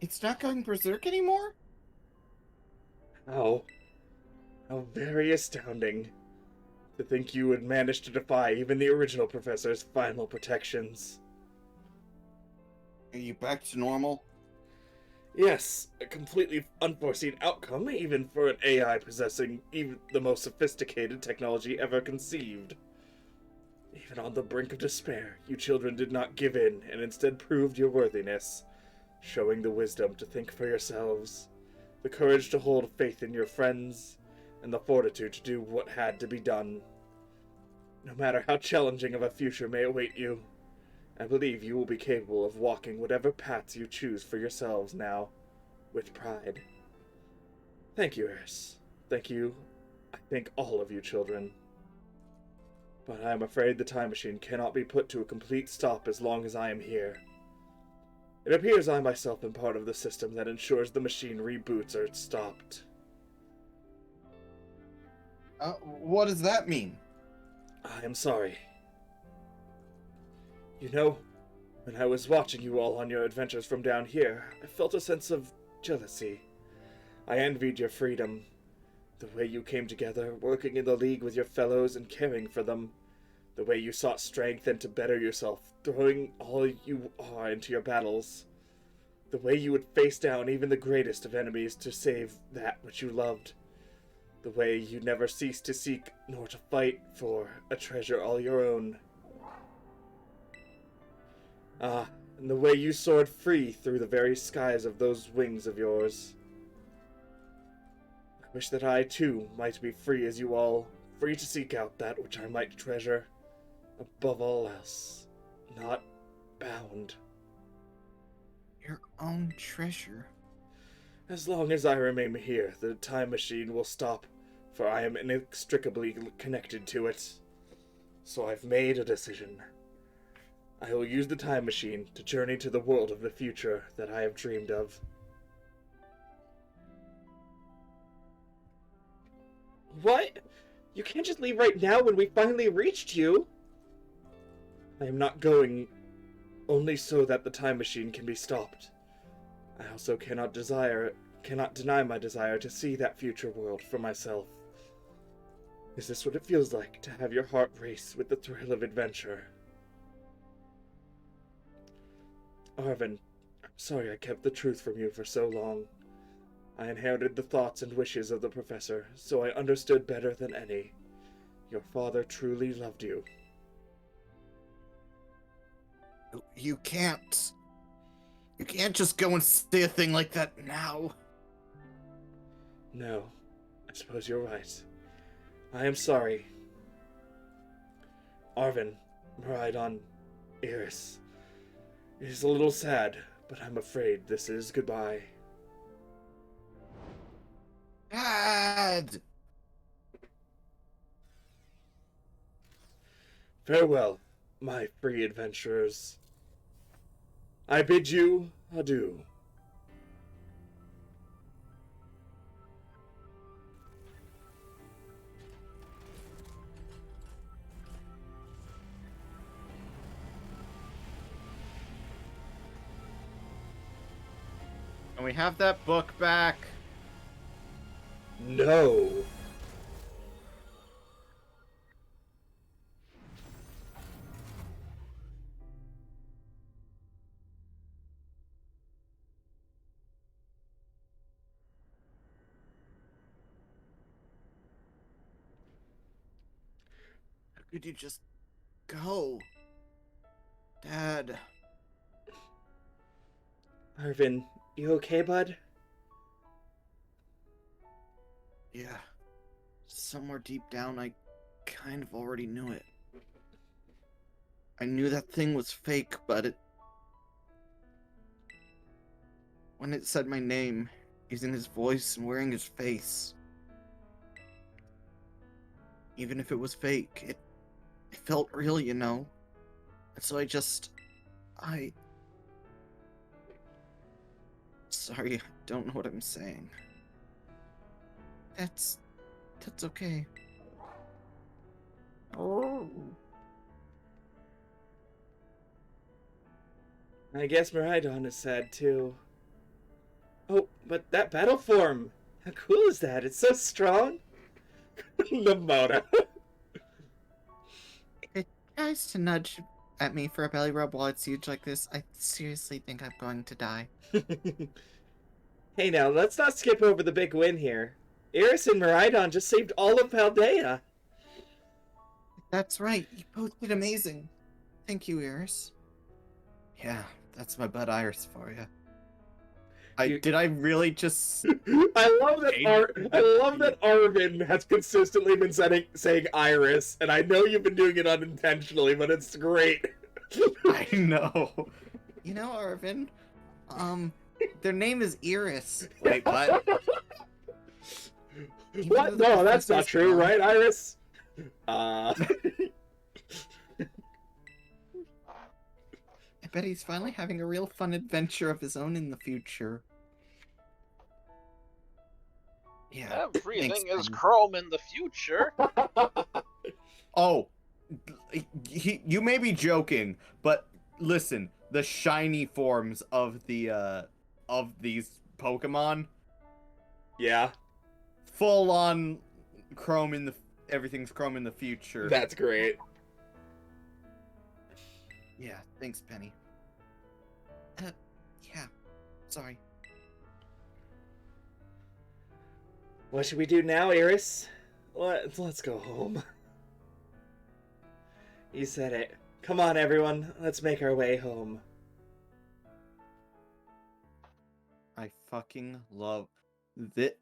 It's not going berserk anymore? How very astounding. To think you would manage to defy even the original professor's final protections. Are you back to normal? Yes, a completely unforeseen outcome, even for an AI possessing even the most sophisticated technology ever conceived. Even on the brink of despair, you children did not give in and instead proved your worthiness, showing the wisdom to think for yourselves, the courage to hold faith in your friends, and the fortitude to do what had to be done. No matter how challenging of a future may await you, I believe you will be capable of walking whatever paths you choose for yourselves now, with pride. Thank you, Eris. Thank you. I thank all of you children. But I am afraid the time machine cannot be put to a complete stop as long as I am here. It appears I myself am part of the system that ensures the machine reboots are stopped. What does that mean? I am sorry. You know, When I was watching you all on your adventures from down here, I felt a sense of jealousy. I envied your freedom, the way you came together, working in the league with your fellows and caring for them, the way you sought strength and to better yourself, throwing all you are into your battles, the way you would face down even the greatest of enemies to save that which you loved, the way you never ceased to seek nor to fight for a treasure all your own. Ah, and the way you soared free through the very skies of those wings of yours. I wish that I, too, might be free as you all, free to seek out that which I might treasure, above all else, not bound. Your own treasure. As long as I remain here, the time machine will stop, for I am inextricably connected to it. So I've made a decision. I will use the time machine to journey to the world of the future that I have dreamed of. What? You can't just leave right now when we finally reached you! I am not going only so that the time machine can be stopped. I also cannot deny my desire to see that future world for myself. Is this what it feels like to have your heart race with the thrill of adventure? Arven, I'm sorry I kept the truth from you for so long. I inherited the thoughts and wishes of the professor, so I understood better than any. Your father truly loved you. You can't. You can't just go and say a thing like that now. No, I suppose you're right. I am sorry. Arven, Miraidon, Iris. It is a little sad, but I'm afraid this is goodbye. Dad! Farewell, my free adventurers. I bid you adieu. Can we have that book back? No. How could you just go? Dad. Arven, you okay, bud? Yeah. Somewhere deep down, I kind of already knew it. I knew that thing was fake, but it... When it said my name, using his voice and wearing his face... Even if it was fake, it felt real, you know? And so I... Sorry, I don't know what I'm saying. That's okay. Oh. I guess Miraidon is sad too. Oh, but that battle form! How cool is that? It's so strong! Lamona. It tries to nudge at me for a belly rub while it's huge like this. I seriously think I'm going to die. Hey now, let's not skip over the big win here. Iris and Miraidon just saved all of Paldea. That's right. You both did amazing. Thank you, Iris. Yeah, that's my bud Iris for you. Did I really just... I love that Arven has consistently been saying Iris, and I know you've been doing it unintentionally, but it's great. I know. You know, Arven, their name is Iris. Wait, what? What? No, that's not true, right, Iris? I bet he's finally having a real fun adventure of his own in the future. Yeah. Everything is chrome in the future. Oh, you may be joking, but listen, the shiny forms of the of these Pokemon. Yeah, Full on Chrome in the everything's Chrome in the future. that's great. Yeah, thanks, Penny. Yeah, sorry. What should we do now, Iris? Let's go home. You said it. Come on, everyone. Let's make our way home. I fucking love this.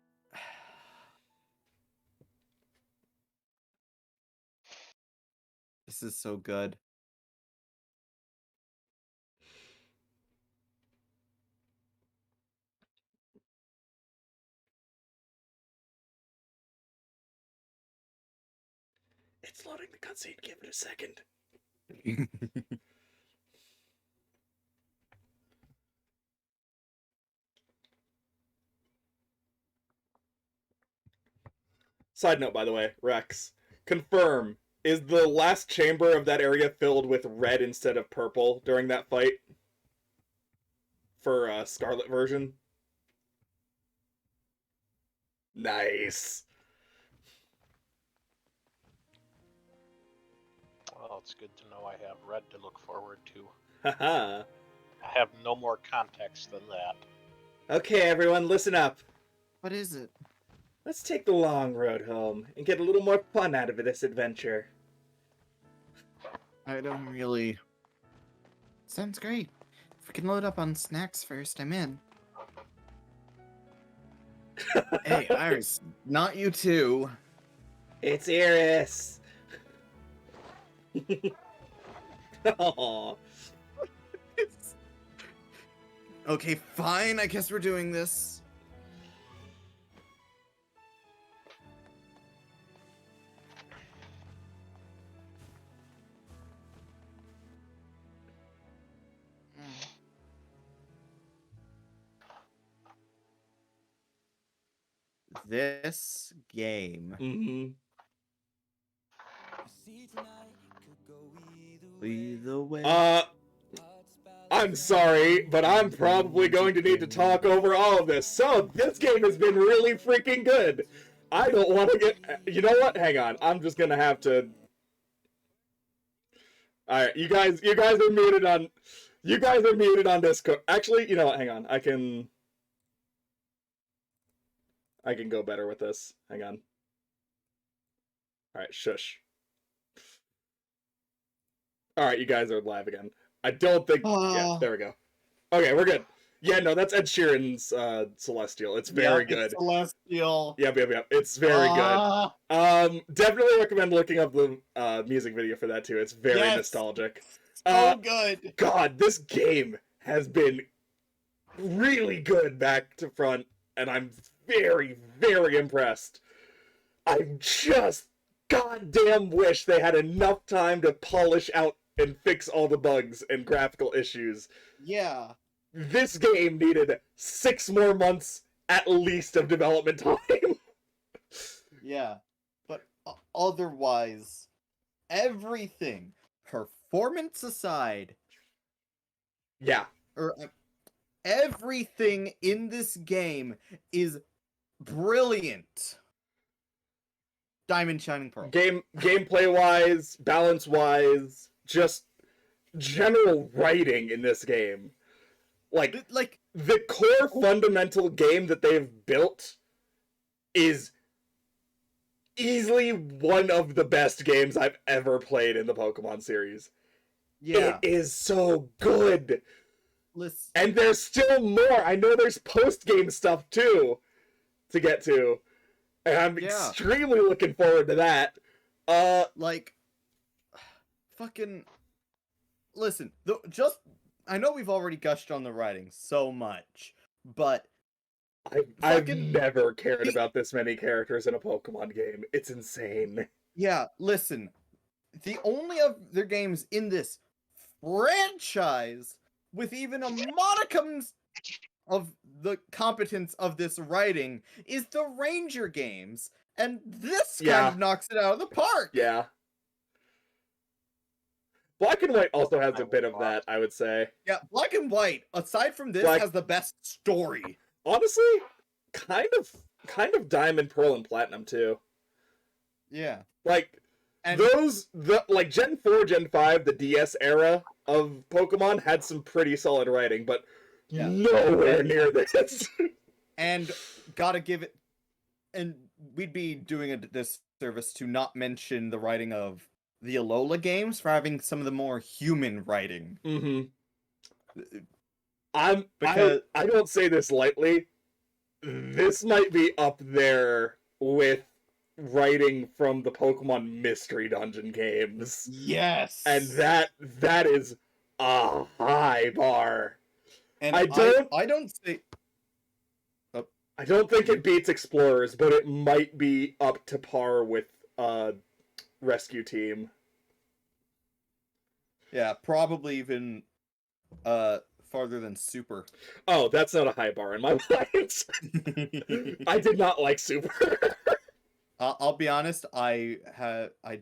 This is so good. It's loading the cutscene. Give it a second. Side note, by the way, Rex, confirm, is the last chamber of that area filled with red instead of purple during that fight? For Scarlet version? Nice. Well, it's good to know I have red to look forward to. Haha. I have no more context than that. Okay, everyone, listen up. What is it? Let's take the long road home and get a little more fun out of this adventure. I don't really. Sounds great. If we can load up on snacks first, I'm in. Hey, Iris, not you too. It's Iris. Aww. Okay, fine. I guess we're doing this. This game. Mm-hmm. Either way. I'm sorry, but I'm probably going to need to talk over all of this. So, this game has been really freaking good. I don't want to get... You know what? Hang on. I'm just gonna have to... Alright, you guys are muted on... You guys are muted on Discord. Actually, you know what? Hang on. I can go better with this. Hang on. Alright, shush. Alright, you guys are live again. I don't think... Yeah, there we go. Okay, we're good. Yeah, no, that's Ed Sheeran's Celestial. It's very good. Celestial. Yep. It's very good. Definitely recommend looking up the music video for that too. It's very nostalgic. So good. God, this game has been really good back to front, and I'm very, very impressed. I just goddamn wish they had enough time to polish out and fix all the bugs and graphical issues. Yeah. This game needed 6 more months at least of development time. Yeah. But otherwise, everything, performance aside, Yeah. everything in this game is brilliant. Diamond Shining Pearl. Gameplay wise, balance wise, just general writing in this game. Like the core fundamental game that they've built is easily one of the best games I've ever played in the Pokemon series. Yeah. It is so good. Listen. And there's still more. I know there's post-game stuff too to get to. And I'm extremely looking forward to that. Fucking listen, I know we've already gushed on the writing so much, but I've never cared about this many characters in a Pokemon game. It's insane. Yeah, listen. The only of their games in this franchise with even a modicum of the competence of this writing is the Ranger games, and this kind of knocks it out of the park. Yeah. Black and White also has I a bit will of that, I would say. Yeah, Black and White, aside from this, Black- has the best story. Honestly, kind of Diamond, Pearl, and Platinum too. Yeah. Like And like Gen 4, Gen 5, the DS era of Pokemon had some pretty solid writing, but Yeah. nowhere near this. and gotta give it, and we'd be doing a disservice to not mention the writing of the Alola games for having some of the more human writing. Mm-hmm. I Because- don't say this lightly. This might be up there with writing from the Pokemon Mystery Dungeon games. Yes. And that is a high bar. and I don't say I don't think it beats Explorers, but it might be up to par with Rescue Team. yeah, probably even farther than Super. Oh, that's not a high bar in my mind. I did not like Super. I'll be honest, I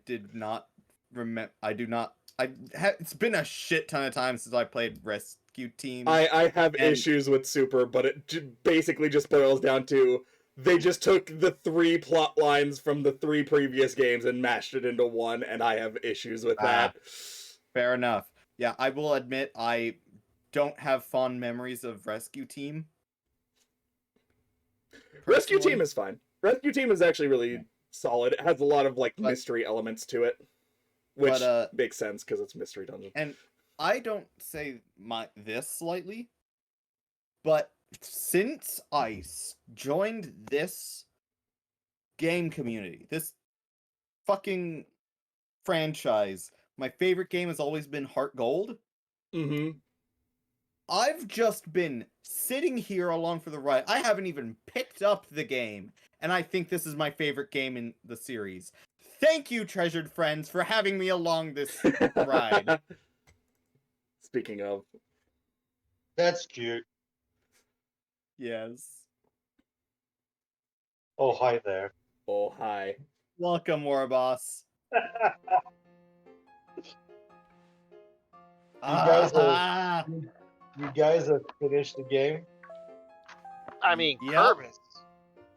did not remember. It's been a shit ton of times since I played Rescue Team. I have And- issues with Super, but it basically just boils down to they just took the 3 plot lines from the 3 previous games and mashed it into one, and I have issues with that. Fair enough. Yeah, I will admit I don't have fond memories of Rescue Team. Rescue personally. Team is fine. Rescue Team is actually really solid. It has a lot of like But- mystery elements to it, which But, makes sense because it's Mystery Dungeon. And I don't say this lightly, but since I joined this game community, this fucking franchise, my favorite game has always been Heart Gold. Mm-hmm. I've just been sitting here along for the ride. I haven't even picked up the game, and I think this is my favorite game in the series. Thank you, treasured friends, for having me along this ride. Speaking of, That's cute. Yes. Oh, hi there. oh hi. Welcome, Warboss. guys are- Ah, You guys have finished the game? I mean, Yep. Kermis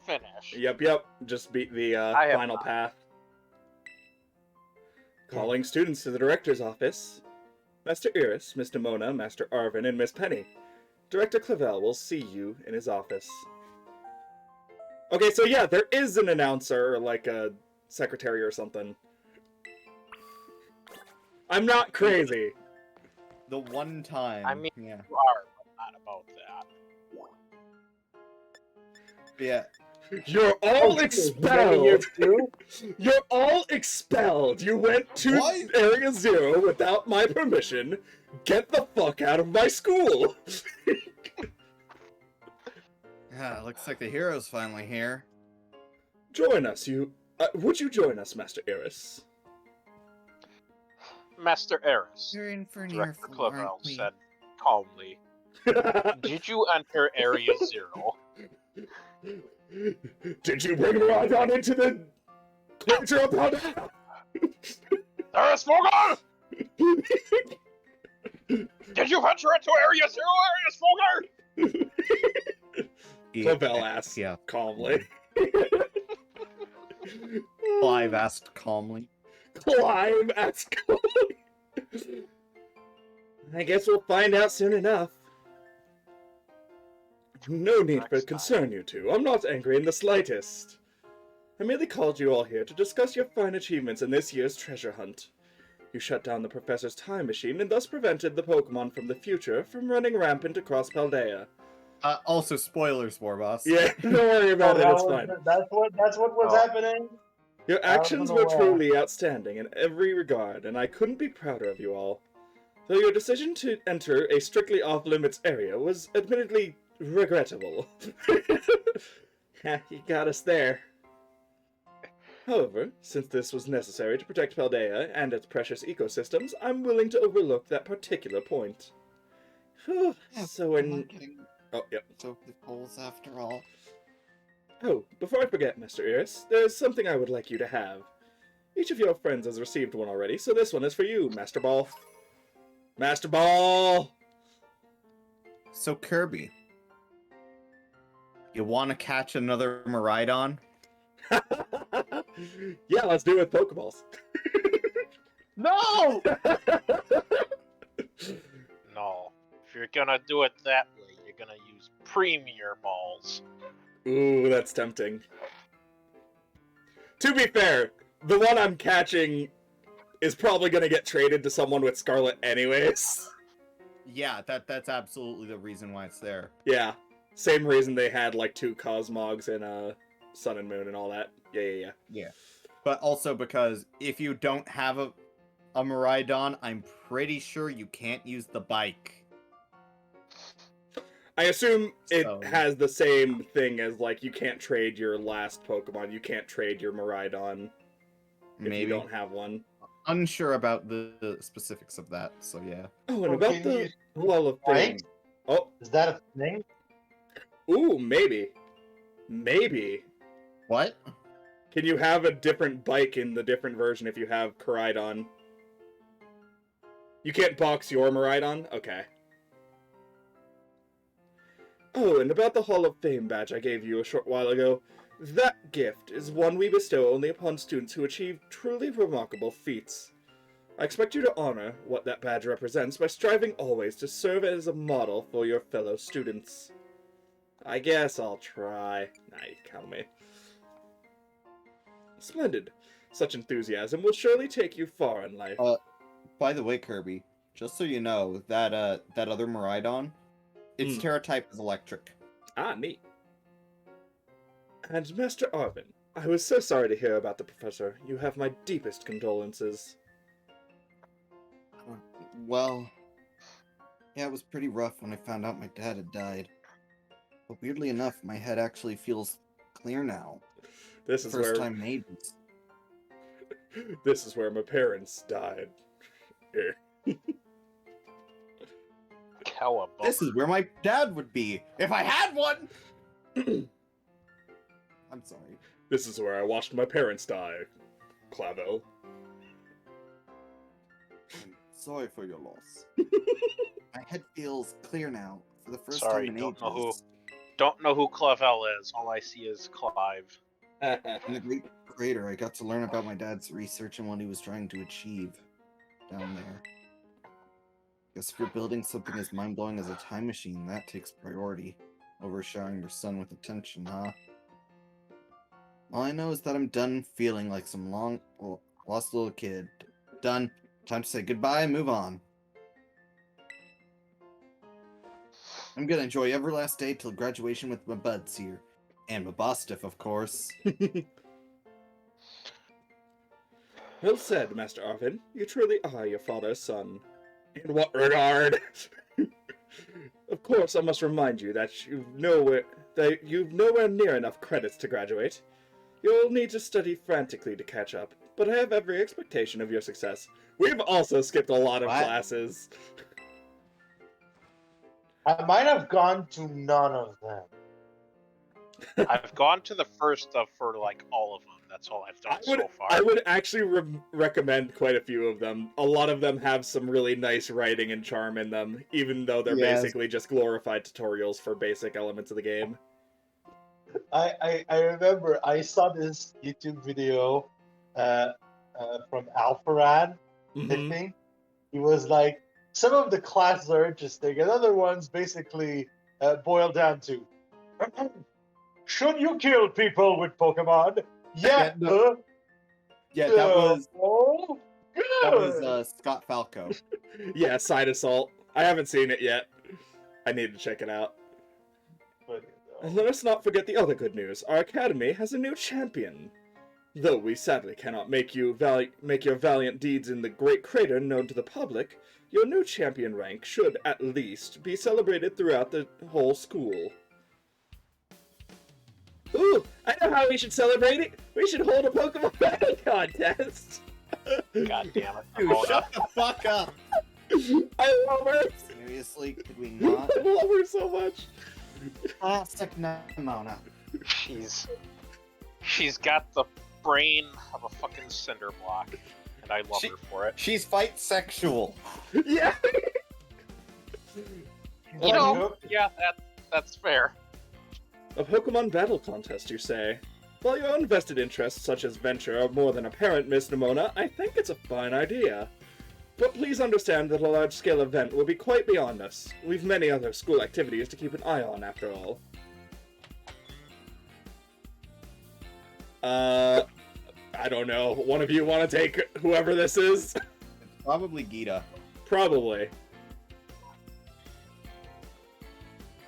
finish. Yep. Just beat the I have final not. path. Calling students to the director's office. Master Iris, Miss Demona, Master Arvin, and Miss Penny. Director Clavel will see you in his office. Okay, so yeah, there is an announcer, or like a secretary or something. I'm not crazy. the one time. I mean- yeah. You are, but not about that. Yeah. You're all Year expelled! 2? You're all expelled! You went to Why? Area Zero without my permission. Get the fuck out of my school! Yeah, looks like the hero's finally here. Join us, would you join us, Master Iris? Master Eris, You're in for an Director earful, Clavel aren't we? said calmly, did you enter Area Zero? Did you bring Rondon into the culture of Paldea? Eris Fogel! Did you venture into Area Zero, Eris Fogel? Clavel asked Yeah. calmly. Clive asked calmly. Climb asked calmly. I guess we'll find out soon enough. No need for Next concern, you two. I'm not angry in the slightest. I merely called you all here to discuss your fine achievements in this year's treasure hunt. You shut down the professor's time machine and thus prevented the Pokemon from the future from running rampant across Paldea. Also, spoilers, Warboss. Yeah, don't worry about it, it's fine. That's what was Oh. happening? Your I actions wasn't were aware. truly outstanding in every regard, and I couldn't be prouder of you all. Though your decision to enter a strictly off-limits area was admittedly regrettable. You got us there. However, since this was necessary to protect Paldea and its precious ecosystems, I'm willing to overlook that particular point. Whew, so in... Oh, yep. So the goals after all. Oh, before I forget, Mr. Iris, there's something I would like you to have. Each of your friends has received one already, so this one is for you, Master Ball. Master Ball! So Kirby, you want to catch another Miraidon? Yeah, let's do it with Pokeballs. No! No. If you're gonna do it that way, you're gonna use Premier Balls. Ooh, that's tempting. To be fair, the one I'm catching is probably gonna get traded to someone with Scarlet anyways. Yeah, that's absolutely the reason why it's there. Yeah. Same reason they had like 2 Cosmogs in Sun and Moon and all that. Yeah. But also because if you don't have a Miraidon, I'm pretty sure you can't use the bike. I assume it So- has the same thing as like you can't trade your last Pokemon, you can't trade your Miraidon if Maybe. you don't have one. Unsure about the specifics of that, so yeah. Oh, and Oh, about can the you- Wall of Fame. Right? Oh, Is that a thing? ooh, maybe. Maybe. What? Can you have a different bike in the different version if you have Koraidon? You can't box your Miraidon? Okay. Oh, and about the Hall of Fame badge I gave you a short while ago. That gift is one we bestow only upon students who achieve truly remarkable feats. I expect you to honor what that badge represents by striving always to serve as a model for your fellow students. I guess I'll try. Nah, you count me. Splendid. Such enthusiasm will surely take you far in life. By the way, Kirby, just so you know, that other Miraidon, its Hmm. Terra type is electric. Ah, neat. And Master Arvin, I was so sorry to hear about the professor. You have my deepest condolences. Well, yeah, it was pretty rough when I found out my dad had died. But weirdly enough, my head actually feels clear now. This is First where time in ages. this is where my parents died. Cowabunga. This is where my dad would be if I had one. I'm sorry. This is where I watched my parents die. Clavo. I'm sorry for your loss. My head feels clear now for the first Sorry, time in don't know who. ages. Don't know who Clavel is. All I see is Clive. In the Great Crater, I got to learn about my dad's research and what he was trying to achieve down there. Guess if you're building something as mind-blowing as a time machine, that takes priority over showering your son with attention, huh? All I know is that I'm done feeling like some lost little kid. Done. Time to say goodbye and move on. I'm gonna enjoy every last day till graduation with my buds here. And my Bostiff, of course. Well said, Master Arvin. You truly are your father's son. In what regard? Of course, I must remind you that you've nowhere near enough credits to graduate. You'll need to study frantically to catch up, but I have every expectation of your success. We've also skipped a lot of What? classes. I might have gone to none of them. I've gone to the first for like all of them. That's all I've done so far. I would actually recommend quite a few of them. A lot of them have some really nice writing and charm in them, even though they're Yes. basically just glorified tutorials for basic elements of the game. I remember I saw this YouTube video from Alpharad, I Mhm. think. He was like, some of the classes are interesting, and other ones basically boil down to, should you kill people with Pokemon? Yeah. Yeah, Yeah, that was Oh, good. Scott Falco. Yeah, Side Assault. I haven't seen it yet. I need to check it out. But, And let us not forget the other good news. Our academy has a new champion. Though we sadly cannot make your valiant deeds in the Great Crater known to the public, your new champion rank should at least be celebrated throughout the whole school. Ooh, I know how we should celebrate it. We should hold a Pokemon battle contest. God damn it. Dude, Hold shut up. the fuck up! I love her. Seriously, could we not? I love her so much. Plastic Nimona. She's got the brain of a fucking cinder block, and I love She- her for it. She's fight sexual. Yeah. You know, yeah, that's fair. A Pokemon battle contest, you say? While your own vested interests, such as venture, are more than apparent, Miss Nimona, I think it's a fine idea. But please understand that a large-scale event will be quite beyond us. We've many other school activities to keep an eye on, after all. I don't know. One of you want to take whoever this is? Probably Gita. Probably.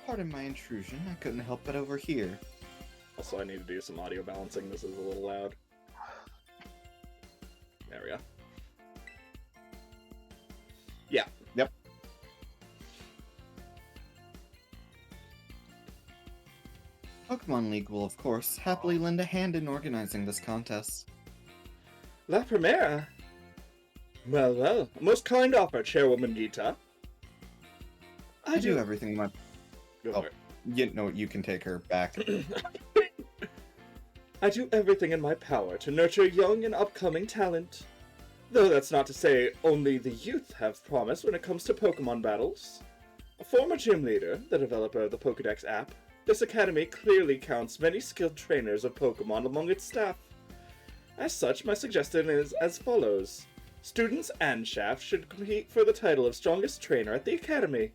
Pardon my intrusion. I couldn't help but overhear. Also, I need to do some audio balancing. This is a little loud. There we go. Yeah. Yep. Pokemon League will, of course, happily lend a hand in organizing this contest. La Primera? Well, well. A most kind offer, Chairwoman Gita. I do everything in my... Go Oh. for it. You can take her back. I do everything in my power to nurture young and upcoming talent. Though that's not to say only the youth have promise when it comes to Pokemon battles. A former gym leader, the developer of the Pokedex app, this academy clearly counts many skilled trainers of Pokemon among its staff. As such, my suggestion is as follows. Students and staff should compete for the title of strongest trainer at the academy.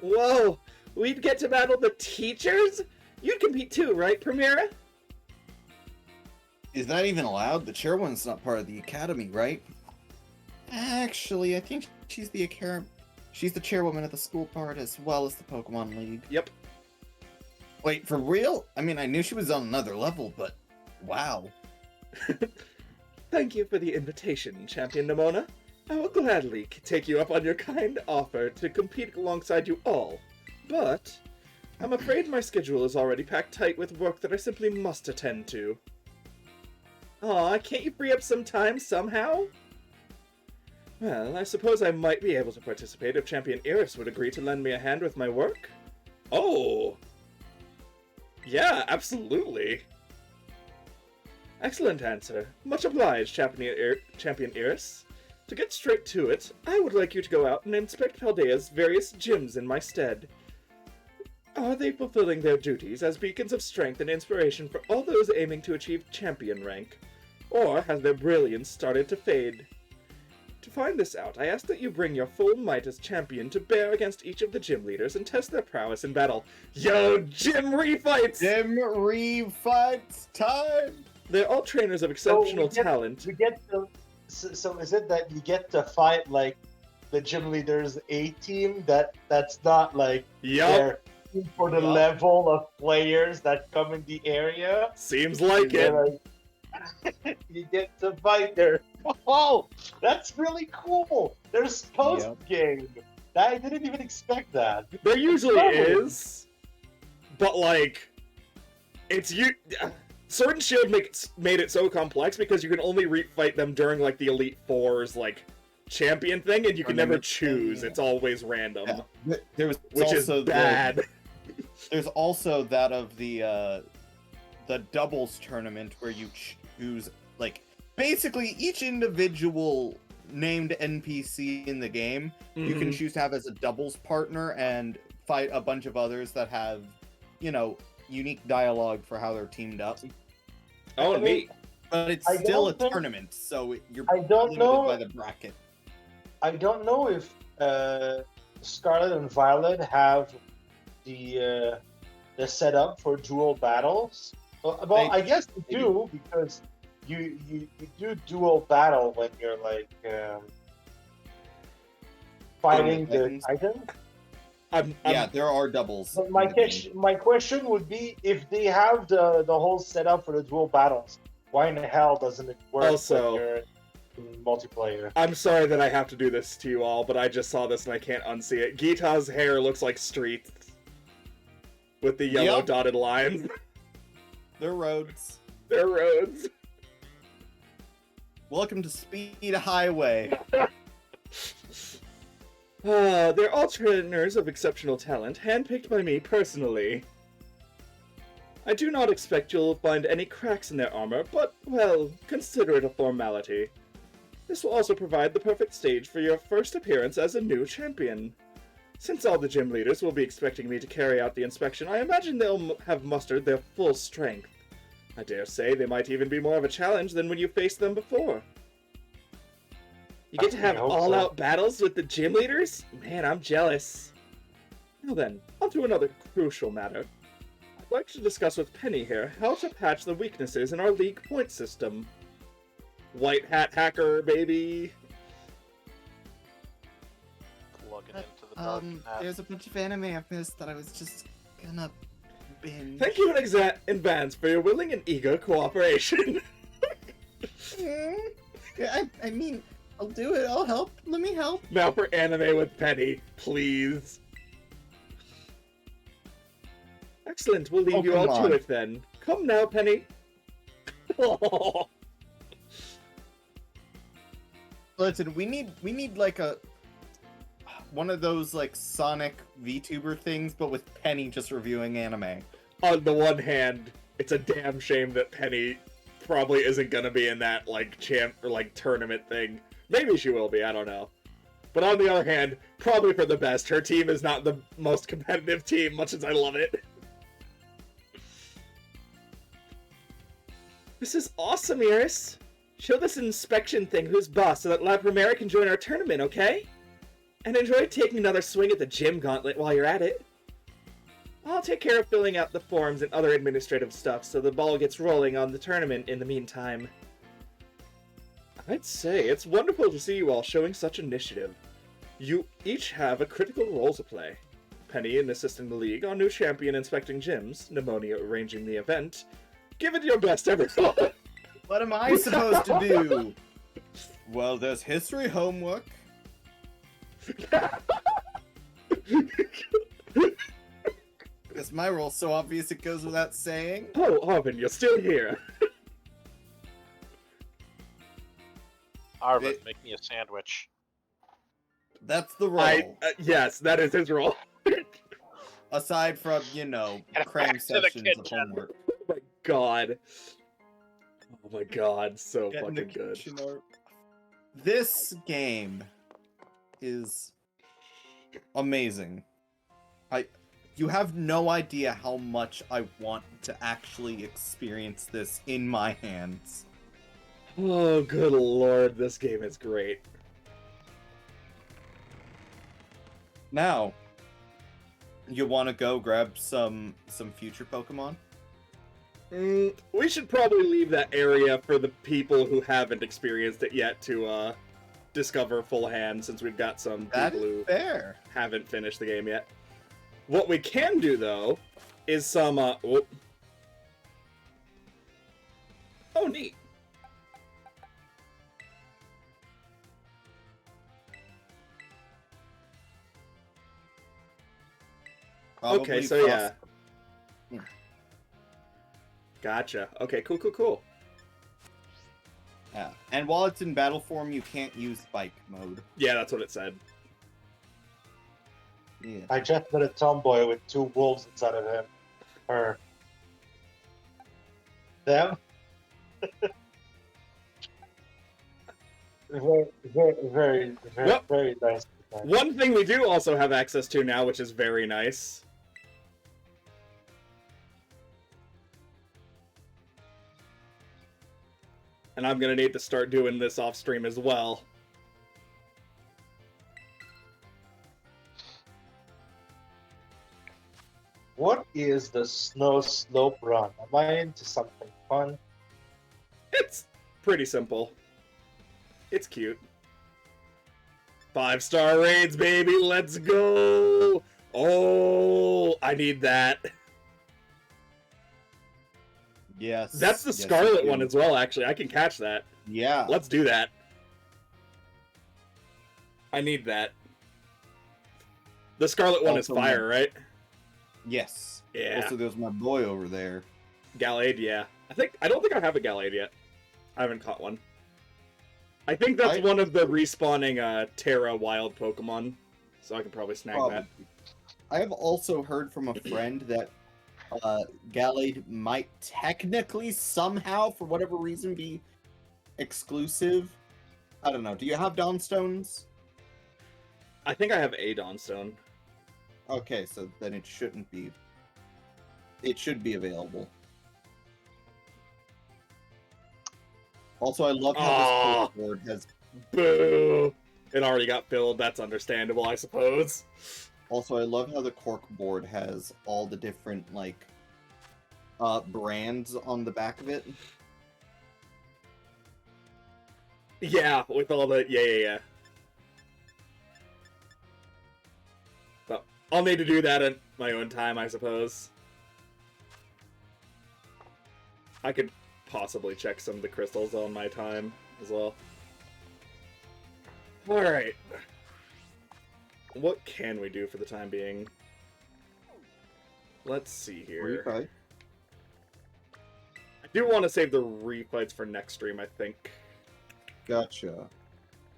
Whoa! We'd get to battle the teachers? You'd compete too, right, Primera? Is that even allowed? The chairwoman's not part of the academy, right? Actually, I think she's the chairwoman of the school part as well as the Pokemon League. Yep. Wait, for real? I mean, I knew she was on another level, but wow. Thank you for the invitation, Champion Nimona. I will gladly take you up on your kind offer to compete alongside you all. But I'm afraid my schedule is already packed tight with work that I simply must attend to. Aw, can't you free up some time somehow? Well, I suppose I might be able to participate if Champion Iris would agree to lend me a hand with my work. Oh! Yeah, absolutely. Excellent answer. Much obliged, Champion Iris. To get straight to it, I would like you to go out and inspect Paldea's various gyms in my stead. Are they fulfilling their duties as beacons of strength and inspiration for all those aiming to achieve champion rank? Or has their brilliance started to fade? To find this out, I ask that you bring your full might as champion to bear against each of the gym leaders and test their prowess in battle. Yo, gym refights! Gym refights time! They're all trainers of exceptional we get- talent. We get to, so is it that you get to fight like the gym leader's A team? That's not like Yup, they're for the Yup. level of players that come in the area. seems like it. They're like- you get to fight there. Oh, that's really cool. There's post game. I didn't even expect that. There usually Oh. is, but like, it's you. Sword and Shield made it so complex because you can only fight them during like the Elite Four's like champion thing, and you can never Tournament thing, choose. yeah. It's always random, There was which is also bad. there's also that of the doubles tournament where you choose like basically each individual named NPC in the game you can Mhm. choose to have as a doubles partner and fight a bunch of others that have, you know, unique dialogue for how they're teamed up. Oh, I mean, neat. But it's I still a don't think- tournament, so you're I don't limited know. by the bracket. I don't know if Scarlet and Violet have the setup for dual battles. Well, They- I guess they they do because you do dual battle when you're like fighting the Titans. Titan. I'm Yeah, there are doubles. But in my the game. question would be if they have the whole setup for the dual battles, why in the hell doesn't it work Also- when you're in multiplayer? I'm sorry that I have to do this to you all, but I just saw this and I can't unsee it. Gita's hair looks like streets with the yellow Yep. dotted lines. They're roads. They're roads. Welcome to Speed Highway. They're all trainers of exceptional talent, handpicked by me personally. I do not expect you'll find any cracks in their armor, but, well, consider it a formality. This will also provide the perfect stage for your first appearance as a new champion. Since all the gym leaders will be expecting me to carry out the inspection, I imagine they'll have mustered their full strength. I dare say they might even be more of a challenge than when you faced them before. You get to have I hope so. all-out battles with the gym leaders? Man, I'm jealous. Now then, on to another crucial matter. I'd like to discuss with Penny here how to patch the weaknesses in our league point system. White hat hacker, baby. Plug it into the dark net. There's a bunch of anime I've missed that I was just gonna binge. Thank you in advance for your willing and eager cooperation. Yeah, I mean, I'll do it. I'll help. Let me help. Now for anime with Penny, please. Excellent, we'll leave Oh, you all come to on. it then. Come now, Penny. Oh. Listen, we need like one of those like Sonic VTuber things, but with Penny just reviewing anime. On the one hand, it's a damn shame that Penny probably isn't gonna be in that like champ or like tournament thing. Maybe she will be, I don't know. But on the other hand, probably for the best. Her team is not the most competitive team, much as I love it. This is awesome, Iris. Show this inspection thing who's boss so that La Primera can join our tournament, okay? And enjoy taking another swing at the gym gauntlet while you're at it. I'll take care of filling out the forms and other administrative stuff so the ball gets rolling on the tournament in the meantime. I'd say it's wonderful to see you all showing such initiative. You each have a critical role to play. Penny in assisting the league, our new champion inspecting gyms, Pneumonia arranging the event. Give it your best, everyone! What am I supposed to do? Well, there's history homework. Guess my role's so obvious it goes without saying. Oh, Arvin, you're still here. Arvin, It- make me a sandwich. That's the role. Yes, that is his role. Aside from, you know, Get cram back to the sessions of kitchen. homework. Oh my god. Oh my god, so Get in the fucking good. kitchen or- This game is amazing. You have no idea how much I want to actually experience this in my hands. Oh, good lord, this game is great. Now, you want to go grab some future Pokemon? We should probably leave that area for the people who haven't experienced it yet to discover full hand, since we've got some That people is who fair. haven't finished the game yet. What we can do, though, is some, oh, neat. Okay, Probably so Frost- yeah. Gotcha. Okay, cool. Yeah. And while it's in battle form, you can't use bike mode. Yeah, that's what it said. Yeah. I just met a tomboy with two wolves inside of him. Her. Them. Very Well- very nice. One thing we do also have access to now, which is very nice. And I'm gonna need to start doing this off stream as well. What is the snow slope run? Am I into something fun? It's pretty simple. It's cute. 5-star raids, baby, let's go! Oh, I need that. Yes. That's the yes, you Scarlet do. one as well, actually. I can catch that. Yeah. Let's do that. I need that. The Scarlet one is Also fire, right? Yes. Yeah. Also, there's my boy over there. Gallade, yeah. I don't think I have a Gallade yet. I haven't caught one. I think that's I- one of the respawning Terra wild Pokemon. So I can probably snag that. I have also heard from a friend that Gallade might technically somehow, for whatever reason, be exclusive. I don't know. Do you have Dawnstones? I think I have a Dawnstone. Okay, so then it shouldn't be. It should be available. Also, I love how Aw. this board has. Boo! It already got filled. That's understandable, I suppose. Also, I love how the cork board has all the different like brands on the back of it. Yeah, with all the yeah. But I'll need to do that in my own time, I suppose. I could possibly check some of the crystals on my time as well. Alright. What can we do for the time being? Let's see here. Refight. I do want to save the refights for next stream, I think. Gotcha.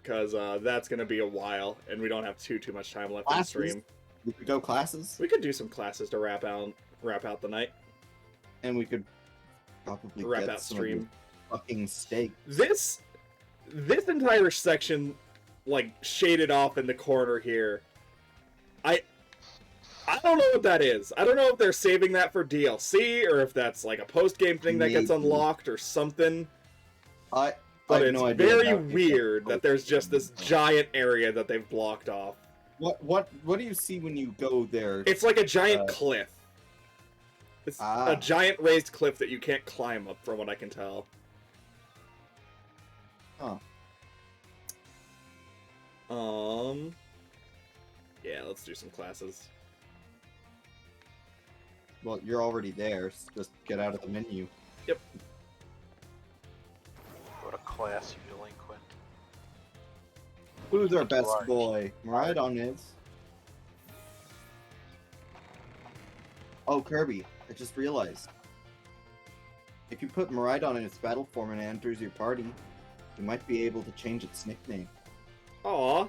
Because that's going to be a while, and we don't have too much time left in the Classes? stream. We could go classes, We could do some classes to wrap out the night. and we could probably Wrap get out some of stream. your fucking steak. This entire section, like, shaded off in the corner here, I don't know what that is. I don't know if they're saving that for DLC, or if that's, like, a post-game thing that gets Maybe. unlocked or something. I But have it's no idea very how it is. weird that there's just this giant area that they've blocked off. What do you see when you go there? It's like a giant cliff. It's Ah. a giant raised cliff that you can't climb up, from what I can tell. Huh. Yeah, let's do some classes. Well, you're already there. So just get out of the menu. Go to class, you delinquent. Who's our best Large. boy? Maridon is. Oh, Kirby, I just realized. If you put Maridon in its battle form and it enters your party, you might be able to change its nickname. Aw,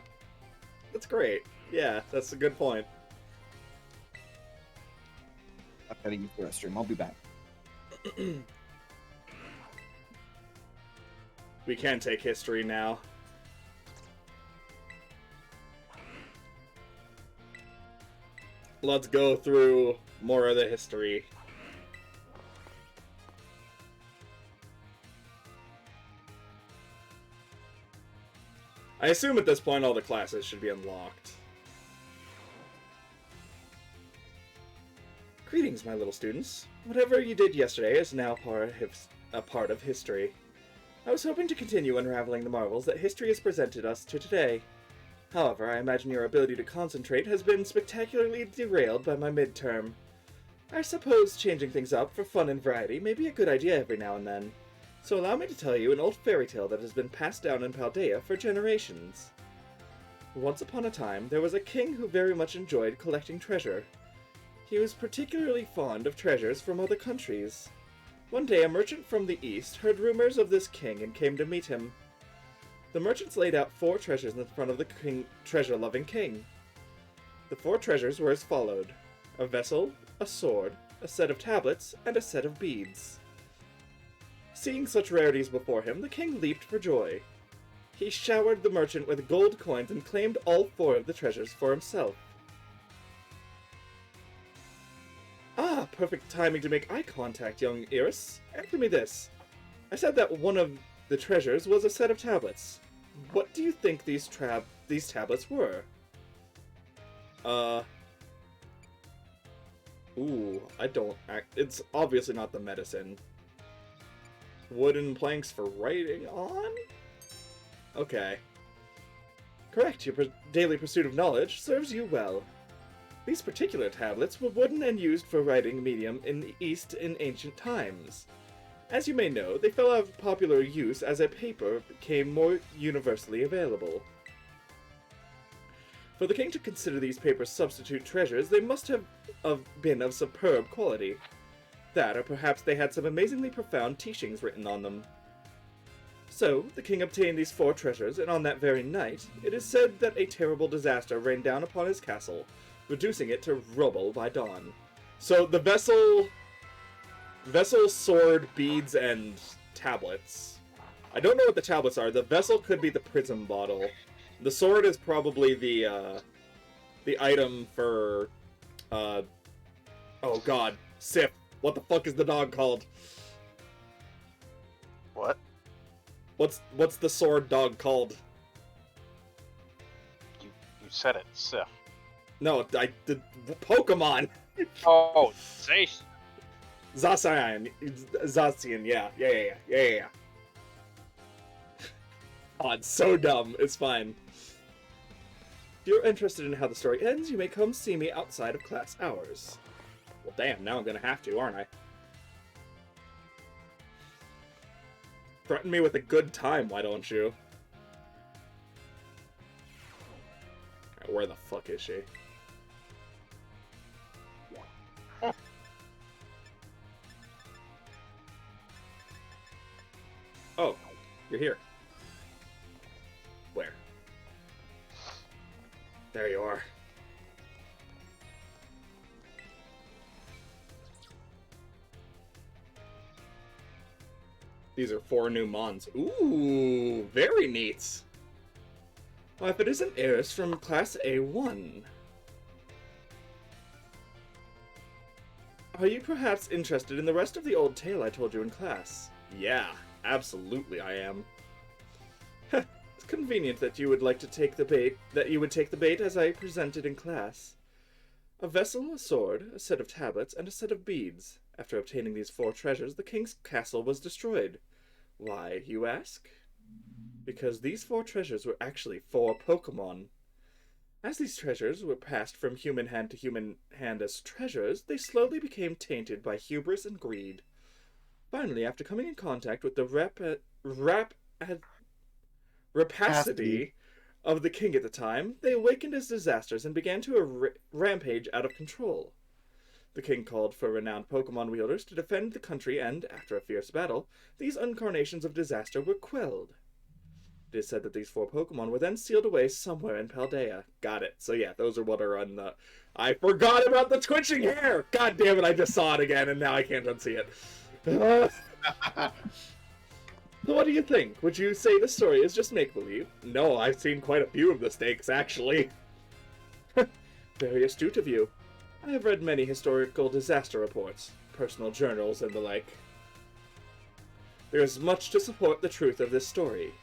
that's great. Yeah, that's a good point. I've got to use the restroom. I'll be back. We can take history now. Let's go through more of the history. I assume at this point all the classes should be unlocked. Greetings, my little students. Whatever you did yesterday is now a part of history. I was hoping to continue unraveling the marvels that history has presented us to today. However, I imagine your ability to concentrate has been spectacularly derailed by my midterm. I suppose changing things up for fun and variety may be a good idea every now and then. So allow me to tell you an old fairy tale that has been passed down in Paldea for generations. Once upon a time, there was a king who very much enjoyed collecting treasure. He was particularly fond of treasures from other countries. One day, a merchant from the east heard rumors of this king and came to meet him. The merchants laid out 4 treasures in front of the treasure-loving king. The 4 treasures were as followed: a vessel, a sword, a set of tablets, and a set of beads. Seeing such rarities before him, the king leaped for joy. He showered the merchant with gold coins and claimed all 4 of the treasures for himself. Ah, perfect timing to make eye contact, young Iris. Answer me this. I said that one of the treasures was a set of tablets. What do you think these tablets were? Ooh, it's obviously not the medicine. Wooden planks for writing on? Okay. Correct, your daily pursuit of knowledge serves you well. These particular tablets were wooden and used for writing medium in the East in ancient times. As you may know, they fell out of popular use as a paper became more universally available. For the king to consider these papers substitute treasures, they must have been of superb quality. That, or perhaps they had some amazingly profound teachings written on them. So, the king obtained these 4 treasures, and on that very night, it is said that a terrible disaster rained down upon his castle, reducing it to rubble by dawn. So, the vessel, sword, beads, and tablets. I don't know what the tablets are. The vessel could be the prism bottle. The sword is probably the item for Oh god, Sif, what the fuck is the dog called? What? What's the sword dog called? You said it, Sif. No, the Pokemon. Oh, Zacian. Zacian, yeah. Oh, it's so dumb. It's fine. If you're interested in how the story ends, you may come see me outside of class hours. Well, damn, now I'm gonna have to, aren't I? Threaten me with a good time, why don't you? Alright, where the fuck is she? Oh, you're here. Where? There you are. These are 4 new Mons. Ooh, very neat. Well, if it isn't Eris from Class A1. Are you perhaps interested in the rest of the old tale I told you in class? Yeah, absolutely I am. It's convenient that you would like to take the bait, as I presented in class. A vessel, a sword, a set of tablets, and a set of beads. After obtaining these 4 treasures, the king's castle was destroyed. Why, you ask? Because these 4 treasures were actually 4 Pokemon. As these treasures were passed from human hand to human hand as treasures, they slowly became tainted by hubris and greed. Finally, after coming in contact with the rapacity of the king at the time, they awakened as disasters and began to rampage out of control. The king called for renowned Pokemon wielders to defend the country, and, after a fierce battle, these incarnations of disaster were quelled. It is said that these 4 Pokemon were then sealed away somewhere in Paldea. Got it. So yeah, those are what are on the... I forgot about the twitching hair! God damn it, I just saw it again, and now I can't unsee it. So what do you think? Would you say the story is just make-believe? No, I've seen quite a few of the stakes, actually. Very astute of you. I have read many historical disaster reports, personal journals, and the like. There is much to support the truth of this story.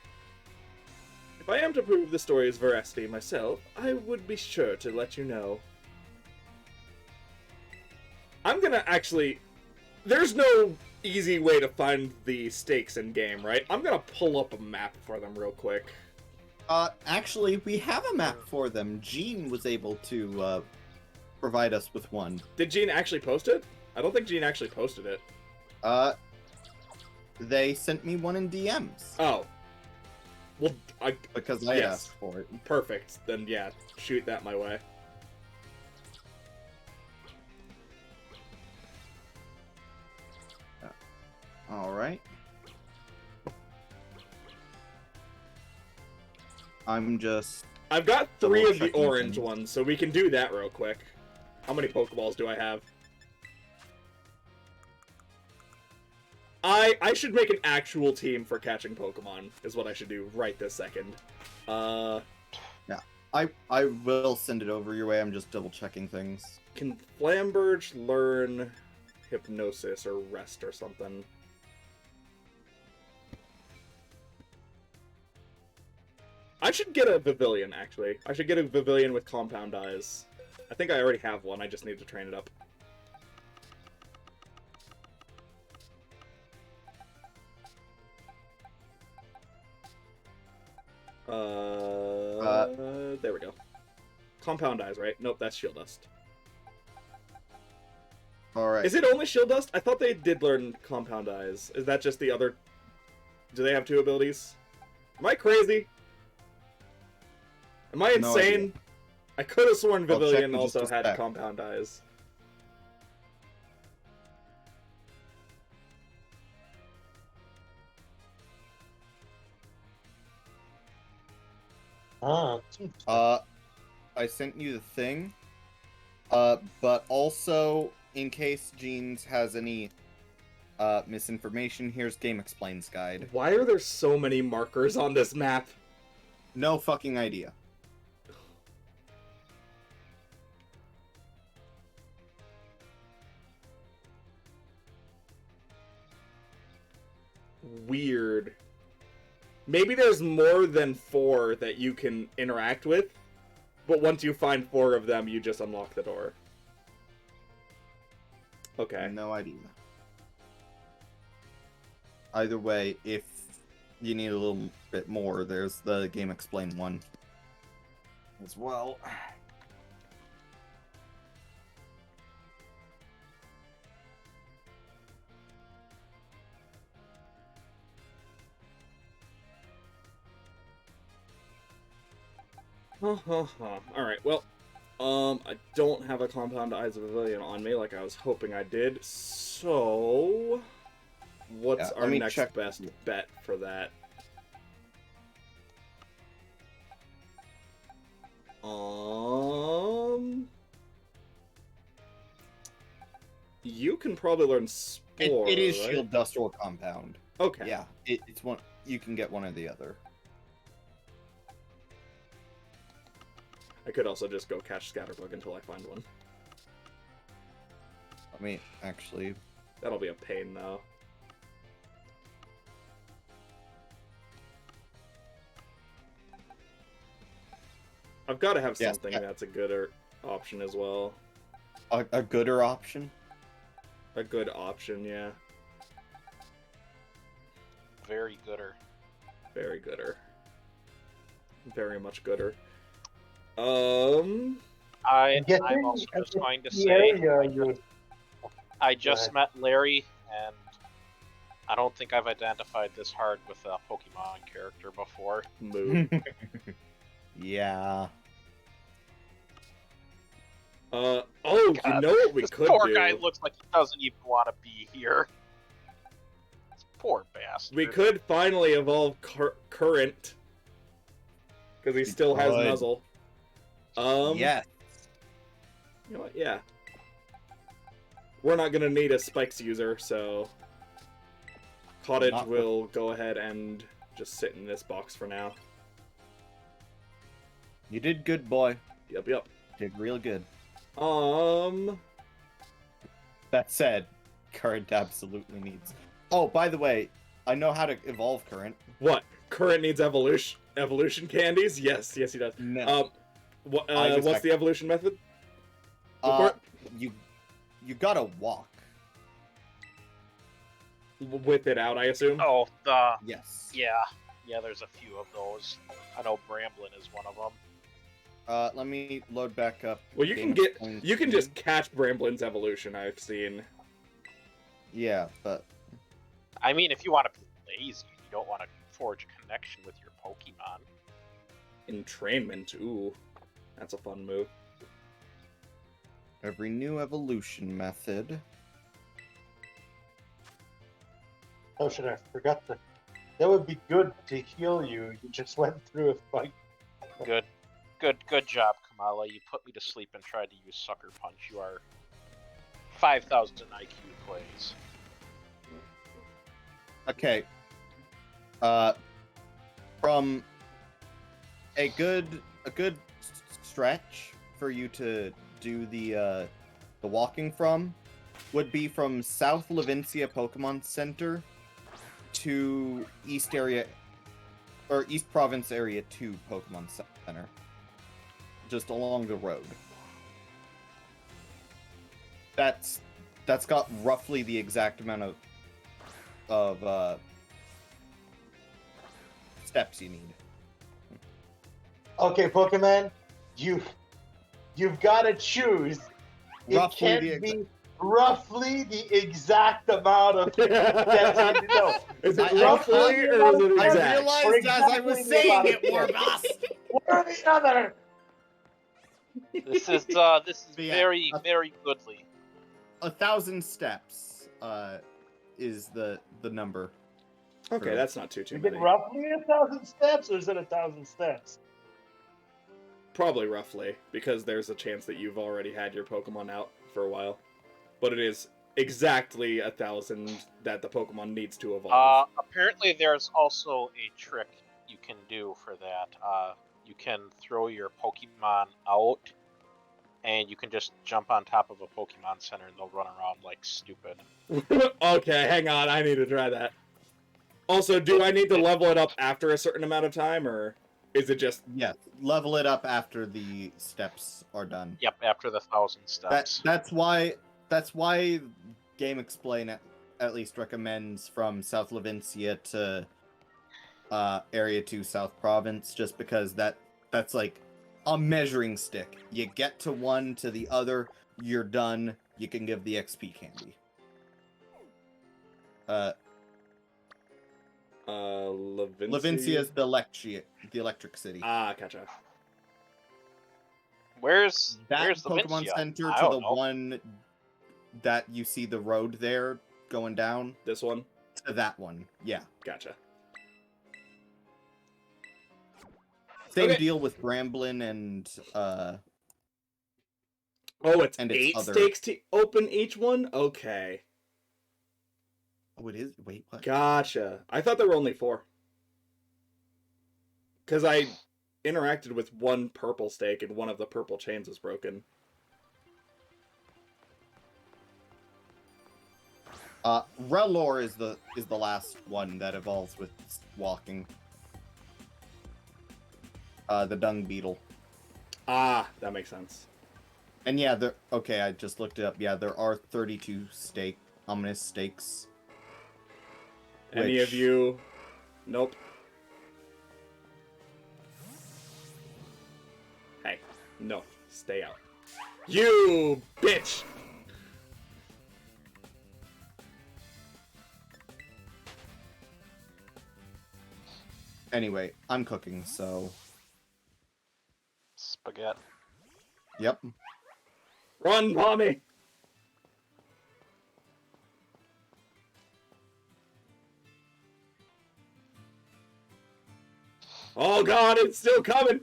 If I am to prove the story's veracity myself, I would be sure to let you know. I'm gonna actually... There's no easy way to find the stakes in game, right? I'm gonna pull up a map for them real quick. Actually, we have a map for them. Gene was able to, provide us with one. Did Gene actually post it? I don't think Gene actually posted it. They sent me one in DMs. Oh. Well, Because I yes. asked for it. Perfect. Then, yeah, shoot that my way. Alright. I'm just... I've got 3 of the Double-checking orange things. ones, so we can do that real quick. How many Pokeballs do I have? I should make an actual team for catching Pokemon, is what I should do right this second. I will send it over your way. I'm just double-checking things. Can Flamberge learn Hypnosis or Rest or something? I should get a Vivillon, actually. I should get a Vivillon with Compound Eyes. I think I already have one, I just need to train it up. There we go. Compound Eyes, right? Nope, that's Shield Dust. Alright. Is it only Shield Dust? I thought they did learn Compound Eyes. Is that just the other... Do they have 2 abilities? Am I crazy? Am I No insane? idea. I could have sworn I'll check Vivillon in just also a had sec. Compound Eyes. I sent you the thing. But also, in case Jeans has any misinformation, here's Game Explains Guide. Why are there so many markers on this map? No fucking idea. weird. Maybe there's more than 4 that you can interact with, but once you find 4 of them, you just unlock the door. Okay. No idea. Either way, if you need a little bit more, there's the Game Explain one as well. Alright, well, I don't have a Compound Eyes of Avilion on me like I was hoping I did, so what's Yeah, our let me next check. best bet for that? You can probably learn Spore, It is right? Shield Dust or Compound. Okay. Yeah, it's one. You can get one or the other. I could also just go catch Scatterbug until I find one. Let me actually. That'll be a pain, though. I've got to have Yes, something that's a gooder option as well. A gooder option. A good option, yeah. Very gooder. Very gooder. Very much gooder. I'm Getting also just going to the say area you I just Right. met Larry, and I don't think I've identified this hard with a Pokemon character before. Moo. Yeah. Oh, you God, know what we This could poor do? guy looks like he doesn't even want to be here. Poor bastard. We could finally evolve Current. Because he still has could. Nuzzle. Yes. You know what? Yeah. We're not gonna need a Spikes user, so Cottage Not- will go ahead and just sit in this box for now. You did good, boy. Yep. Did real good. That said, Current absolutely needs. Oh, by the way, I know how to evolve Current. What? Current needs evolution candies? Yes, he does. No. What's the evolution method? you gotta walk. Whip it out, I assume. Oh, Yes. yeah. There's a few of those. I know Bramblin is one of them. Let me load back up. Well, you Game can Explain you can screen. just catch Bramblin's evolution. I've seen. Yeah, but I mean, if you want to be lazy, you don't want to forge a connection with your Pokemon. Entrainment. Ooh, that's a fun move. every new evolution method. Oh shit, I forgot to. That would be good to heal you. You just went through a fight. Good job, Kamala. You put me to sleep and tried to use Sucker Punch. You are 5,000 IQ plays. Okay. From a good stretch for you to do the walking from would be from South Levincia Pokemon Center to East Province Area 2 Pokemon Center. Just along the road. That's got roughly the exact amount of steps you need. Okay, Pokemon, you've got to choose. It Roughly can't the be roughly the exact amount of steps you know. Is it I- roughly or is it I exact? realized as I was Exactly saying the it, amount of Warboss. One or the other. This is But yeah, very very goodly. 1,000 steps is the number. Okay, that's not too Is it many. roughly 1,000 steps, or is it 1,000 steps? Probably roughly, because there's a chance that you've already had your Pokemon out for a while. But it is exactly 1,000 that the Pokemon needs to evolve. Apparently, there's also a trick you can do for that. You can throw your Pokemon out, and you can just jump on top of a Pokemon Center, and they'll run around like stupid. Okay, hang on, I need to try that. Also, do I need to level it up after a certain amount of time, or is it just... Yes, level it up after the steps are done. Yep, after the 1,000 steps. That's why Game Explain at least recommends from South Levincia to Area 2 South Province, just because that's like a measuring stick. You get to one to the other, you're done. You can give the XP candy. Levincia is the electric city. Ah, gotcha. Where's That Levincia? Pokemon Center I to don't the know. one that you see the road there going down This one? to that one. Yeah. Gotcha. Same Okay. deal with Bramblin and Oh, it's And it's 8 other- stakes to open each one? Okay. oh, it is. Wait, what? Gotcha. I thought there were only 4. Because I interacted with one purple stake and one of the purple chains was broken. Relor is the last one that evolves with walking. The dung beetle. Ah, that makes sense. And yeah, okay, I just looked it up. Yeah, there are 32 ominous stakes. Any of Which- you? Nope. Hey, no, stay out. You bitch! Anyway, I'm cooking, so Spaghetti. yep. Run, mommy! Oh god, it's still coming!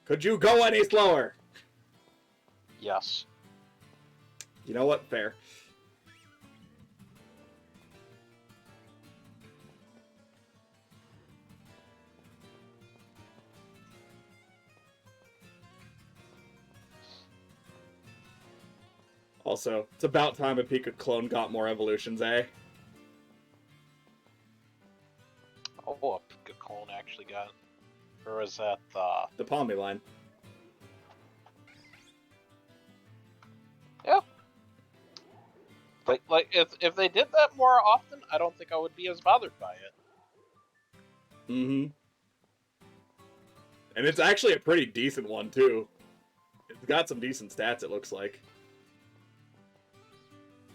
Could you go any slower? Yes. You know what? Fair. Also, it's about time a Pika clone got more evolutions, eh? Oh, a Pika clone actually got. Or was that the? The Palmy line. Yeah. Like if they did that more often, I don't think I would be as bothered by it. Mm-hmm. And it's actually a pretty decent one, too. It's got some decent stats, it looks like.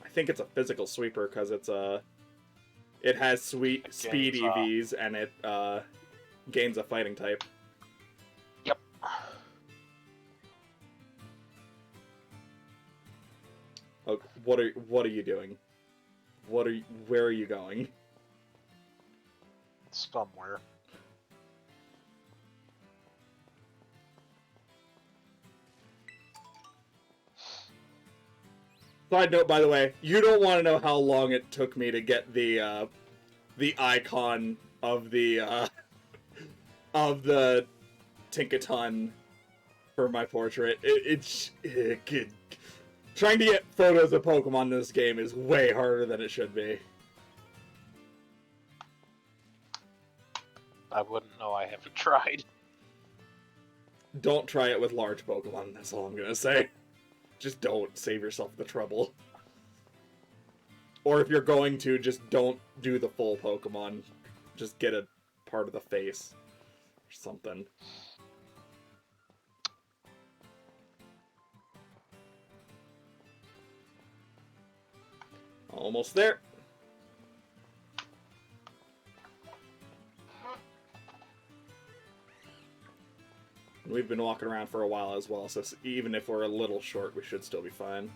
I think it's a physical sweeper, because it's it has speed gains, EVs, and it gains a fighting type. Yep. Oh, what are you doing? Where are you going? Somewhere. Side note, by the way, you don't want to know how long it took me to get the icon of the Tinkaton for my portrait. Trying to get photos of Pokemon in this game is way harder than it should be. I wouldn't know. I haven't tried. Don't try it with large Pokemon, that's all I'm gonna say. Just don't. Save yourself the trouble. Or if you're going to, just don't do the full Pokemon. Just get a part of the face. Or something. Almost there. We've been walking around for a while as well, so even if we're a little short, we should still be fine.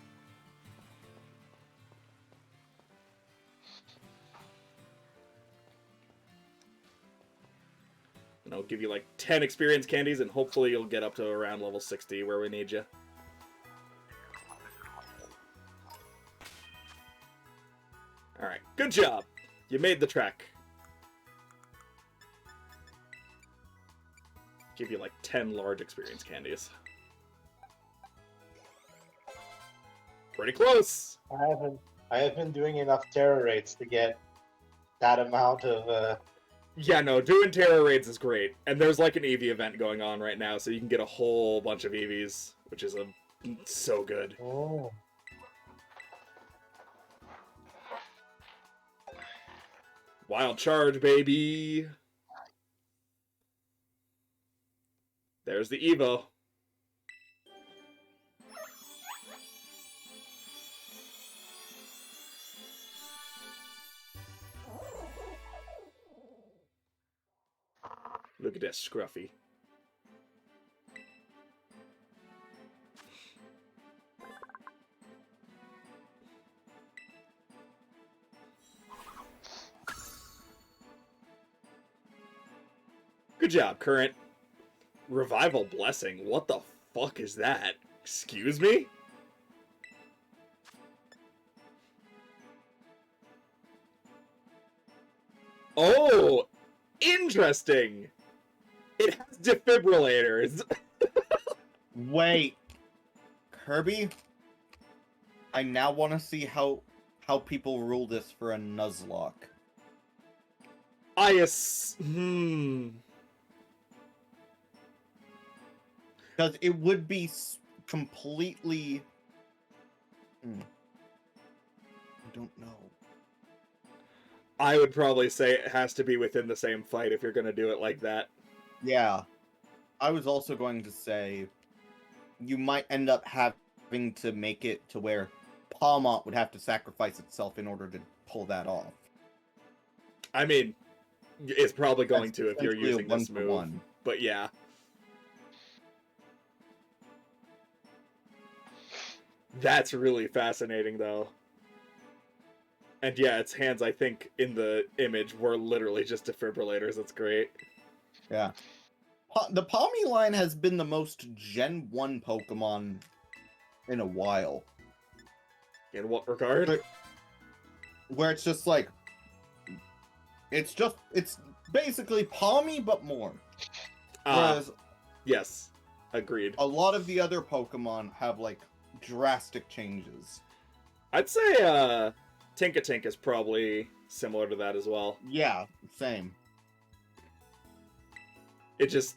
And I'll give you like 10 experience candies, and hopefully you'll get up to around level 60 where we need you. Alright, good job! You made the trek. give you like 10 large experience candies. Pretty close. I haven't been doing enough terror rates to get that amount of. Yeah, no, doing Terror Raids is great. And there's like an Eevee event going on right now, so you can get a whole bunch of Eevees, which is so good. Oh. Wild Charge, baby! There's the Evo. Look at that Scruffy. Good job, Current. Revival Blessing. What the fuck is that? Excuse me? Oh, interesting. It has defibrillators. Wait, Kirby. I now want to see how people rule this for a Nuzlocke. Because it would be completely. I don't know. I would probably say it has to be within the same fight if you're going to do it like that. Yeah. I was also going to say you might end up having to make it to where Palmont would have to sacrifice itself in order to pull that off. I mean, it's probably going That's to if you're essentially a using this move. 1-for-1. But yeah. That's really fascinating, though. And yeah, its hands, I think, in the image were literally just defibrillators. That's great. Yeah. The Palmy line has been the most Gen 1 Pokemon in a while. In what regard? Where it's just like... It's basically Palmy, but more. Whereas Yes. Agreed. a lot of the other Pokemon have, like, drastic changes. I'd say, Tinkatink is probably similar to that as well. Yeah, same. It just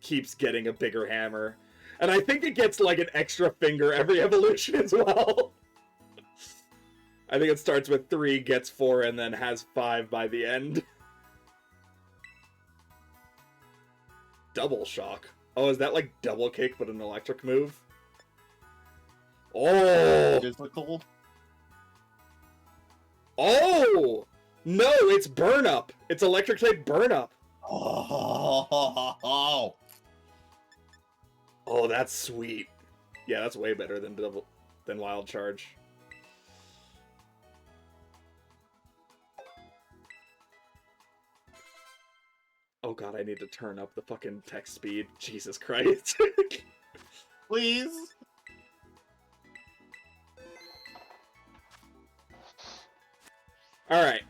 keeps getting a bigger hammer. And I think it gets like an extra finger every evolution as well. I think it starts with 3, gets 4, and then has 5 by the end. Double Shock. Oh, is that like Double Kick but an electric move? Oh! Physical. Oh! No, it's Burn Up! It's electric type Burn Up! Oh, Oh, that's sweet. Yeah, that's way better than Wild Charge. Oh god, I need to turn up the fucking text speed. Jesus Christ. please. Alright.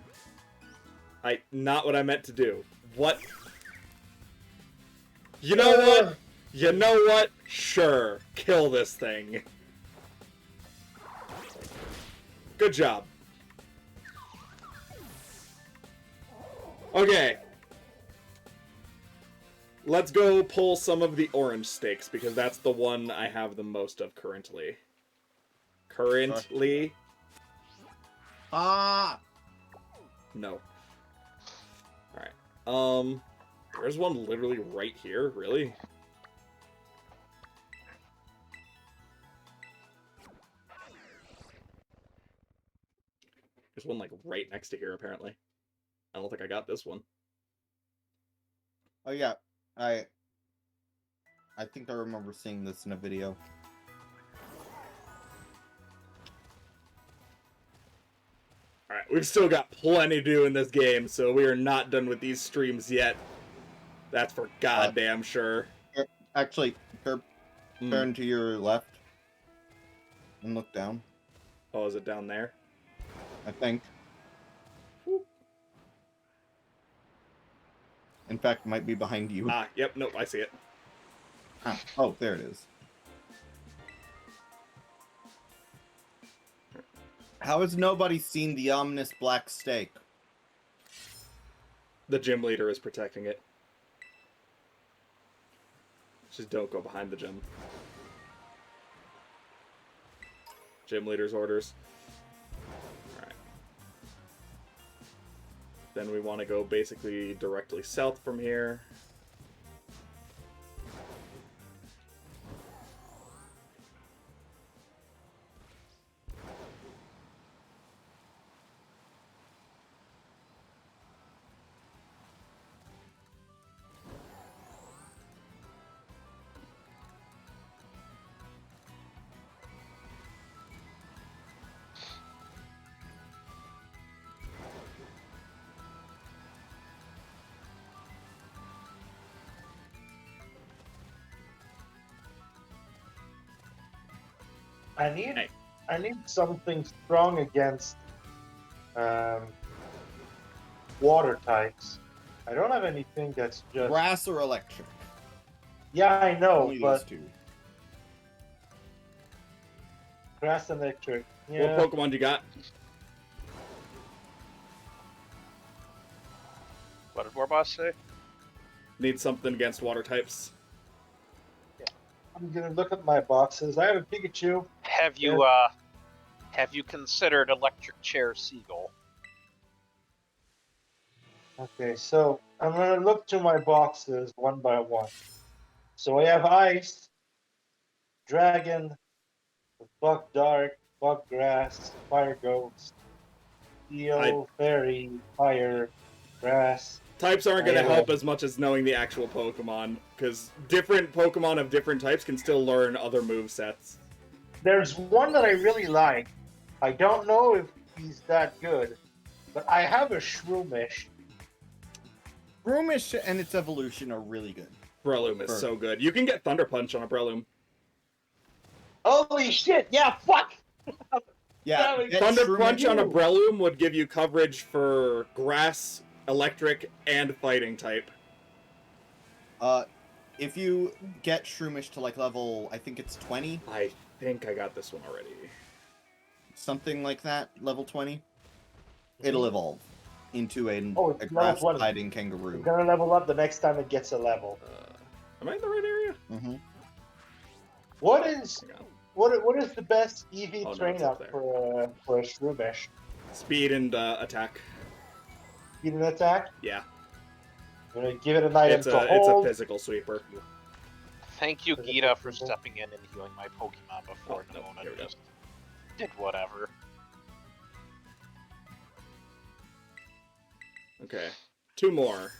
Not what I meant to do. What? You know what? You know what? Sure. Kill this thing. Good job. Okay. Let's go pull some of the orange stakes, because that's the one I have the most of currently. Currently? Ah! No. Alright. There's one literally right here, really? There's one, like, right next to here, apparently. I don't think I got this one. Oh yeah, I think I remember seeing this in a video. Alright, we've still got plenty to do in this game, so we are not done with these streams yet. That's for goddamn sure. Actually, Herb, Mm. turn to your left and look down. Oh, is it down there? I think. In fact, it might be behind you. Yep, nope, I see it. Ah, oh, there it is. How has nobody seen the ominous black steak? The gym leader is protecting it. Just don't go behind the gym. Gym leader's orders. Alright. Then we want to go basically directly south from here. I need Hey. I need something strong against water types. I don't have anything that's just Grass or electric? yeah, I know, Only but these two. grass and electric. Yeah. What Pokemon do you got? What did Warboss say? Need something against water types. I'm gonna look at my boxes. I have a Pikachu. Have you considered Electric Chair Seagull? Okay, so I'm gonna look through my boxes one by one. So I have Ice, Dragon, Buck Dark, Buck Grass, Fire Ghost, Steel, Fairy, Fire, Grass. Types aren't going to Yeah. help as much as knowing the actual Pokemon, because different Pokemon of different types can still learn other movesets. There's one that I really like. I don't know if he's that good, but I have a Shroomish. Broomish and its evolution are really good. Breloom is Sure. so good. You can get Thunder Punch on a Breloom. Holy shit! Yeah, fuck! Yeah, That get Thunder Shroomish- Punch on a you. Breloom would give you coverage for Grass, Electric, and Fighting type. If you get Shroomish to like level, I think it's 20, I think I got this one already. something like that, level 20, it'll evolve into Oh, a it's level grass 20. fighting kangaroo. It's gonna level up the next time it gets a level. Am I in the right area? Mm-hmm. What is Hang on. what is the best EV Oh, no, train it's up up there. for a Shroomish? Speed and attack. Speed and attack? Yeah, I'm gonna give it an item it's to a hold. physical sweeper. Thank you, Is it Gita, for possible? stepping in and healing my Pokemon before Oh, no, Nona here we go. just did whatever. Okay, 2 more.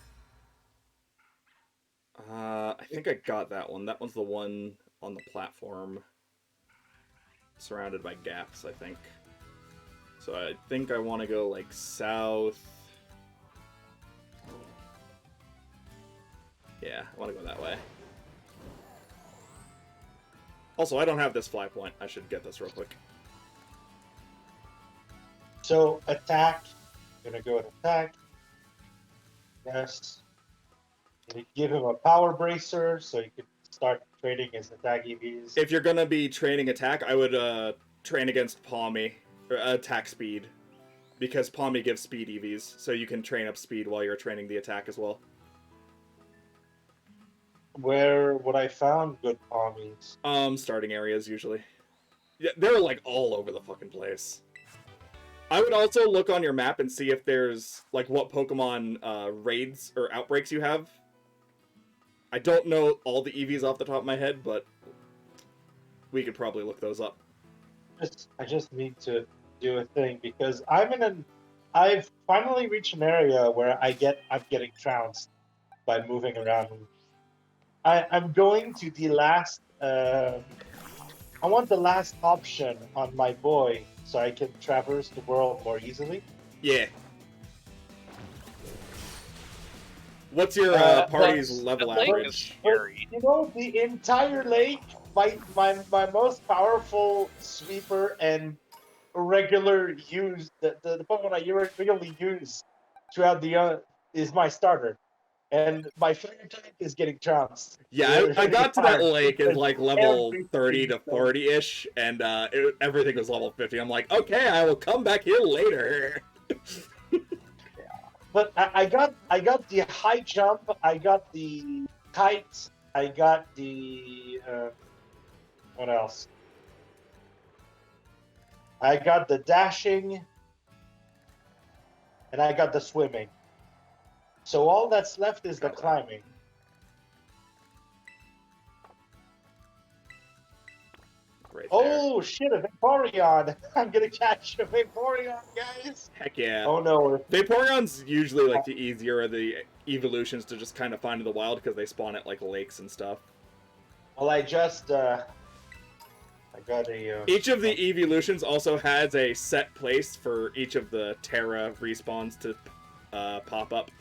I think I got that one. That one's the one on the platform, surrounded by gaps, I think. So I think I want to go like south. Yeah, I want to go that way. Also, I don't have this fly point. I should get this real quick. So attack. Gonna go with attack. Yes. Gonna give him a power bracer so he can start trading his attack EVs. If you're gonna be training attack, I would train against Palmy, or attack speed, because Palmy gives speed EVs, so you can train up speed while you're training the attack as well. Where would I found good pommies? Starting areas usually. Yeah, they're like all over the fucking place. I would also look on your map and see if there's like what Pokemon raids or outbreaks you have. I don't know all the EVs off the top of my head, but we could probably look those up. I just need to do a thing because I've finally reached an area where I'm getting trounced by moving around. I'm going to the last. I want the last option on my boy so I can traverse the world more easily. Yeah. What's your party's level The lake average? is scary. You know, the entire lake, my most powerful sweeper and regular use, the Pokemon I regularly use throughout the is my starter. and my fire type is getting trounced. Yeah, I got to that Hard. lake at like level Everything 30 to 40-ish, and everything was level 50. I'm like, okay, I will come back here later. But I got the high jump. I got the kite. I got the what else? I got the dashing, and I got the swimming. So all that's left is the Got that. climbing. Right there. Oh shit, a Vaporeon! I'm gonna catch a Vaporeon, guys! Heck yeah. Oh no. Vaporeon's usually like the easier of the evolutions to just kind of find in the wild because they spawn at like lakes and stuff. Well, I just I got a. Each of the evolutions also has a set place for each of the Terra respawns to pop up.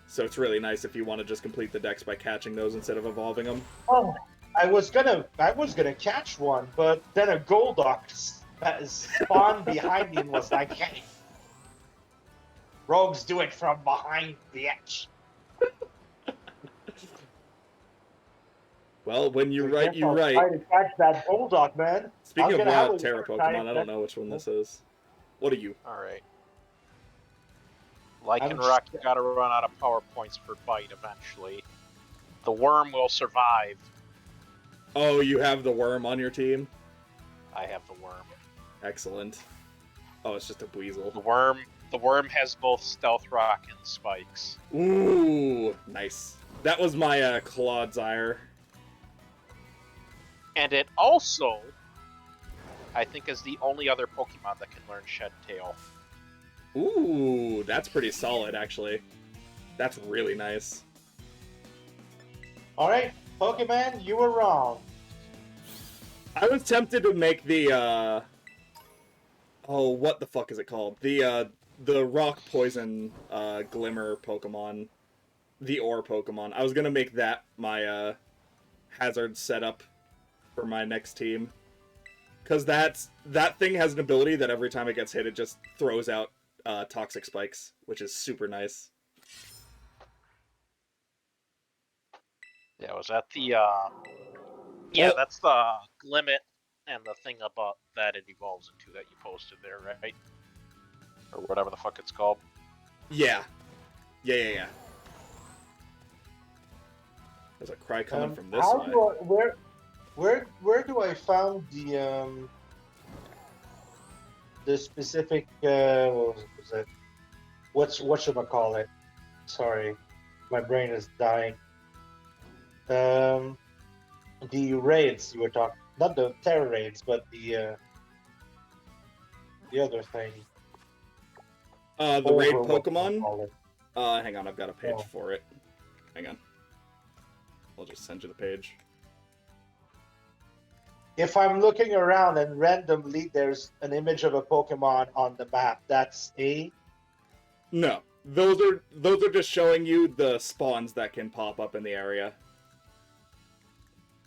So it's really nice if you want to just complete the decks by catching those instead of evolving them. Oh, I was gonna catch one, but then a Golduck spawned behind me and was like, "Hey, rogues do it from behind, bitch." Well, when you So write, yes, you I'll write. Try to catch that Golduck, man. Speaking I'm of gonna have wild a Terra water type Pokemon, I don't know which one this is. What are you? Alright. Lycanroc, I'm you gotta run out of power points for Bite eventually. The worm will survive. Oh, you have the worm on your team? I have the worm. Excellent. Oh, it's just a Weasel. The worm has both Stealth Rock and Spikes. Ooh, nice. That was my Clodsire. And it also, I think, is the only other Pokemon that can learn Shed Tail. Ooh, that's pretty solid, actually. That's really nice. All right, Pokemon, you were wrong. I was tempted to make the, oh, what the fuck is it called? The Rock Poison, Glimmer Pokemon. The Ore Pokemon. I was gonna make that my, hazard setup for my next team. Because that thing has an ability that every time it gets hit, it just throws out toxic spikes, which is super nice. Yeah, was that the, yeah, Oh. that's the limit and the thing about that it evolves into that you posted there, right? Or whatever the fuck it's called. Yeah. Yeah. There's a cry coming from this how side. do I, where do I found the specific what was it? Whatchamacallit? Sorry, my brain is dying. The raids you were talking, not the terror raids, but the other thing. The raid Over Pokemon? whatchamacallit. Hang on, I've got a page Oh. for it. Hang on. I'll just send you the page. If I'm looking around and randomly there's an image of a Pokemon on the map, that's a. No. Those are just showing you the spawns that can pop up in the area.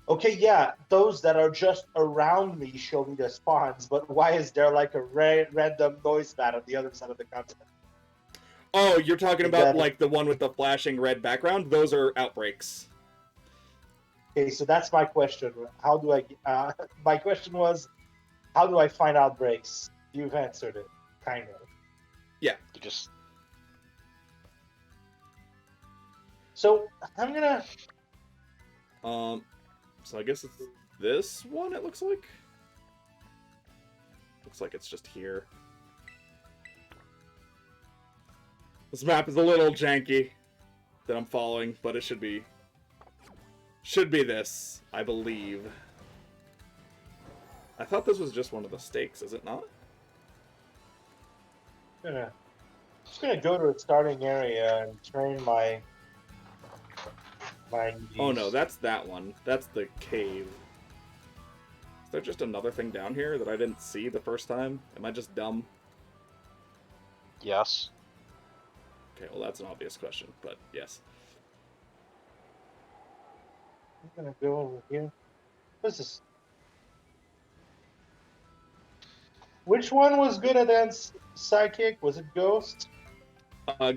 Okay, yeah, those that are just around me show me the spawns, but why is there like a random noise mat on the other side of the continent? Oh, you're talking Is about that- like the one with the flashing red background? Those are outbreaks. Okay, so that's my question. How do I? My question was, how do I find outbreaks? You've answered it, kind of. You just, So I'm gonna. So I guess it's this one, it looks like? Looks like it's just here. This map is a little janky that I'm following, but it should be this, I believe. I thought this was just one of the stakes, is it not? Just gonna go to a starting area and train my. Oh no, that's that one. That's the cave. Is there just another thing down here that I didn't see the first time? Am I just dumb? yes. Okay, well that's an obvious question, but yes. I'm gonna go over here. What's this? Which one was good against Psychic? Was it Ghost?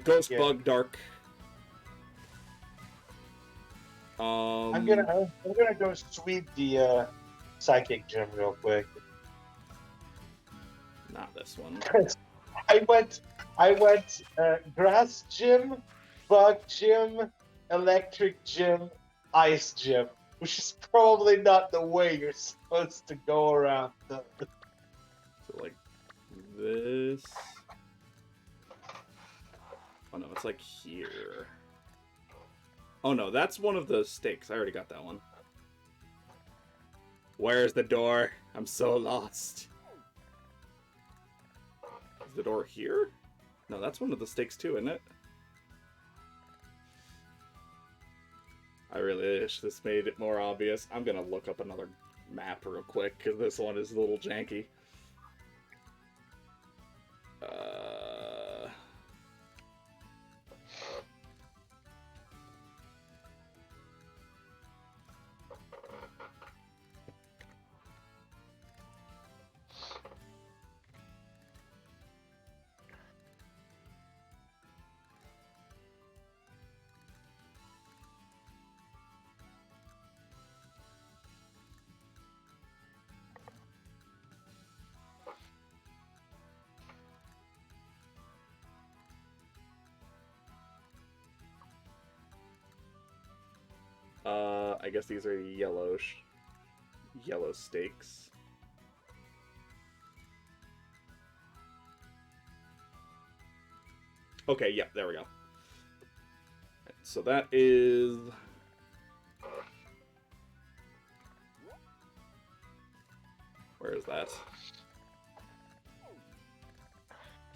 Ghost Yeah. Bug Dark. I'm gonna go sweep the psychic gym real quick. Not this one. I went grass gym, bug gym, electric gym, ice gym, which is probably not the way you're supposed to go around. So like this. Oh no, it's like here. Oh no, that's one of the stakes. I already got that one. Where's the door? I'm so lost. Is the door here? No, that's one of the stakes too, isn't it? I really wish this made it more obvious. I'm gonna look up another map real quick, because this one is a little janky. I guess these are yellow stakes. Okay, yeah, there we go. So that is... Where is that?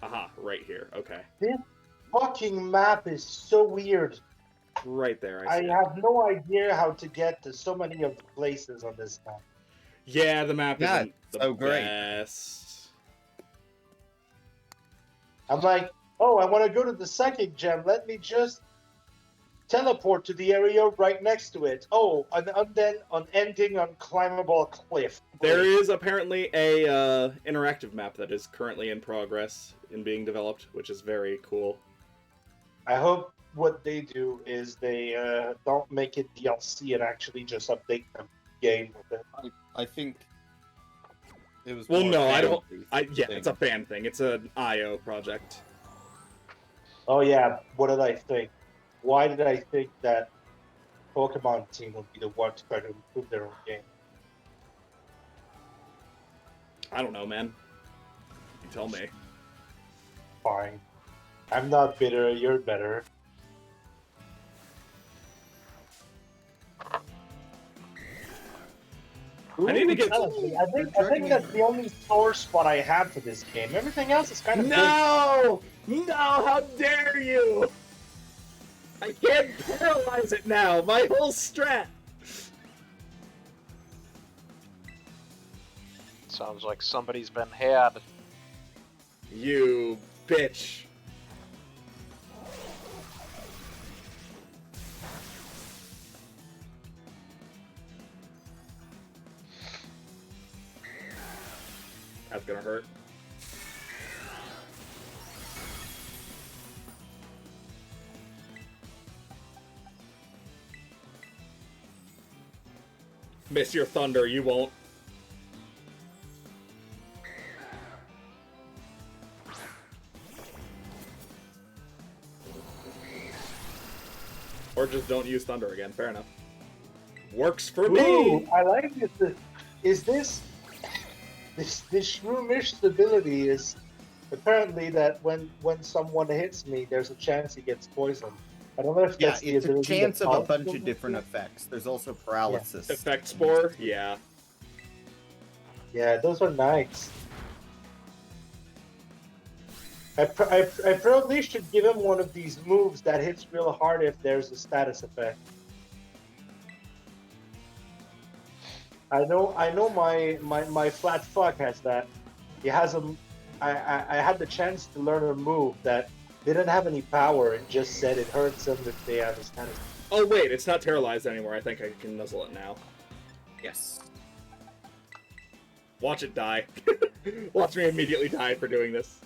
Aha, right here. Okay. This fucking map is so weird. Right there, I see it. have no idea how to get to so many of the places on this map. Yeah, the map Yeah, isn't the so great. best. I'm like, oh, I want to go to the psychic gem. Let me just teleport to the area right next to it. Oh, and then on ending on climbable cliff. There is apparently a interactive map that is currently in progress in being developed, which is very cool. I hope what they do is they don't make it DLC and actually just update the game with it. I think it was. Well, more no, I fan don't. booth Yeah, thing. it's a fan thing. It's an IO project. Oh yeah, what did I think? Why did I think that Pokemon team would be the one to try to improve their own game? I don't know, man. You tell me. Fine. I'm not bitter, you're better. I need to get- Honestly, I think that's the only sore spot I have for this game. Everything else is kind of No! No, how dare you! I can't paralyze it now! My whole strat! Sounds like somebody's been had. You bitch. That's gonna hurt. Miss your thunder, you won't. Or just don't use thunder again, fair enough. Works for Ooh, me! I like this. Is this Shroomish ability is apparently that when someone hits me, there's a chance he gets poisoned. I don't know if Yeah, that's the it's a ability chance that of a causes bunch them of to different do. effects. There's also paralysis. Effect spore? Yeah. Yeah, those are nice. I probably should give him one of these moves that hits real hard if there's a status effect. I know my flat fuck has that. He has I had the chance to learn a move that didn't have any power. It just said it hurts them if they have a status. Oh wait, it's not paralyzed anymore. I think I can nuzzle it now. Yes. Watch it die. Watch me immediately die for doing this.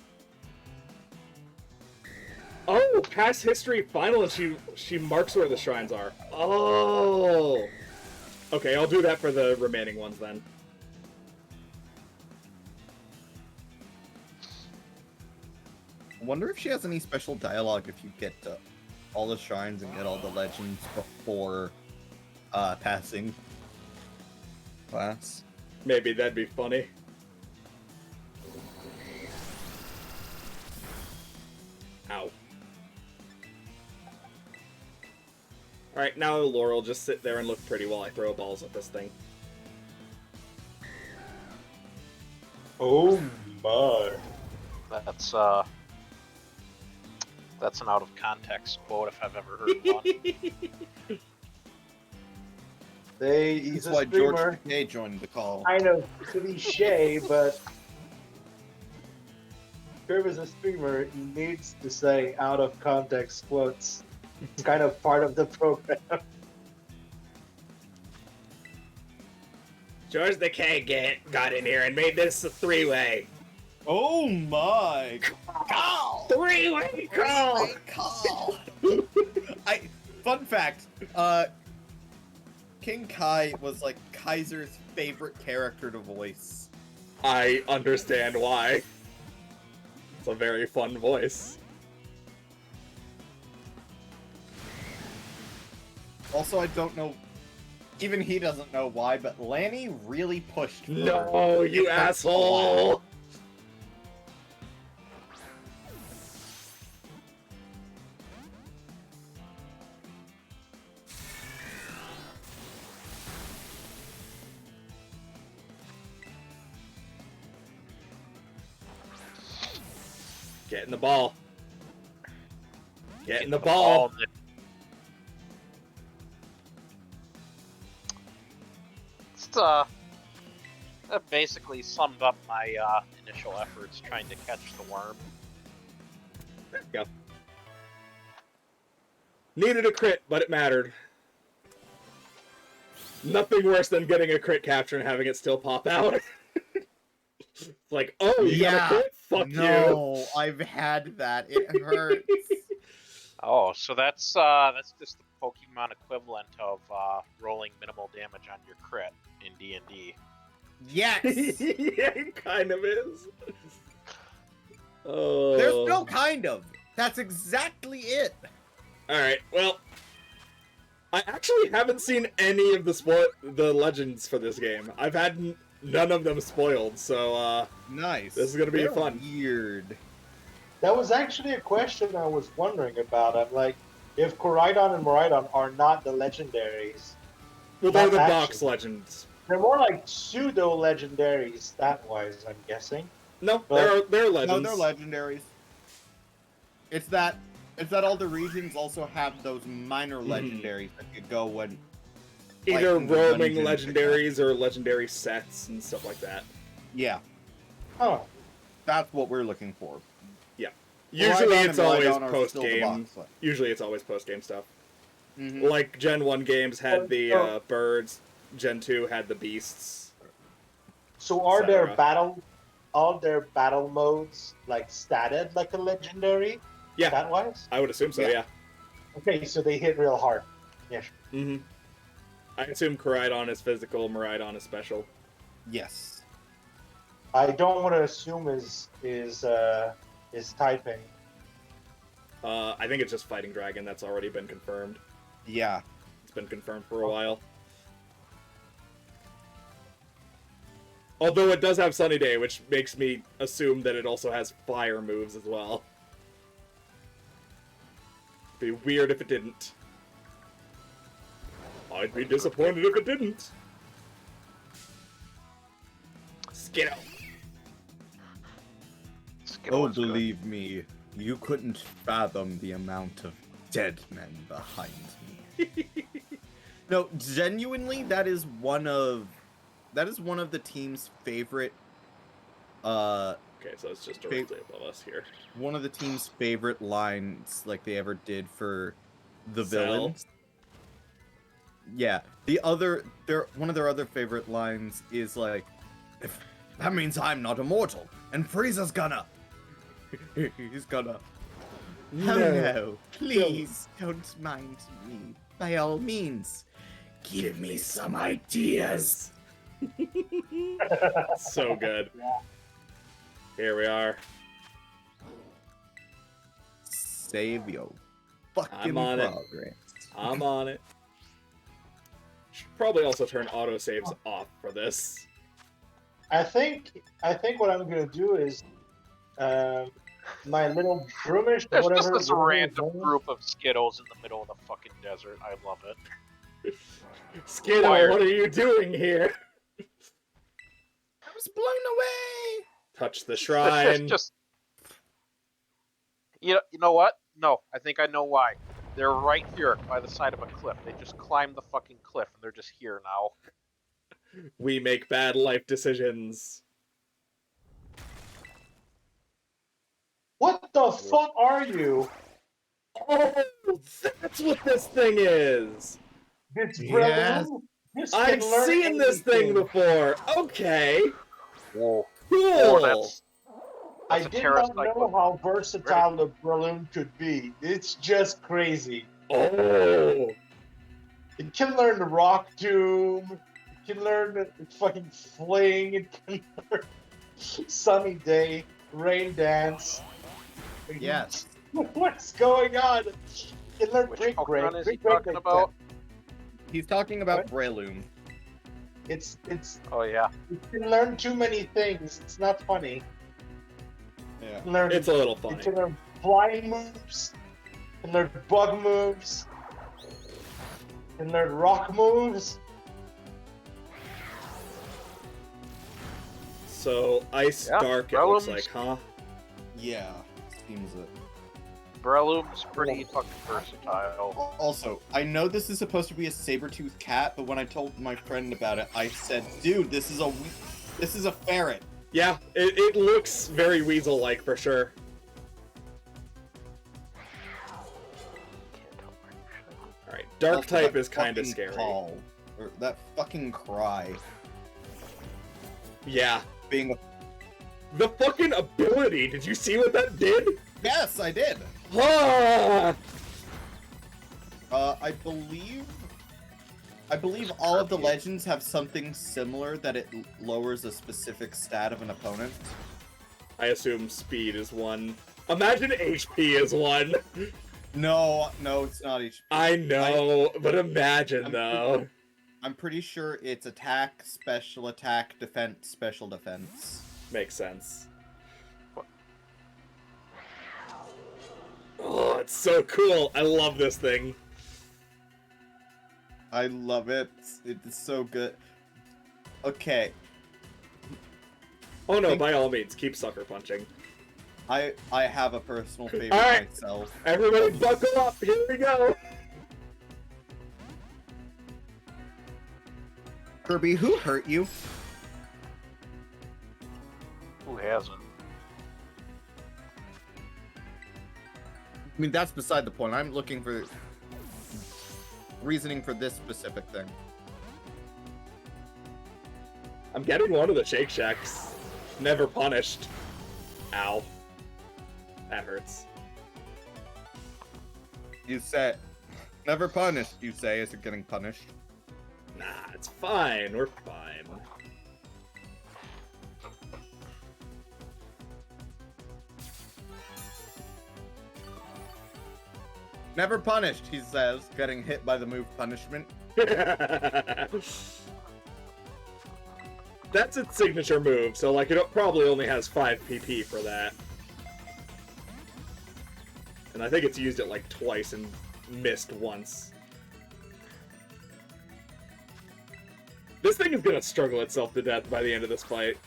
Oh! past history final and she marks where the shrines are. Oh. Okay, I'll do that for the remaining ones then. I wonder if she has any special dialogue if you get all the shrines and get all the legends before passing class. Maybe that'd be funny. Ow. Alright, now Laurel, just sit there and look pretty while I throw balls at this thing. Oh my. That's an out of context quote if I've ever heard one. He's That's a why George streamer. Takei joined the call. Kind of cliche, but Kirby is a streamer. He needs to say out of context quotes. It's kind of part of the program. George the K got in here and made this a three-way. Oh my call! Three-way call! Call! Fun fact, King Kai was like Kaiser's favorite character to voice. I understand why. It's a very fun voice. Also, I don't know, even he doesn't know why, but Lanny really pushed for No, you asshole! Get in the ball. Get in the ball. That basically summed up my initial efforts trying to catch the worm. There you go. Needed a crit, but it mattered. Nothing worse than getting a crit capture and having it still pop out. Like, oh, you got a crit? Fuck you. No, I've had that. It hurts. Oh, so that's just the Pokemon equivalent of rolling minimal damage on your crit in D&D. Yes! Yeah, it kind of is. Oh. There's no kind of. That's exactly it. Alright, well, I actually haven't seen any of the legends for this game. I've had none of them spoiled, so Nice. this is gonna be They're fun. Weird. That was actually a question I was wondering about. I'm like, if Koraidon and Miraidon are not the legendaries, Well, they're Not the actually. box legends. they're more like pseudo legendaries stat-wise, I'm guessing. No, But- they're legends. No, they're legendaries. It's that all the regions also have those minor legendaries that could go when Either like, in the roaming dungeon, legendaries or legendary sets and stuff like that. yeah, Oh, that's what we're looking for. Usually Miraidon it's and always Miraidon are post still the game. box set. Usually it's always post game stuff. Mhm. Like Gen 1 games had the Oh. birds, Gen 2 had the beasts. so are their Etc. all their battle modes like statted like a legendary? Yeah. Stat-wise? I would assume so, Yeah. yeah. Okay, so they hit real hard. Yeah. Mm-hmm. I assume Koraidon is physical, Miraidon is special. Yes. I don't want to assume is typing. I think it's just Fighting Dragon, that's already been confirmed. Yeah. It's been confirmed for a while. Although it does have Sunny Day, which makes me assume that it also has fire moves as well. Be weird if it didn't. I'd be disappointed if it didn't. Skittle. Skittle is good. believe me, you couldn't fathom the amount of dead men behind me. No, genuinely, that is one of the team's favorite. Okay, so it's just directly above us here. One of the team's favorite lines, like they ever did for the Cell. villains. Yeah, one of their other favorite lines is like, "If that means I'm not immortal, and Frieza's gonna, he's gonna." Oh no, please don't mind me. By all means, give me some ideas. So good. Here we are. Save your fucking I'm on it. progress. I'm on it. Should probably also turn autosaves off for this. I think what I'm gonna do is my little broomish There's whatever. just this whatever random his name is. group of Skittles in the middle of the fucking desert. I love it. Skiddo, Wired. what are you doing here? I was blown away. Touch the It's shrine. just you know what? No, I think I know why. They're right here by the side of a cliff. They just climbed the fucking cliff and they're just here now. We make bad life decisions. What the fuck are you? Oh, that's what this thing is. This Yes. Breloom? This I've can learn seen this thing anything. before. Okay. Whoa. Cool. Oh, that's I a did Terra not know Cyclone. how versatile the Breloom could be. It's just crazy. Oh. It can learn the Rock Tomb. It can learn the fucking Fling. It can learn Sunny Day, Rain Dance. Yes. What's going on? It can learn Which Brick Break. Pokemon is he Brick Break talking makes about? He's talking about What? Breloom. sense. It's Oh yeah. it can learn too many things. It's not funny. Yeah. It can learn, It's a little it funny. can learn flying moves. It can learn bug moves. It can learn rock moves. So, Ice Yeah, Dark, it looks Breloom's- like, huh? Yeah. Seems it. Breloom's pretty fucking versatile. Also, I know this is supposed to be a saber-toothed cat, but when I told my friend about it, I said, "Dude, this is a ferret." Yeah, it looks very weasel-like for sure. Alright, Dark Also, type that is kind of fucking scary. call, or that fucking cry, Yeah. being a... The fucking ability, did you see what that did? Yes, I did. Ah! I believe all of the legends have something similar that it lowers a specific stat of an opponent. I assume speed is one. Imagine HP is one. No, it's not each. I know, but imagine I'm though. I'm pretty sure it's attack, special attack, defense, special defense. Makes sense. Oh, it's so cool. I love this thing. I love it. It's so good. Okay, Oh no, Think- by all means, keep sucker punching. I have a personal favorite Alright. myself. Everybody buckle up, here we go. Kirby, who hurt you? Who hasn't? I mean, that's beside the point. I'm looking for reasoning for this specific thing. I'm getting one of the Shake Shacks. Never punished. Ow. That hurts. You say, never punished, you say, is it getting punished? Nah, it's fine. We're fine. Never punished, he says, getting hit by the move punishment. That's its signature move, so like it probably only has 5 PP for that. And I think it's used it like twice and missed once. This thing is gonna struggle itself to death by the end of this fight.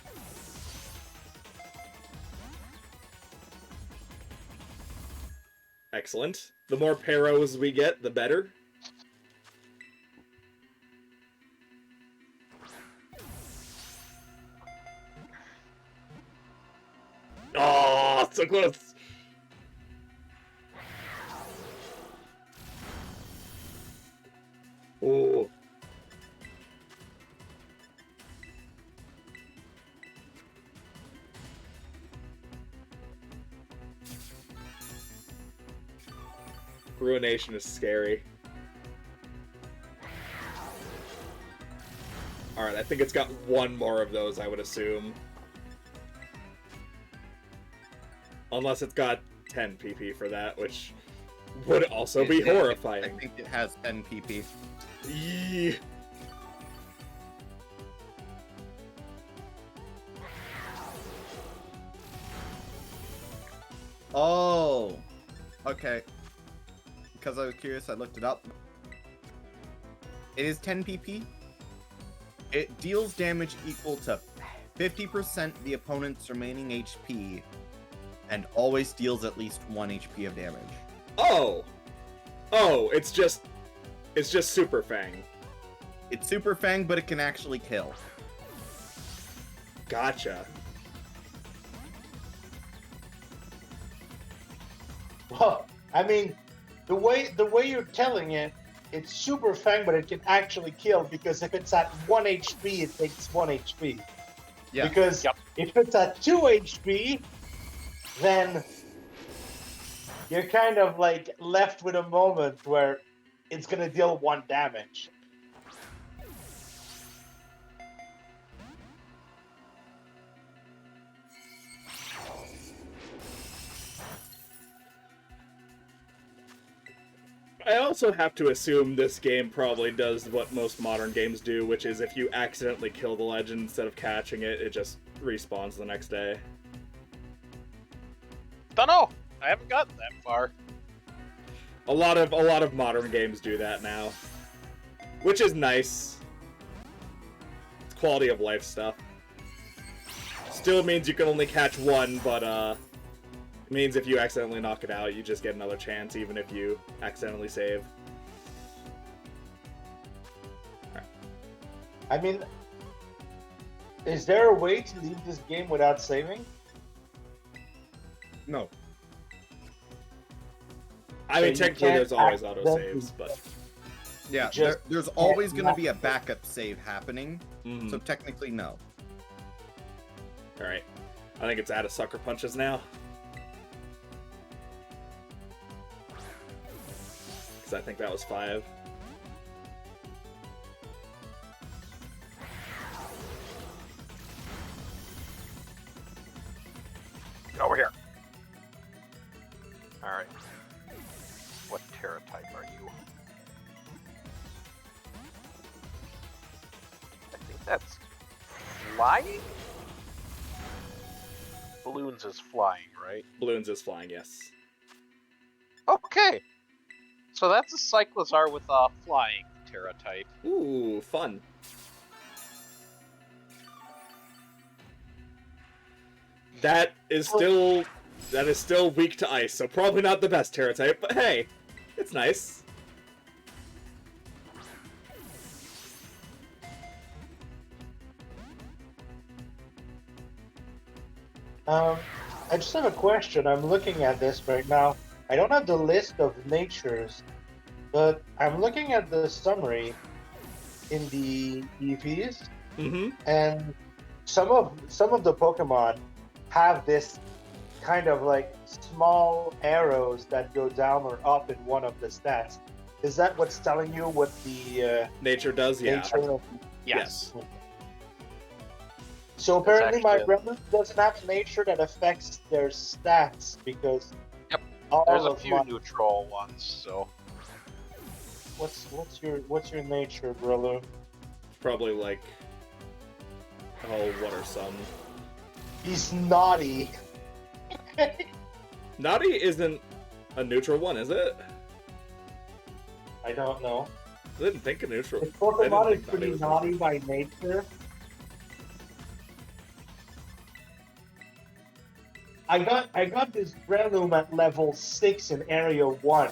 Excellent. The more Paros we get, the better. Oh, so close. Oh. Ruination is scary. Alright, I think it's got one more of those, I would assume. Unless it's got 10 PP for that, which would also be horrifying. I think it has 10 PP. Yee. Oh, okay. Because I was curious, I looked it up. It is 10 PP. It deals damage equal to 50% the opponent's remaining HP, and always deals at least 1 HP of damage. Oh! Oh, it's just Super Fang. It's Super Fang, but it can actually kill. Gotcha. Well, I mean, the way you're telling it, it's Super Fang, but it can actually kill, because if it's at 1 HP, it takes 1 HP. Yeah. Because Yep. if it's at 2 HP, then you're kind of like left with a moment where it's gonna deal 1 damage. I also have to assume this game probably does what most modern games do, which is if you accidentally kill the legend instead of catching it, it just respawns the next day. Dunno. I haven't gotten that far. A lot of modern games do that now, which is nice. It's quality of life stuff. Still means you can only catch one, but it means if you accidentally knock it out, you just get another chance, even if you accidentally save. I mean, is there a way to leave this game without saving? No. I So mean, you technically can't there's always accidentally- autosaves, but Yeah, Just there's always going to not- be a backup save happening, mhm. so technically no. All right. I think it's out of sucker punches now. Because I think that was 5. Get over here. Alright. What Terra type are you? I think that's flying? Balloons is flying, right? Balloons is flying, yes. Okay. So that's a Cyclozar with a flying Terra type. Ooh, fun. That is still weak to ice, so probably not the best Terra type, but hey, it's nice. I just have a question. I'm looking at this right now. I don't have the list of natures, but I'm looking at the summary in the EVs, Mm-hmm. and some of the Pokemon have this kind of like small arrows that go down or up in one of the stats. Is that what's telling you what the Nature does, yeah. nature of? Yes. So apparently, my actually Gremlin doesn't have a nature that affects their stats because Yep. all There's a of few my neutral ones, so what's your nature, Breloom? Probably like, oh, what are some? He's naughty. Naughty isn't a neutral one, is it? I don't know. I didn't think a neutral. This Pokemon I is didn't think pretty was naughty by nature. I got this Breloom at level 6 in Area 1.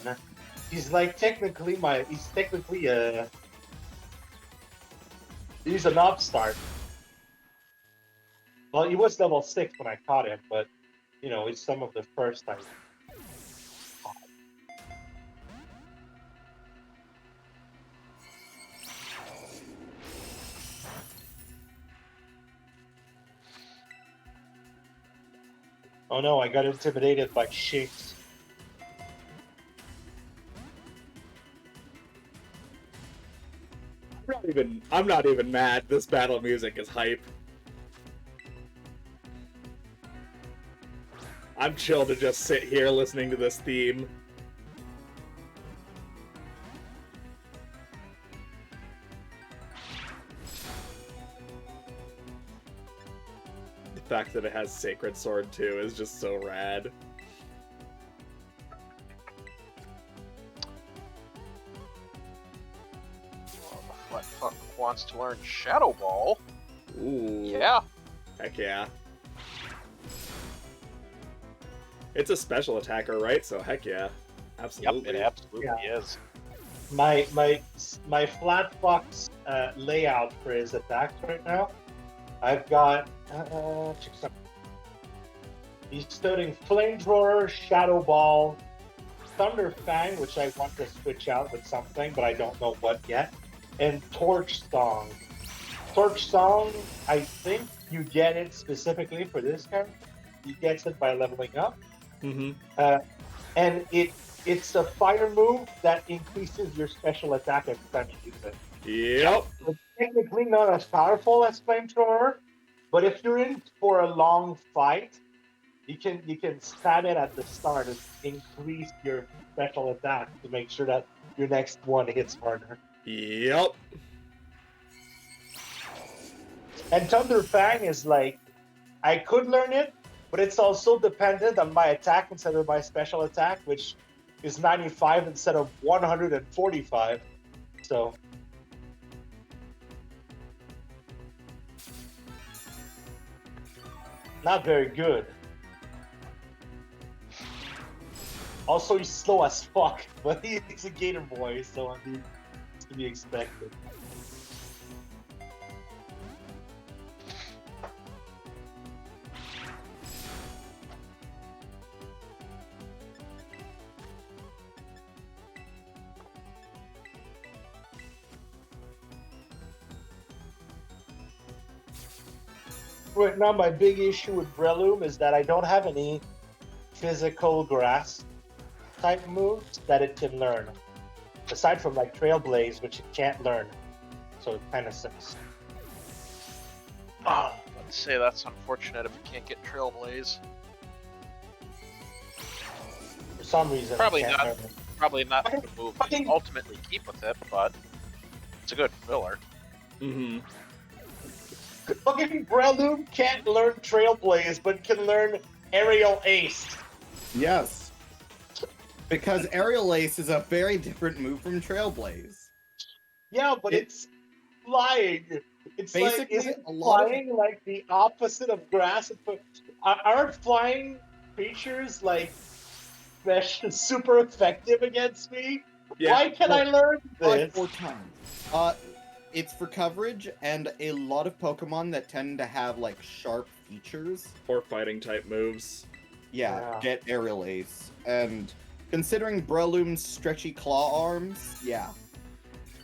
He's like technically he's an upstart. Well, he was level 6 when I caught him, but you know, it's some of the first time. Oh no, I got intimidated by Shinx. not even mad. This battle music is hype. I'm chill to just sit here listening to this theme. The fact that it has Sacred Sword too is just so rad. Well, the Flatfuck wants to learn Shadow Ball. Ooh. Yeah. Heck yeah. It's a special attacker, right? So heck yeah. Absolutely. Yep, it absolutely is. My flat fox layout for his attacks right now. I've got check some. He's studying Flamethrower, Shadow Ball, Thunder Fang, which I want to switch out with something, but I don't know what yet, and Torch Song. Torch Song, I think you get it specifically for this character. He gets it by leveling up. Mm-hmm. And it's a fire move that increases your special attack every time you use it. Yep. It's technically not as powerful as Flamethrower, but if you're in for a long fight, you can spam it at the start and increase your special attack to make sure that your next one hits harder. Yep. And Thunder Fang is like, I could learn it, but it's also dependent on my attack instead of my special attack, which is 95 instead of 145. So not very good. Also, he's slow as fuck, but he's a Gator Boy, so I mean, it's to be expected. Right now, my big issue with Breloom is that I don't have any physical grass type moves that it can learn. Aside from like Trailblaze, which it can't learn. So it kind of sucks. Oh, let's say that's unfortunate if you can't get Trailblaze. For some reason, Probably it can't not. learn it. Probably not the move you fucking- ultimately keep with it, but it's a good filler. Mm-hmm. Fucking Breloom can't learn Trailblaze, but can learn Aerial Ace. Yes. Because Aerial Ace is a very different move from Trailblaze. Yeah, but It- it's flying. It's Basically, like, isn't a lot of- flying like the opposite of grass? Aren't flying creatures like super effective against me? Yeah. Why can I learn Like this? 4 times. It's for coverage, and a lot of Pokemon that tend to have like sharp features. Or fighting type moves. Yeah. Get Aerial Ace. And considering Breloom's stretchy claw arms, yeah.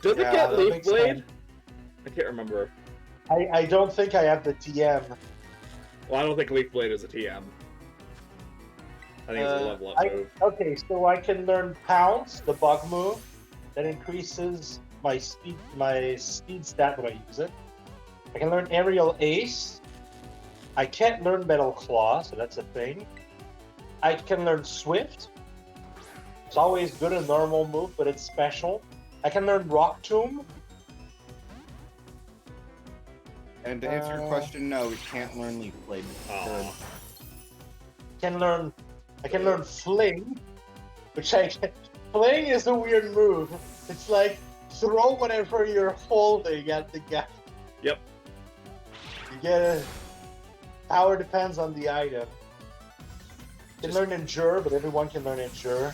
Does it Yeah, get that Leaf makes Blade? sense. I can't remember. I don't think I have the TM. Well, I don't think Leaf Blade is a TM. I think it's a level up move. Okay, so I can learn Pounce, the bug move, that increases my speed stat when I use it. I can learn Aerial Ace. I can't learn Metal Claw, so that's a thing. I can learn Swift. It's always good, a normal move, but it's special. I can learn Rock Tomb. And to answer your question, no, it can't learn Leaf Blade. Aw. I can learn Fling, which Fling is a weird move. It's like throw whatever you're holding at the guy. Yep. You get it. Power depends on the item. You can learn Endure, but everyone can learn Endure.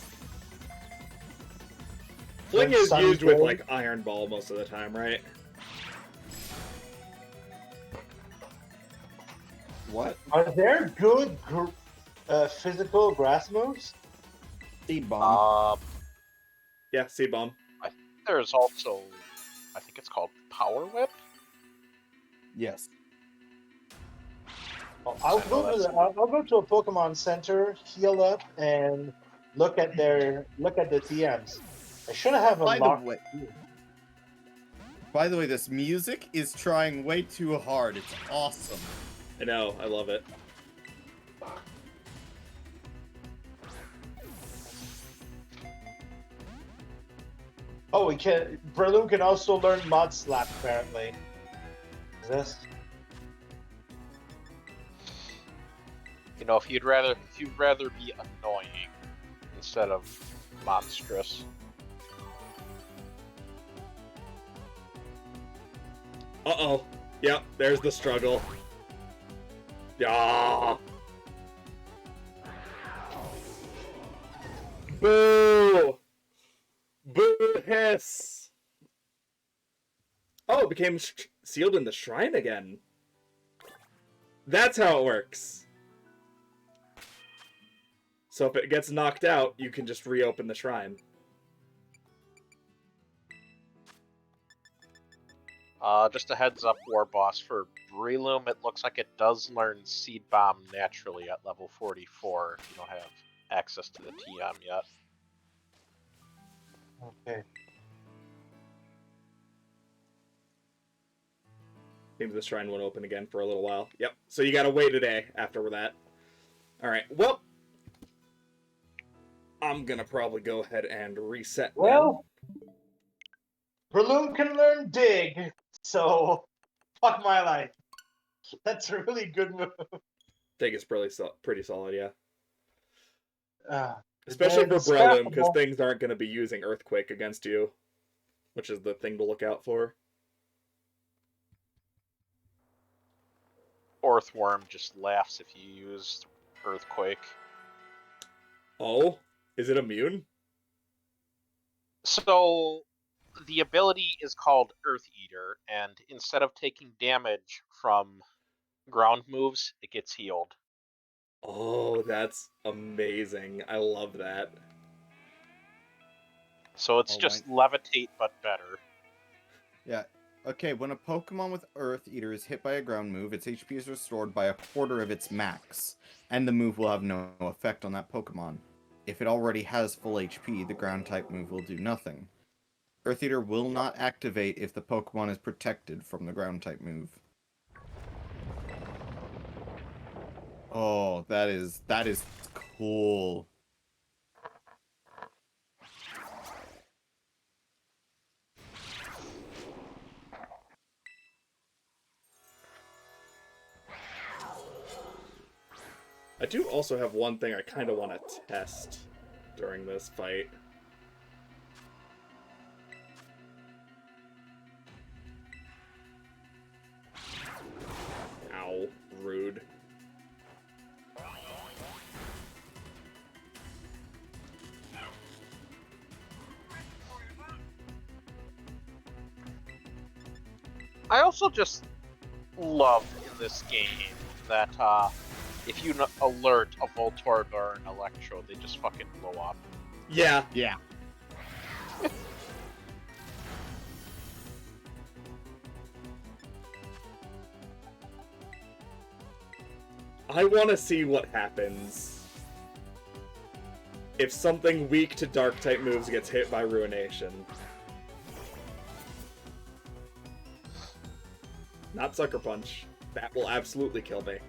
Fling Learn is Sunny used with Blade. like Iron Ball most of the time, right? What? Are there good physical grass moves? Seed Bomb. Yeah, Seed Bomb. There's also, I think it's called Power Whip. Yes. Well, I'll go to a Pokemon Center, heal up, and look at the TMs. I should have By the unlocked. way, By the way, this music is trying way too hard. It's awesome. I know, I love it. Oh, we can. Breloom can also learn Mod Slap apparently. Is this? You know, if you'd rather be annoying instead of monstrous. Uh-oh. Yep, there's the struggle. Yeah. Boo! Boo hiss! Oh, it became sealed in the shrine again. That's how it works. So if it gets knocked out, you can just reopen the shrine. Just a heads up, War Boss, for Breloom, it looks like it does learn Seed Bomb naturally at level 44 if you don't have access to the TM yet. Okay. Maybe the shrine won't open again for a little while. Yep, so you gotta wait a day after that. Alright, well, I'm gonna probably go ahead and reset. Well, Breloom can learn Dig, so fuck my life. That's a really good move. I think it's pretty solid, yeah. Uh, Especially for it's Breloom, because scrappable. things aren't going to be using Earthquake against you, which is the thing to look out for. Earthworm just laughs if you use Earthquake. Oh? Is it immune? So, the ability is called Earth Eater, and instead of taking damage from ground moves, it gets healed. Oh, that's amazing. I love that. So it's Oh, just levitate, but better. Yeah. Okay, when a Pokemon with Earth Eater is hit by a ground move, its HP is restored by a quarter of its max, and the move will have no effect on that Pokemon. If it already has full HP, the ground type move will do nothing. Earth Eater will not activate if the Pokemon is protected from the ground type move. Oh, that is cool. I do also have one thing I kind of want to test during this fight. Ow, rude. I also just love in this game that if you alert a Voltorb or an Electro, they just fucking blow up. Yeah. Yeah. I want to see what happens if something weak to Dark-type moves gets hit by Ruination. Not Sucker Punch. That will absolutely kill me.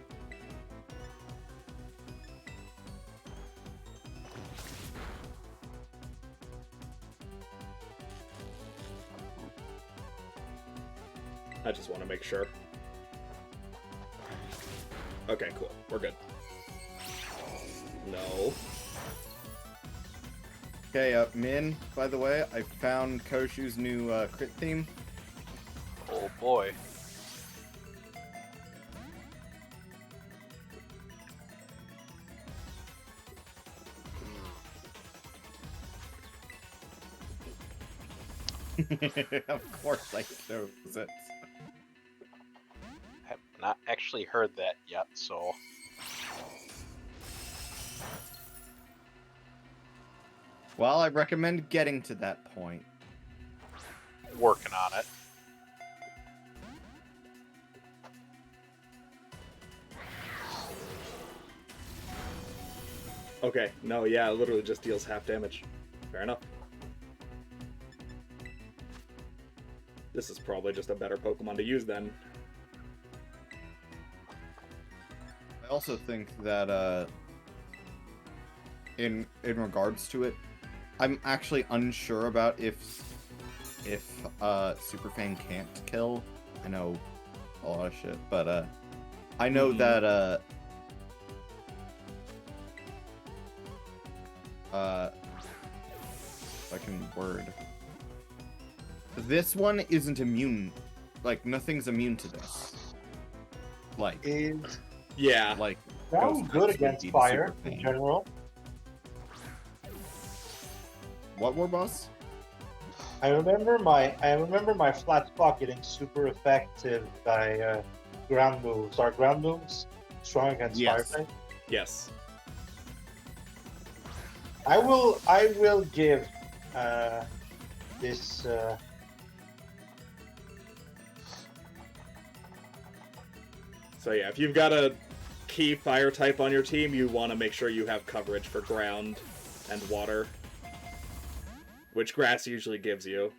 I just want to make sure. Okay, cool. We're good. No. Okay, Min, by the way, I found Koshu's new crit theme. Oh boy. Of course I chose it. I have not actually heard that yet, so Well, I recommend getting to that point. working on it. Okay, no, yeah, it literally just deals half damage. Fair enough. This is probably just a better Pokemon to use then. I also think that in regards to it, I'm actually unsure about if Superfang can't kill. I know a lot of shit, but I know that fucking word. This one isn't immune. Like, nothing's immune to this. Like, Is Yeah. like sounds Ghost good Types would against be the fire super in thing. general. What war boss? I remember my flat spot getting super effective by ground moves. Are ground moves strong against Yes. fire type? Yes. I will give this So yeah, if you've got a key fire type on your team, you want to make sure you have coverage for ground and water, which grass usually gives you.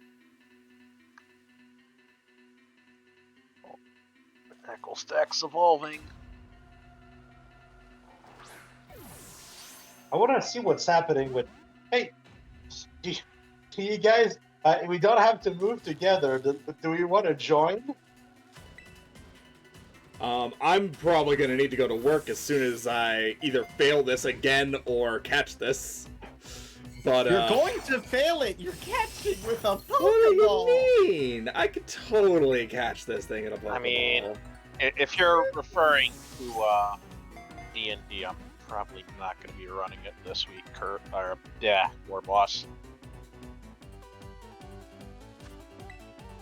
Knuckle Stack's evolving. I want to see what's happening with. Hey, do you guys? We don't have to move together. Do we want to join? I'm probably gonna need to go to work as soon as I either fail this again or catch this. But You're going to fail it. You're catching with a what do you Pokeball. mean? I could totally catch this thing in a Pokeball. I mean, if you're referring to D&D, I'm probably not going to be running it this week, Kurt. Or, yeah, War Boss.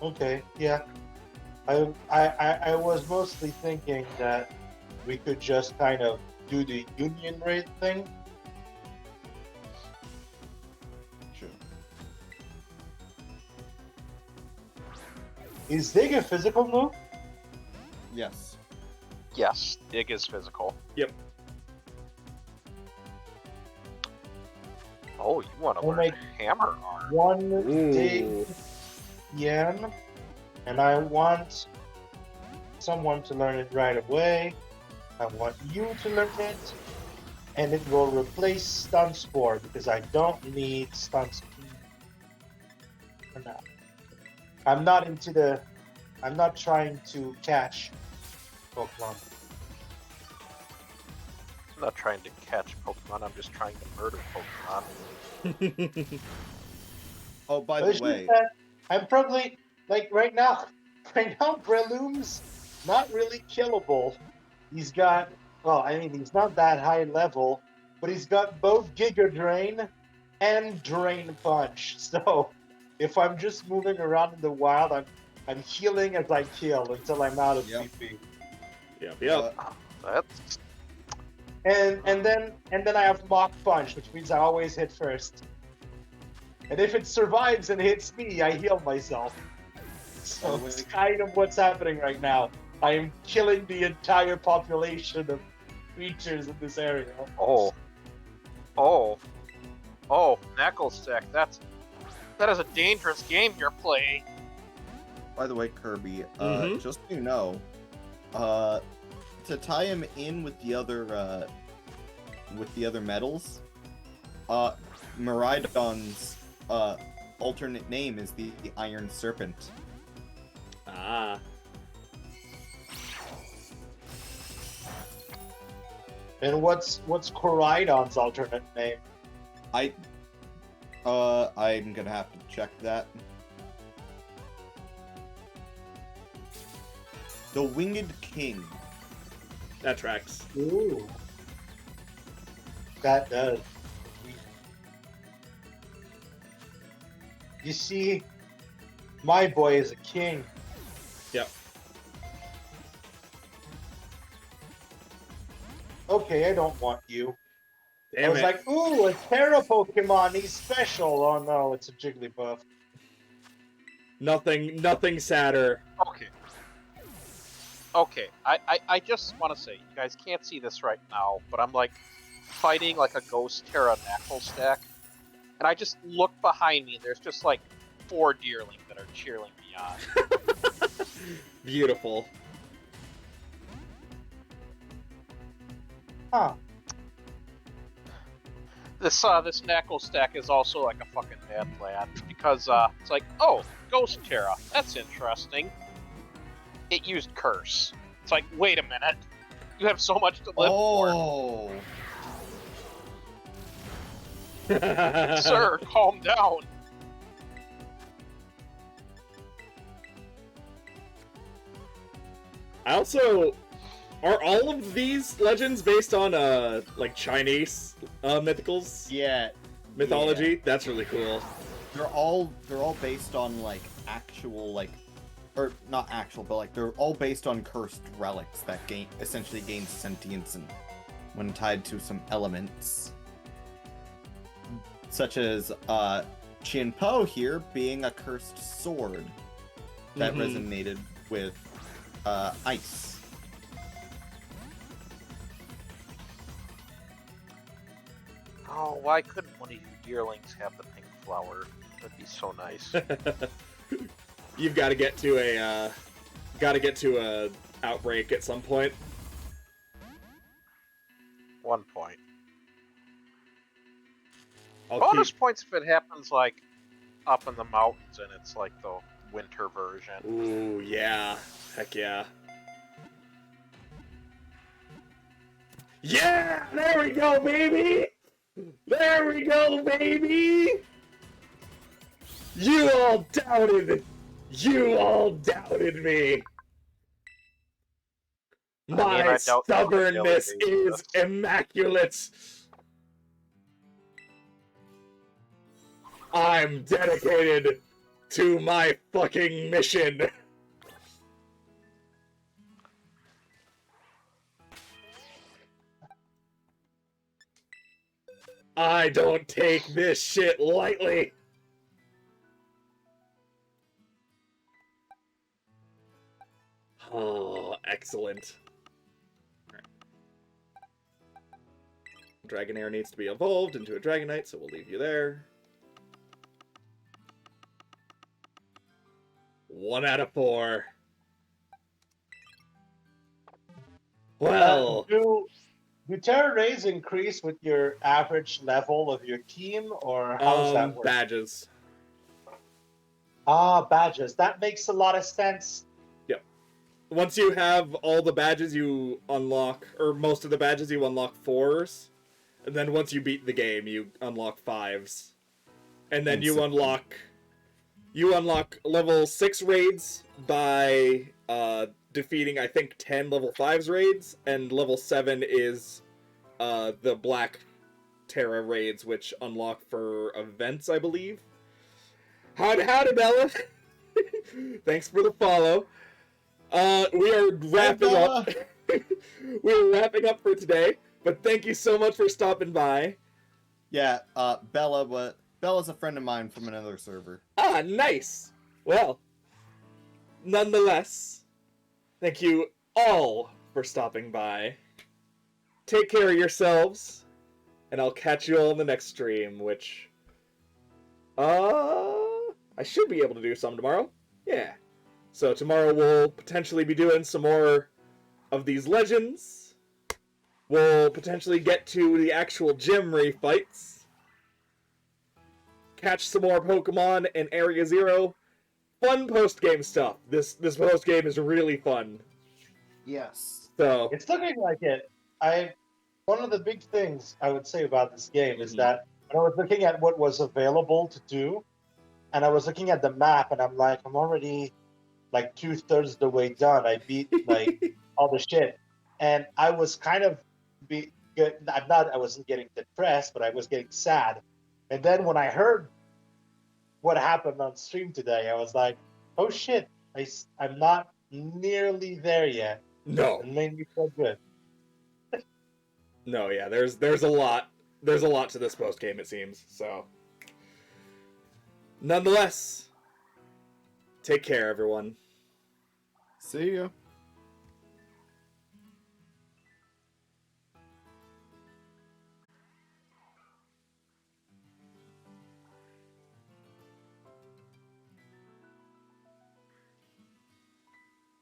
Okay, yeah. I was mostly thinking that we could just kind of do the union raid thing. Sure. Is Dig a physical move? Yes. Yes, Dig is physical. Yep. Oh, you want to We'll learn make Hammer Arm. One Ooh. Dig Yen, and I want someone to learn it right away. I want you to learn it, and it will replace Stun Spore because I don't need Stun Spore for now. I'm not trying to catch Pokemon. I'm not trying to catch Pokemon, I'm just trying to murder Pokemon. Oh, by But the it's just way, that I'm probably like right now Breloom's not really killable. He's got he's not that high level, but he's got both Giga Drain and Drain Punch. So if I'm just moving around in the wild, I'm healing as I kill until I'm out of Yep. PP. Yep. That's And then I have Mach Punch, which means I always hit first. And if it survives and hits me, I heal myself. So it's kind of what's happening right now. I am killing the entire population of creatures in this area. oh, Knuckle Stack. That is a dangerous game you're playing. by the way, Kirby, Mhm. just so you know, to tie him in with the other metals, Miraidon's alternate name is the Iron Serpent. Ah. And what's Koraidon's alternate name? I'm gonna have to check that. The Winged King. That tracks. Ooh. That does. You see, my boy is a king. Yep. Okay, I don't want you. I Damn was it. like, ooh, a Terra Pokemon, he's special. Oh no, it's a Jigglypuff. Nothing sadder. Okay. I just want to say, you guys can't see this right now, but I'm like fighting like a ghost Terra Knuckle Stack, and I just look behind me, and there's just like 4 Deerling that are cheering me on. Beautiful. Huh. This Knuckle stack is also like a fucking bad plan because it's like, oh, Ghost Terra, that's interesting. It used Curse. It's like, wait a minute, you have so much to live Oh. for, sir. Calm down. I also... Are all of these legends based on, like, Chinese mythicals? Yeah. Mythology? Yeah. That's really cool. They're all based on like actual like, or not actual, but like they're all based on cursed relics that essentially gain sentience and when tied to some elements, such as Chien Po here being a cursed sword that resonated with ice. Oh, why couldn't one of you yearlings have the pink flower? That'd be so nice. You've got to get to a outbreak at some point. 1 point. I'll Bonus keep... points if it happens like up in the mountains and it's like the winter version. Ooh, yeah. Heck yeah. Yeah! There we go, baby! There we go, baby! You all doubted me! My stubbornness is immaculate! I'm dedicated to my fucking mission! I don't take this shit lightly! Oh, excellent. Dragonair needs to be evolved into a Dragonite, so we'll leave you there. 1 out of 4. Well... Do Terra Rays increase with your average level of your team, or how does that work? Badges. Ah, badges. That makes a lot of sense. Yep. Once you have all the badges, you unlock, or most of the badges, you unlock 4s. And then once you beat the game, you unlock 5s. And then you unlock level 6 raids by defeating, I think, 10 level 5s raids, and level 7 is the Black Terra raids, which unlock for events, I believe. Howdy, Bella! Thanks for the follow. We are wrapping up. We're wrapping up for today, but thank you so much for stopping by. Yeah, Bella's a friend of mine from another server. Ah, nice! Well, nonetheless, thank you all for stopping by. Take care of yourselves, and I'll catch you all in the next stream, which... I should be able to do some tomorrow. Yeah. So tomorrow we'll potentially be doing some more of these legends. We'll potentially get to the actual gym refights. Catch some more Pokemon in Area Zero. Fun post-game stuff. This post-game is really fun. Yes. So It's looking like it. One of the big things I would say about this game is that when I was looking at what was available to do, and I was looking at the map, and I'm like, I'm already like 2/3 the way done. I beat like all the shit, and I was kind of I wasn't getting depressed, but I was getting sad. And then when I heard what happened on stream today, I was like, oh shit, I'm not nearly there yet. no. It made me feel good. No, yeah, there's a lot to this post game, it seems. So nonetheless, take care, everyone. See ya.